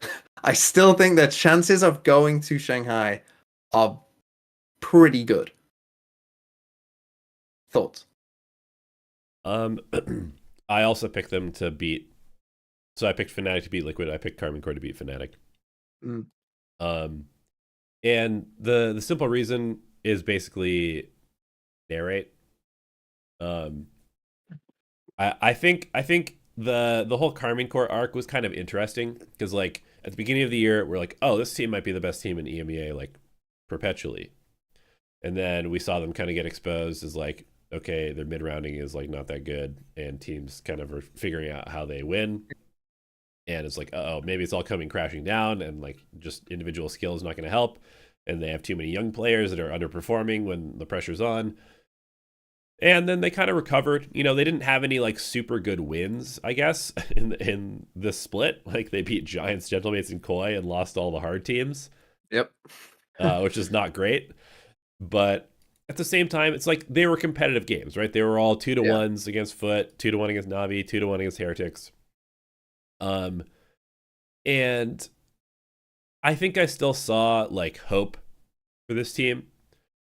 I still think their chances of going to Shanghai are pretty good. Thoughts? Um, I also picked them to beat. So I picked Fnatic to beat Liquid. I picked Karmine Corp to beat Fnatic. Mm. Um, and the simple reason is basically narrate. Um, I think the whole Karmine Corp arc was kind of interesting because like at the beginning of the year we're like, oh, this team might be the best team in EMEA like perpetually, and then we saw them kind of get exposed as like, okay, their mid rounding is like not that good, and teams kind of are figuring out how they win, and it's like, oh, maybe it's all coming crashing down, and like just individual skill is not going to help, and they have too many young players that are underperforming when the pressure's on. And then they kind of recovered. You know, they didn't have any like super good wins, I guess, in this split. Like they beat Giants, Gentlemates, and Koi and lost all the hard teams. Yep. Which is not great. But at the same time, it's like they were competitive games, right? They were all 2-1s against Foot, 2-1 against Navi, 2-1 against Heretics. And I think I still saw like hope for this team.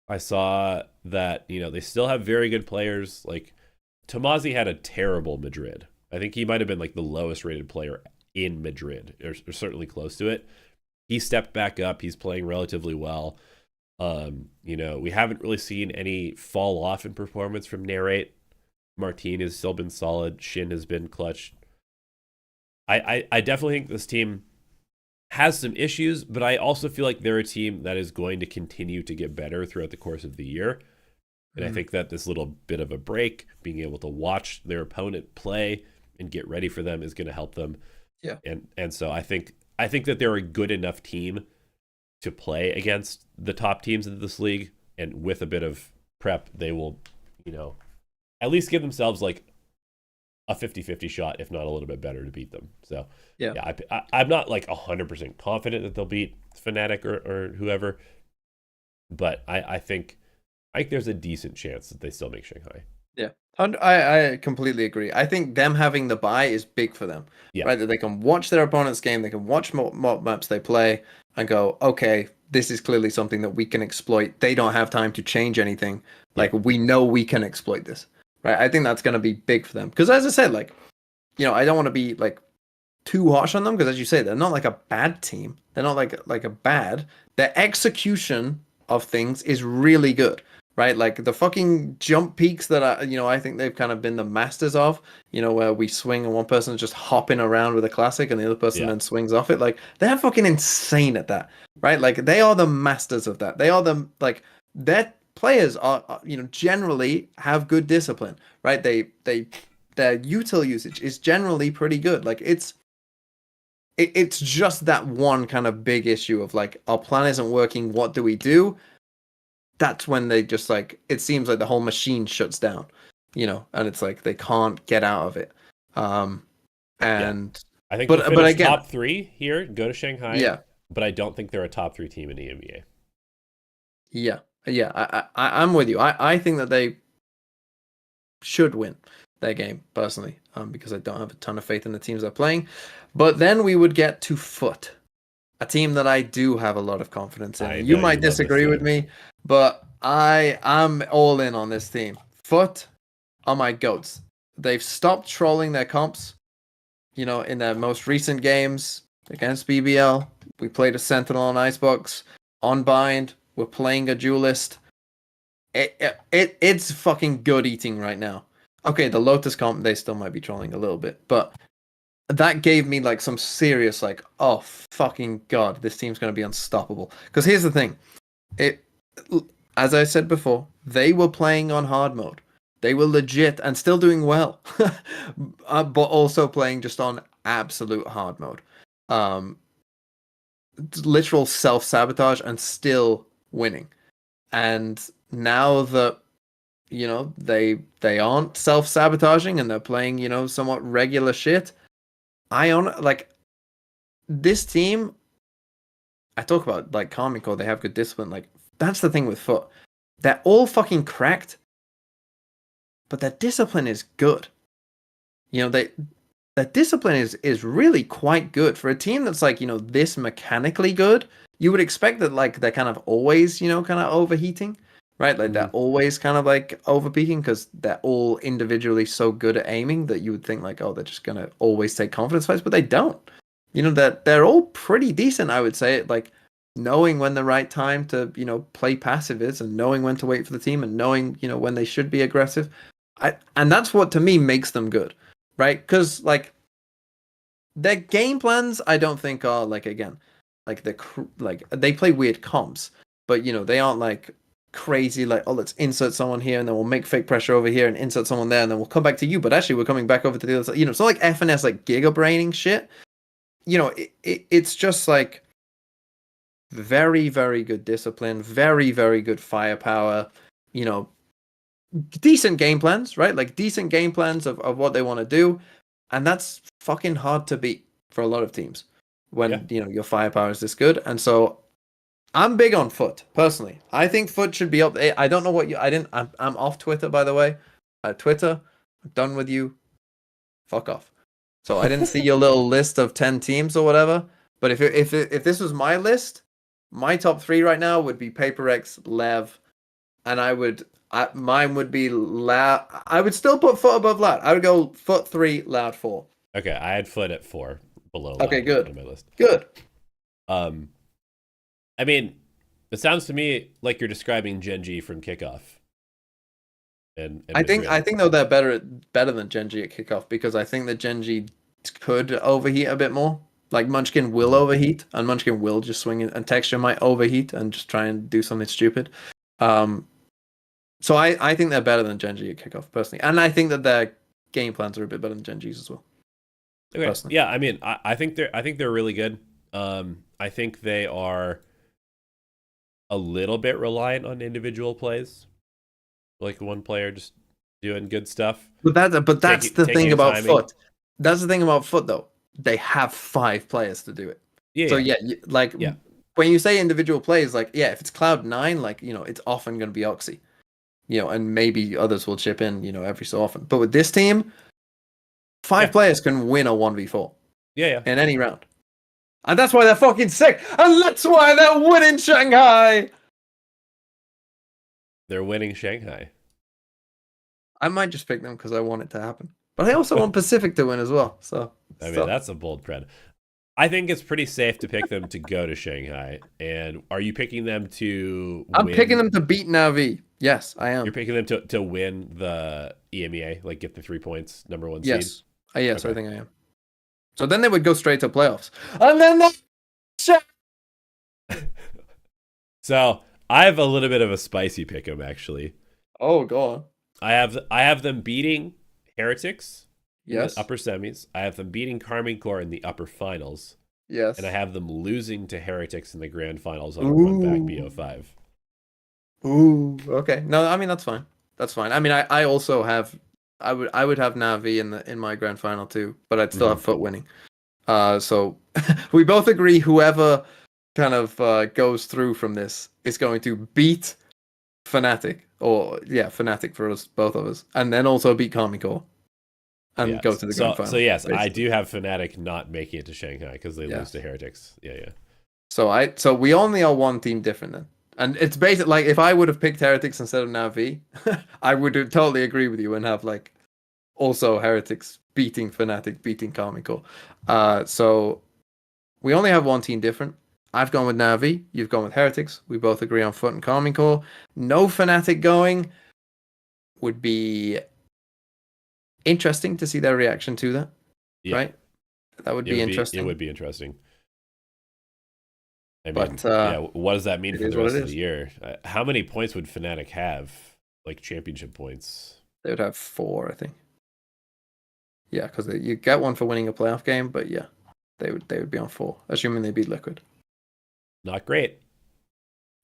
I saw that, you know, they still have very good players. Like Tomazi had a terrible Madrid. I think he might have been like the lowest rated player in Madrid, or certainly close to it. He stepped back up. He's playing relatively well. You know, we haven't really seen any fall off in performance from Narrate. Martin has still been solid. Shin has been clutch. I definitely think this team has some issues, but I also feel like they're a team that is going to continue to get better throughout the course of the year. And I think that this little bit of a break, being able to watch their opponent play and get ready for them, is going to help them. Yeah. And so I think that they're a good enough team to play against the top teams in this league, and with a bit of prep, they will, you know, at least give themselves like a 50-50 shot, if not a little bit better, to beat them. So yeah, I'm not like 100% confident that they'll beat Fnatic or whoever, but I think there's a decent chance that they still make Shanghai. Yeah, I completely agree. I think them having the bye is big for them, right? That they can watch their opponent's game, they can watch what maps they play, and go, okay, this is clearly something that we can exploit. They don't have time to change anything. Like, we know we can exploit this, right? I think that's going to be big for them. Because as I said, like, you know, I don't want to be like too harsh on them, because as you say, they're not like a bad team. They're not like a bad. Their execution of things is really good. Right, like the fucking jump peaks that I think they've kind of been the masters of. You know, where we swing and one person's just hopping around with a classic, and the other person then swings off it. Like, they're fucking insane at that, right? Like, they are the masters of that. They are the like their players are you know, generally have good discipline, right? Their util usage is generally pretty good. Like, it's just that one kind of big issue of like, our plan isn't working. What do we do? That's when they just like, it seems like the whole machine shuts down, you know, and it's like they can't get out of it. And I think but again, top 3 here, go to Shanghai. Yeah, but I don't think they're a top 3 team in EMEA. Yeah, I'm with you. I think that they should win their game personally, because I don't have a ton of faith in the teams they're playing. But then we would get to Foot, a team that I do have a lot of confidence in. You might disagree with me, but I'm all in on this team. Foot are my goats. They've stopped trolling their comps. You know, in their most recent games against BBL, we played a Sentinel on Icebox. On Bind, we're playing a Duelist. It's fucking good eating right now. Okay, the Lotus comp, they still might be trolling a little bit, but that gave me like some serious like, oh fucking god, this team's going to be unstoppable. Because here's the thing, as I said before, they were playing on hard mode. They were legit and still doing well, but also playing just on absolute hard mode. Literal self-sabotage and still winning. And now that, you know, they aren't self-sabotaging and they're playing, you know, somewhat regular shit, like, this team, I talk about like Karmine Corp, they have good discipline. Like, that's the thing with Foot. They're all fucking cracked, but their discipline is good. You know, their discipline is really quite good for a team that's like, you know, this mechanically good. You would expect that like they're kind of always, you know, kind of overheating, right? Like they're always kind of like overpeaking because they're all individually so good at aiming that you would think like, oh, they're just gonna always take confidence fights, but they don't. You know, that they're all pretty decent, I would say, like knowing when the right time to, play passive is and knowing when to wait for the team and knowing, when they should be aggressive. And that's what to me makes them good, right? Because like their game plans, I don't think are like, again, like like they play weird comps, but they aren't like crazy like, oh, let's insert someone here and then we'll make fake pressure over here and insert someone there and then we'll come back to you, but actually we're coming back over to the other side. It's not like FNS like giga braining shit. It's just like very, very good discipline, very, very good firepower, decent game plans, right? Like decent game plans of what they want to do. And that's fucking hard to beat for a lot of teams when, your firepower is this good. And so I'm big on Foot, personally. I think Foot should be up there. I don't know what I'm off Twitter, by the way. Twitter, I'm done with you. Fuck off. So I didn't see your little list of 10 teams or whatever. But if this was my list, my top 3 right now would be PaperX, Lev, and mine would be Loud. I would still put Foot above Loud. I would go Foot 3, Loud 4. Okay, I had Foot at 4 below. Okay, Loud good. on my list. Good. I mean, it sounds to me like you're describing Gen.G from Kickoff. And I think though they're better than Gen.G at Kickoff because I think that Gen.G could overheat a bit more. Like Munchkin will overheat, and Munchkin will just swing it, and Texture might overheat and just try and do something stupid. So I think they're better than Gen.G at Kickoff personally, and I think that their game plans are a bit better than Gen.G's as well. Okay. Personally. Yeah, I mean, I think they're really good. I think they are a little bit reliant on individual plays, like one player just doing good stuff. But that's the thing about Foot. That's the thing about Foot, though. They have 5 players to do it. Yeah. So when you say individual plays, like if it's Cloud9, like it's often going to be Oxy, and maybe others will chip in, every so often. But with this team, 5 players can win a 1v4. Yeah. In any round. And that's why they're fucking sick. And that's why they're winning Shanghai. They're winning Shanghai. I might just pick them because I want it to happen. But I also want Pacific to win as well. So I mean, that's a bold pred. I think it's pretty safe to pick them to go to Shanghai. And are you picking them to I'm picking them to beat Navi. Yes, I am. You're picking them to win the EMEA, like get the 3 points, number 1 seed? Yes. Yes, okay. I think I am. So then they would go straight to playoffs. And then So I have a little bit of a spicy pick 'em, actually. Oh, go on. I have them beating Heretics in the upper semis. I have them beating Karmine Corps in the upper finals. Yes. And I have them losing to Heretics in the grand finals on a run back BO5. Ooh, okay. No, I mean that's fine. That's fine. I mean I also have I would have Navi in my grand final too, but I'd still have Foot winning. So we both agree whoever kind of goes through from this is going to beat Fnatic, or Fnatic for us, both of us, and then also beat Karmine Corps and go to the grand final. So yes, basically. I do have Fnatic not making it to Shanghai because they lose to Heretics. Yeah. So we only are one team different then. And it's basically like if I would have picked Heretics instead of Navi, I would totally agree with you and have like also Heretics beating Fnatic, beating Karmine Corps. So we only have one team different. I've gone with Navi, you've gone with Heretics. We both agree on Foot and Karmine Corps. No Fnatic going would be interesting to see their reaction to that. Yeah. Right? That would be interesting. It would be interesting. I mean, what does that mean for the rest of the year? How many points would Fnatic have? Like championship points? They would have 4, I think. Yeah, because you get one for winning a playoff game, but yeah, they would be on 4, assuming they beat Liquid. Not great.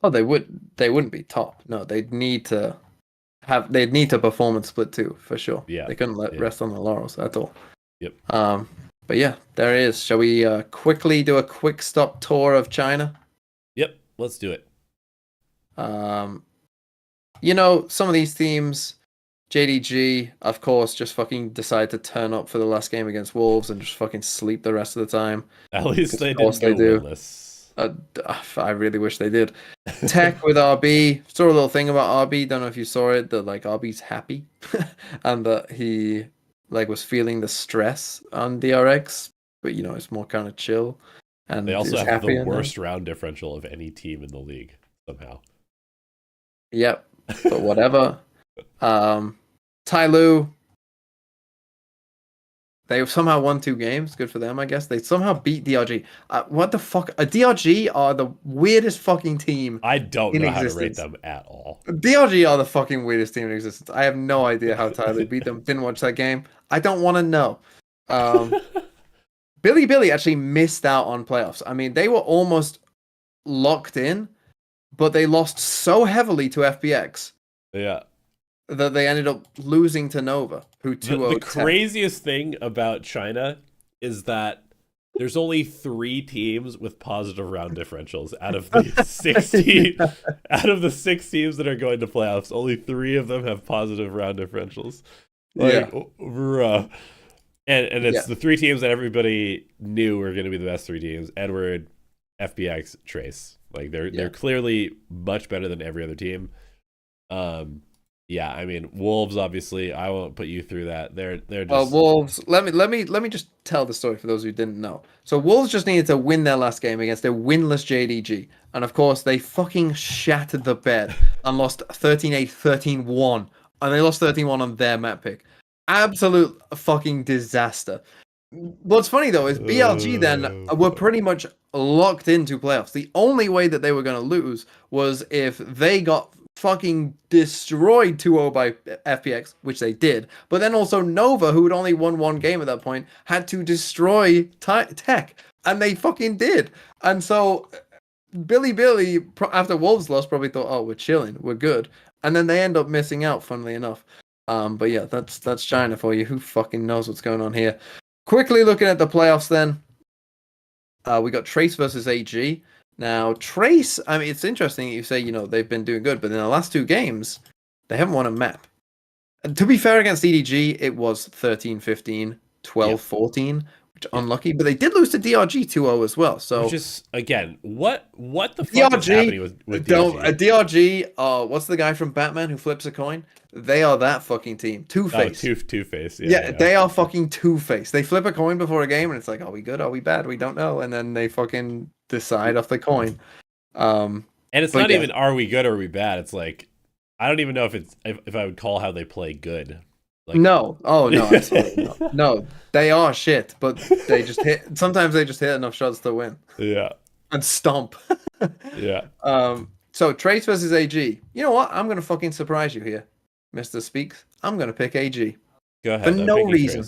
Oh, they wouldn't be top. No, they'd need to performance split too, for sure. Yeah, they couldn't rest on the laurels at all. Yep. But yeah, there it is. Shall we quickly do a quick stop tour of China? Yep, let's do it. Some of these teams, JDG, of course, just fucking decided to turn up for the last game against Wolves and just fucking sleep the rest of the time. At least they didn't go winless. Uh, I really wish they did. Tech with RB. Saw a little thing about RB. Don't know if you saw it. That like RB's happy, and that he like was feeling the stress on DRX, but it's more kind of chill, and They also is have the happy. worst round differential of any team in the league somehow. Yep, but whatever. Tai Lu, they somehow won 2 games. Good for them, I guess. They somehow beat DRG. What the fuck? DRG are the weirdest fucking team I don't in know how to rate existence. them at all. DRG are the fucking weirdest team in existence. I have no idea how Tyler beat them. Didn't watch that game. I don't want to know. Billy actually missed out on playoffs. I mean, they were almost locked in, but they lost so heavily to FPX Yeah. that they ended up losing to Nova, who 2-0. The craziest thing about China is that there's only 3 teams with positive round differentials out of the 16 out of the 6 teams that are going to playoffs. Only 3 of them have positive round differentials. Like, bruh. And it's the 3 teams that everybody knew were going to be the best 3 teams: Edward, FPX, Trace. Like they're clearly much better than every other team. Yeah, I mean, Wolves, obviously, I won't put you through that. They're just Wolves. Let me just tell the story for those who didn't know. So Wolves just needed to win their last game against their winless JDG, and of course they fucking shattered the bed and lost 13-8, 13-1, and they lost 13-1 on their map pick. Absolute fucking disaster. What's funny though is BLG then were pretty much locked into playoffs. The only way that they were going to lose was if they got fucking destroyed 2-0 by FPX, which they did. But then also Nova, who had only won 1 game at that point, had to destroy Tech, and they fucking did. And so Billy, after Wolves lost, probably thought, "Oh, we're chilling, we're good," and then they end up missing out. Funnily enough, but yeah, that's China for you. Who fucking knows what's going on here? Quickly looking at the playoffs, then we got Trace versus AG. Now, Trace, I mean, it's interesting you say, they've been doing good, but in the last 2 games, they haven't won a map. And to be fair, against EDG, it was 13-15, 12-14, which unlucky, but they did lose to DRG 2-0 as well. So, which is, again, what the fuck is happening with DRG? DRG, what's the guy from Batman who flips a coin? They are that fucking team. Two-Face. Oh, Two-Face. Yeah, they are fucking Two-Face. They flip a coin before a game, and it's like, are we good? Are we bad? We don't know. And then they fucking decide off the coin. And it's not even are we good or are we bad? It's like I don't even know if I would call how they play good. Like, no. Oh no, absolutely no. No, they are shit, but they just hit. Sometimes they just hit enough shots to win. Yeah. And stomp. Yeah. So Trace versus AG. You know what? I'm gonna fucking surprise you here, Mr. Speaks. I'm gonna pick AG. Go ahead. For no reason.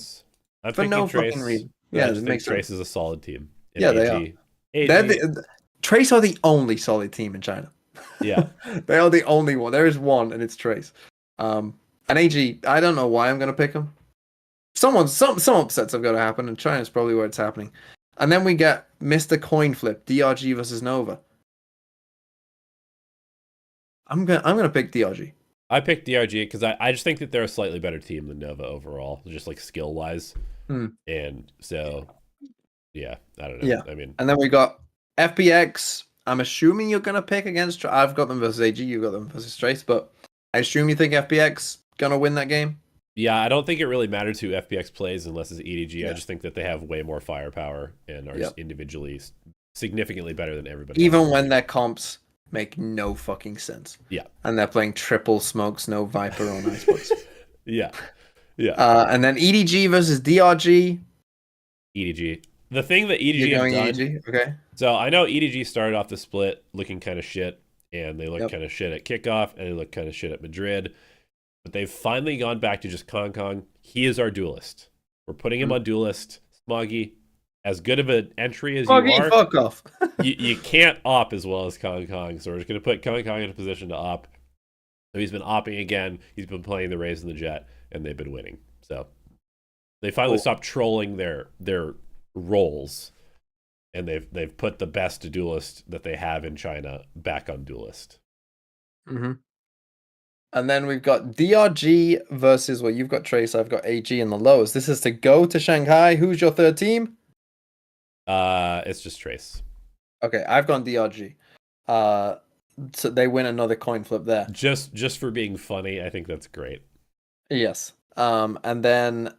For no fucking reason. Yeah, I think Trace is a solid team. And yeah, AG, they are. Trace are the only solid team in China. Yeah. They are the only one. There is one, and it's Trace. And AG, I don't know why I'm going to pick them. Some upsets have got to happen, and China's probably where it's happening. And then we get Mr. Coin Flip, DRG versus Nova. I'm gonna pick DRG. I picked DRG because I just think that they're a slightly better team than Nova overall, just like skill wise. And so, yeah, I don't know. Yeah. I mean, and then we got FPX. I'm assuming you're gonna pick against. I've got them versus AG. You got them versus Trace, but I assume you think FPX gonna win that game. Yeah, I don't think it really matters who FPX plays unless it's EDG. Yeah. I just think that they have way more firepower and are just individually significantly better than everybody. Even when their comps make no fucking sense. Yeah. And they're playing triple smokes, no Viper on Icebox. Yeah. Yeah. And then EDG versus DRG. EDG. The thing that EDG have done. EDG? Okay. So I know EDG started off the split looking kind of shit, and they looked kind of shit at kickoff, and they looked kind of shit at Madrid. But they've finally gone back to just Kong. He is our duelist. We're putting him on duelist. Smoggy, as good of an entry as Smoggy, you are, fuck off. you can't op as well as Kong. So we're just going to put Kong in a position to op. So he's been opping again. He's been playing the Raze and the Jet, and they've been winning. So they finally stopped trolling their roles, and they've put the best duelist that they have in China back on duelist. Mm-hmm. And then we've got DRG versus, well, you've got Trace, I've got AG in the lows. This is to go to Shanghai. Who's your third team? It's just Trace. Okay, I've gone DRG. So they win another coin flip there. Just for being funny, I think that's great. Yes. And then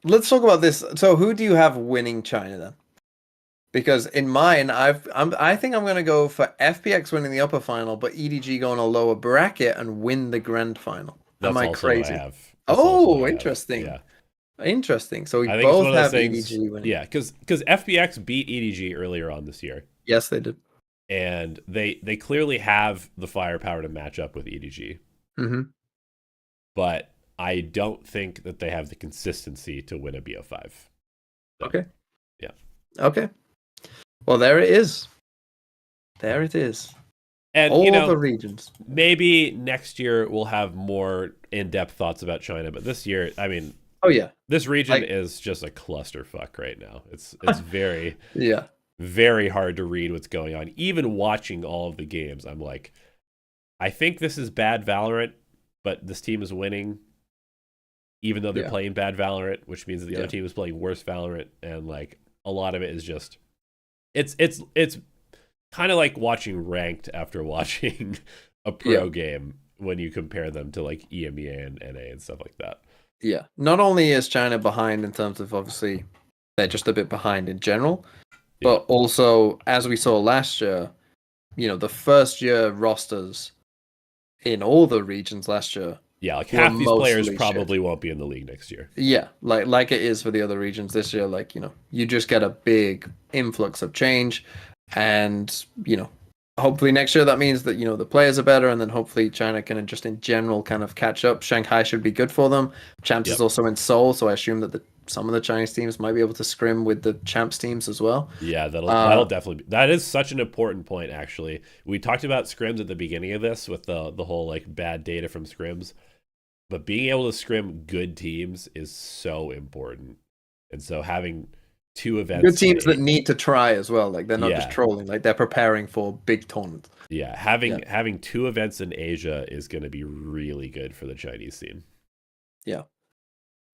let's talk about this. So who do you have winning China then? Because in mine, I think I'm gonna go for FPX winning the upper final, but EDG going a lower bracket and win the grand final. Am That's I also what I crazy? have. That's also what Oh, I have. interesting. Yeah. Interesting. So we I think it's both one of those have things. EDG winning. Yeah, because FBX beat EDG earlier on this year, Yes, they did. and they clearly have the firepower to match up with EDG, Mm-hmm. but I don't think that they have the consistency to win a BO5. So, Okay. yeah. Okay. Well, there it is. There it is. And All the regions. maybe next year we'll have more in-depth thoughts about China, but this year, I mean, Oh yeah, this region is just a clusterfuck right now. It's very yeah, very hard to read what's going on. Even watching all of the games, I'm like, I think this is bad Valorant, but this team is winning, even though they're playing bad Valorant, which means that the other team is playing worse Valorant, and like a lot of it is just, it's kind of like watching ranked after watching a pro game when you compare them to like EMEA and NA and stuff like that. Yeah. Not only is China behind in terms of obviously they're just a bit behind in general, but also as we saw last year, the first year rosters in all the regions last year. Yeah, like half these players probably won't be in the league next year. Yeah, like it is for the other regions this year. Like, you just get a big influx of change, and hopefully next year that means that the players are better, and then hopefully China can just in general kind of catch up. Shanghai should be good for them. Champs is also in Seoul, so I assume that some of the Chinese teams might be able to scrim with the Champs teams as well. Yeah, that'll definitely that is such an important point. Actually, we talked about scrims at the beginning of this with the whole like bad data from scrims, but being able to scrim good teams is so important. And so having two events, good teams that need to try as well, like they're not just trolling, like they're preparing for big tournaments. Yeah, having two events in Asia is going to be really good for the Chinese scene.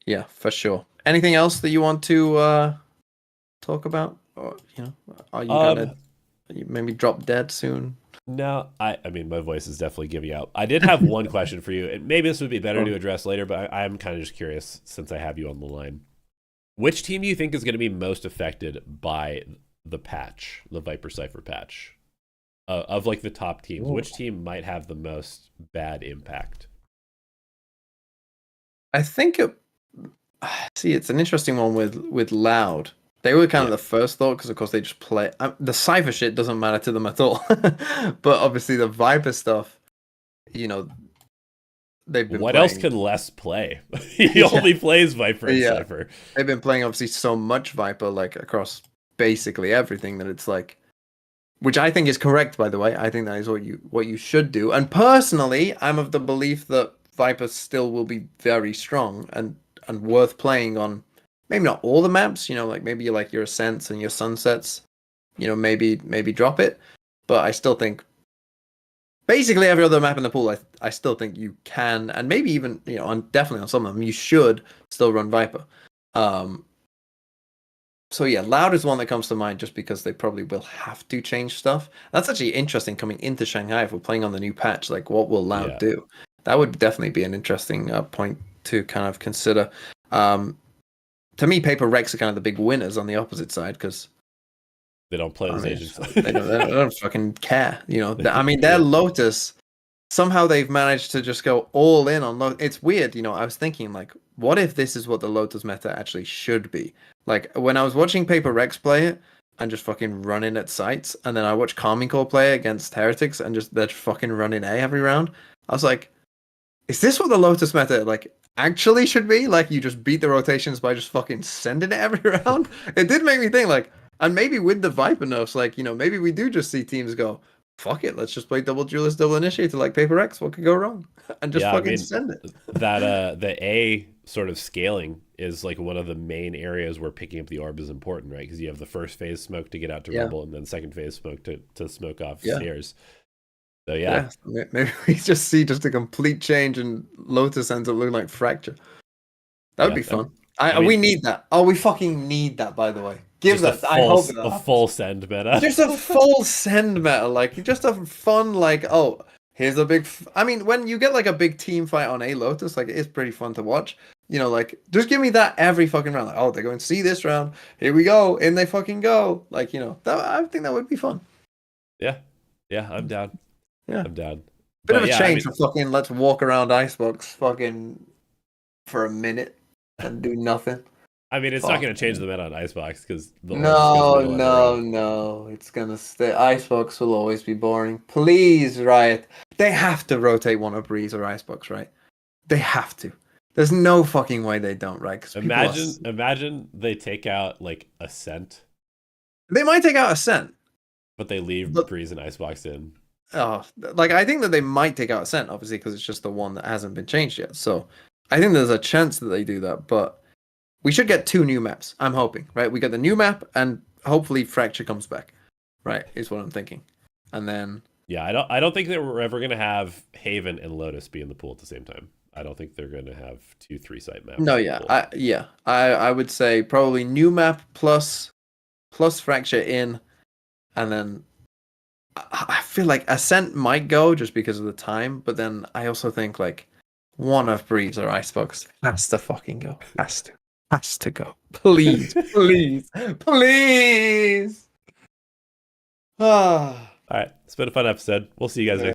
Yeah, for sure. Anything else that you want to talk about, or are you gonna maybe drop dead soon? No, I mean my voice is definitely giving out. I did have one question for you, and maybe this would be better to address later, but I'm kind of just curious since I have you on the line. Which team do you think is going to be most affected by the patch, the Viper Cypher patch? Of like the top teams, which team might have the most bad impact? I think it's an interesting one with Loud. They were kind of the first thought because of course they just play the Cypher shit doesn't matter to them at all. But obviously the Viper stuff, they've been. What else can Les play? He only plays Viper and Cypher. They've been playing obviously so much Viper, like across basically everything, that it's like, which I think is correct, by the way. I think that is what you should do. And personally, I'm of the belief that Viper still will be very strong and worth playing on. Maybe not all the maps, like maybe you like your Ascents and your Sunsets, maybe drop it. But I still think basically every other map in the pool, I still think you can, and maybe even, definitely on some of them, you should still run Viper. So yeah, Loud is one that comes to mind just because they probably will have to change stuff. That's actually interesting coming into Shanghai if we're playing on the new patch. Like, what will Loud do? That would definitely be an interesting point to kind of consider. To me, Paper Rex are kind of the big winners on the opposite side because they don't play those agents. They don't fucking care. Their Lotus, somehow they've managed to just go all in on Lotus. It's weird, I was thinking, like, what if this is what the Lotus meta actually should be? Like, when I was watching Paper Rex play it and just fucking running at sites, and then I watched Calming Core play against Heretics and they're fucking running A every round, I was like, is this what the Lotus meta, like, actually should be? Like, you just beat the rotations by just fucking sending it every round? It did make me think, like, and maybe with the Viper nerfs, like, maybe we do just see teams go, fuck it, let's just play double duelist, double initiator like Paper X. What could go wrong? And just send it. That the A sort of scaling is like one of the main areas where picking up the orb is important, right? Because you have the first phase smoke to get out to Rumble, and then second phase smoke to smoke off stairs. So maybe we just see just a complete change and Lotus ends up looking like Fracture. That would be fun. We need that. Oh, we fucking need that, by the way. Give Just that. I hope that a happens. full send meta. Just a full send meta, like just a fun, like, oh, here's a big. I mean, when you get like a big team fight on a Lotus, like it is pretty fun to watch. You know, like just give me that every fucking round. Like, oh, they're going to see this round. Here we go, and they fucking go. Like, you know, that I think that would be fun. Yeah, I'm down. Yeah, I'm down. bit of But a yeah, change I mean, for fucking. Let's walk around Icebox fucking for a minute and do nothing. it's not going to change the meta on Icebox because the orb just goes No, middle every no, round. no. It's gonna stay. Icebox will always be boring. Please, Riot. They have to rotate one of Breeze or Icebox, right? They have to. There's no fucking way they don't, right? Because Imagine they take out like Ascent, they might take out Ascent. but they leave But Breeze and Icebox in. oh, like I think that they might take out Ascent, obviously, because it's just the one that hasn't been changed yet. So I think there's a chance that they do that, but we should get 2 new maps. I'm hoping, right? We get the new map, and hopefully Fracture comes back, right? Is what I'm thinking, and then Yeah, I don't think that we're ever going to have Haven and Lotus be in the pool at the same time. I don't think they're going to have 2 3-site maps. no, in the yeah, pool. I would say probably new map plus Fracture in, and then I feel like Ascent might go just because of the time, but then I also think like one of Breeze or Icebox has to fucking go. Has to go. Please, please, please. Ah. All right, it's been a fun episode. We'll see you guys next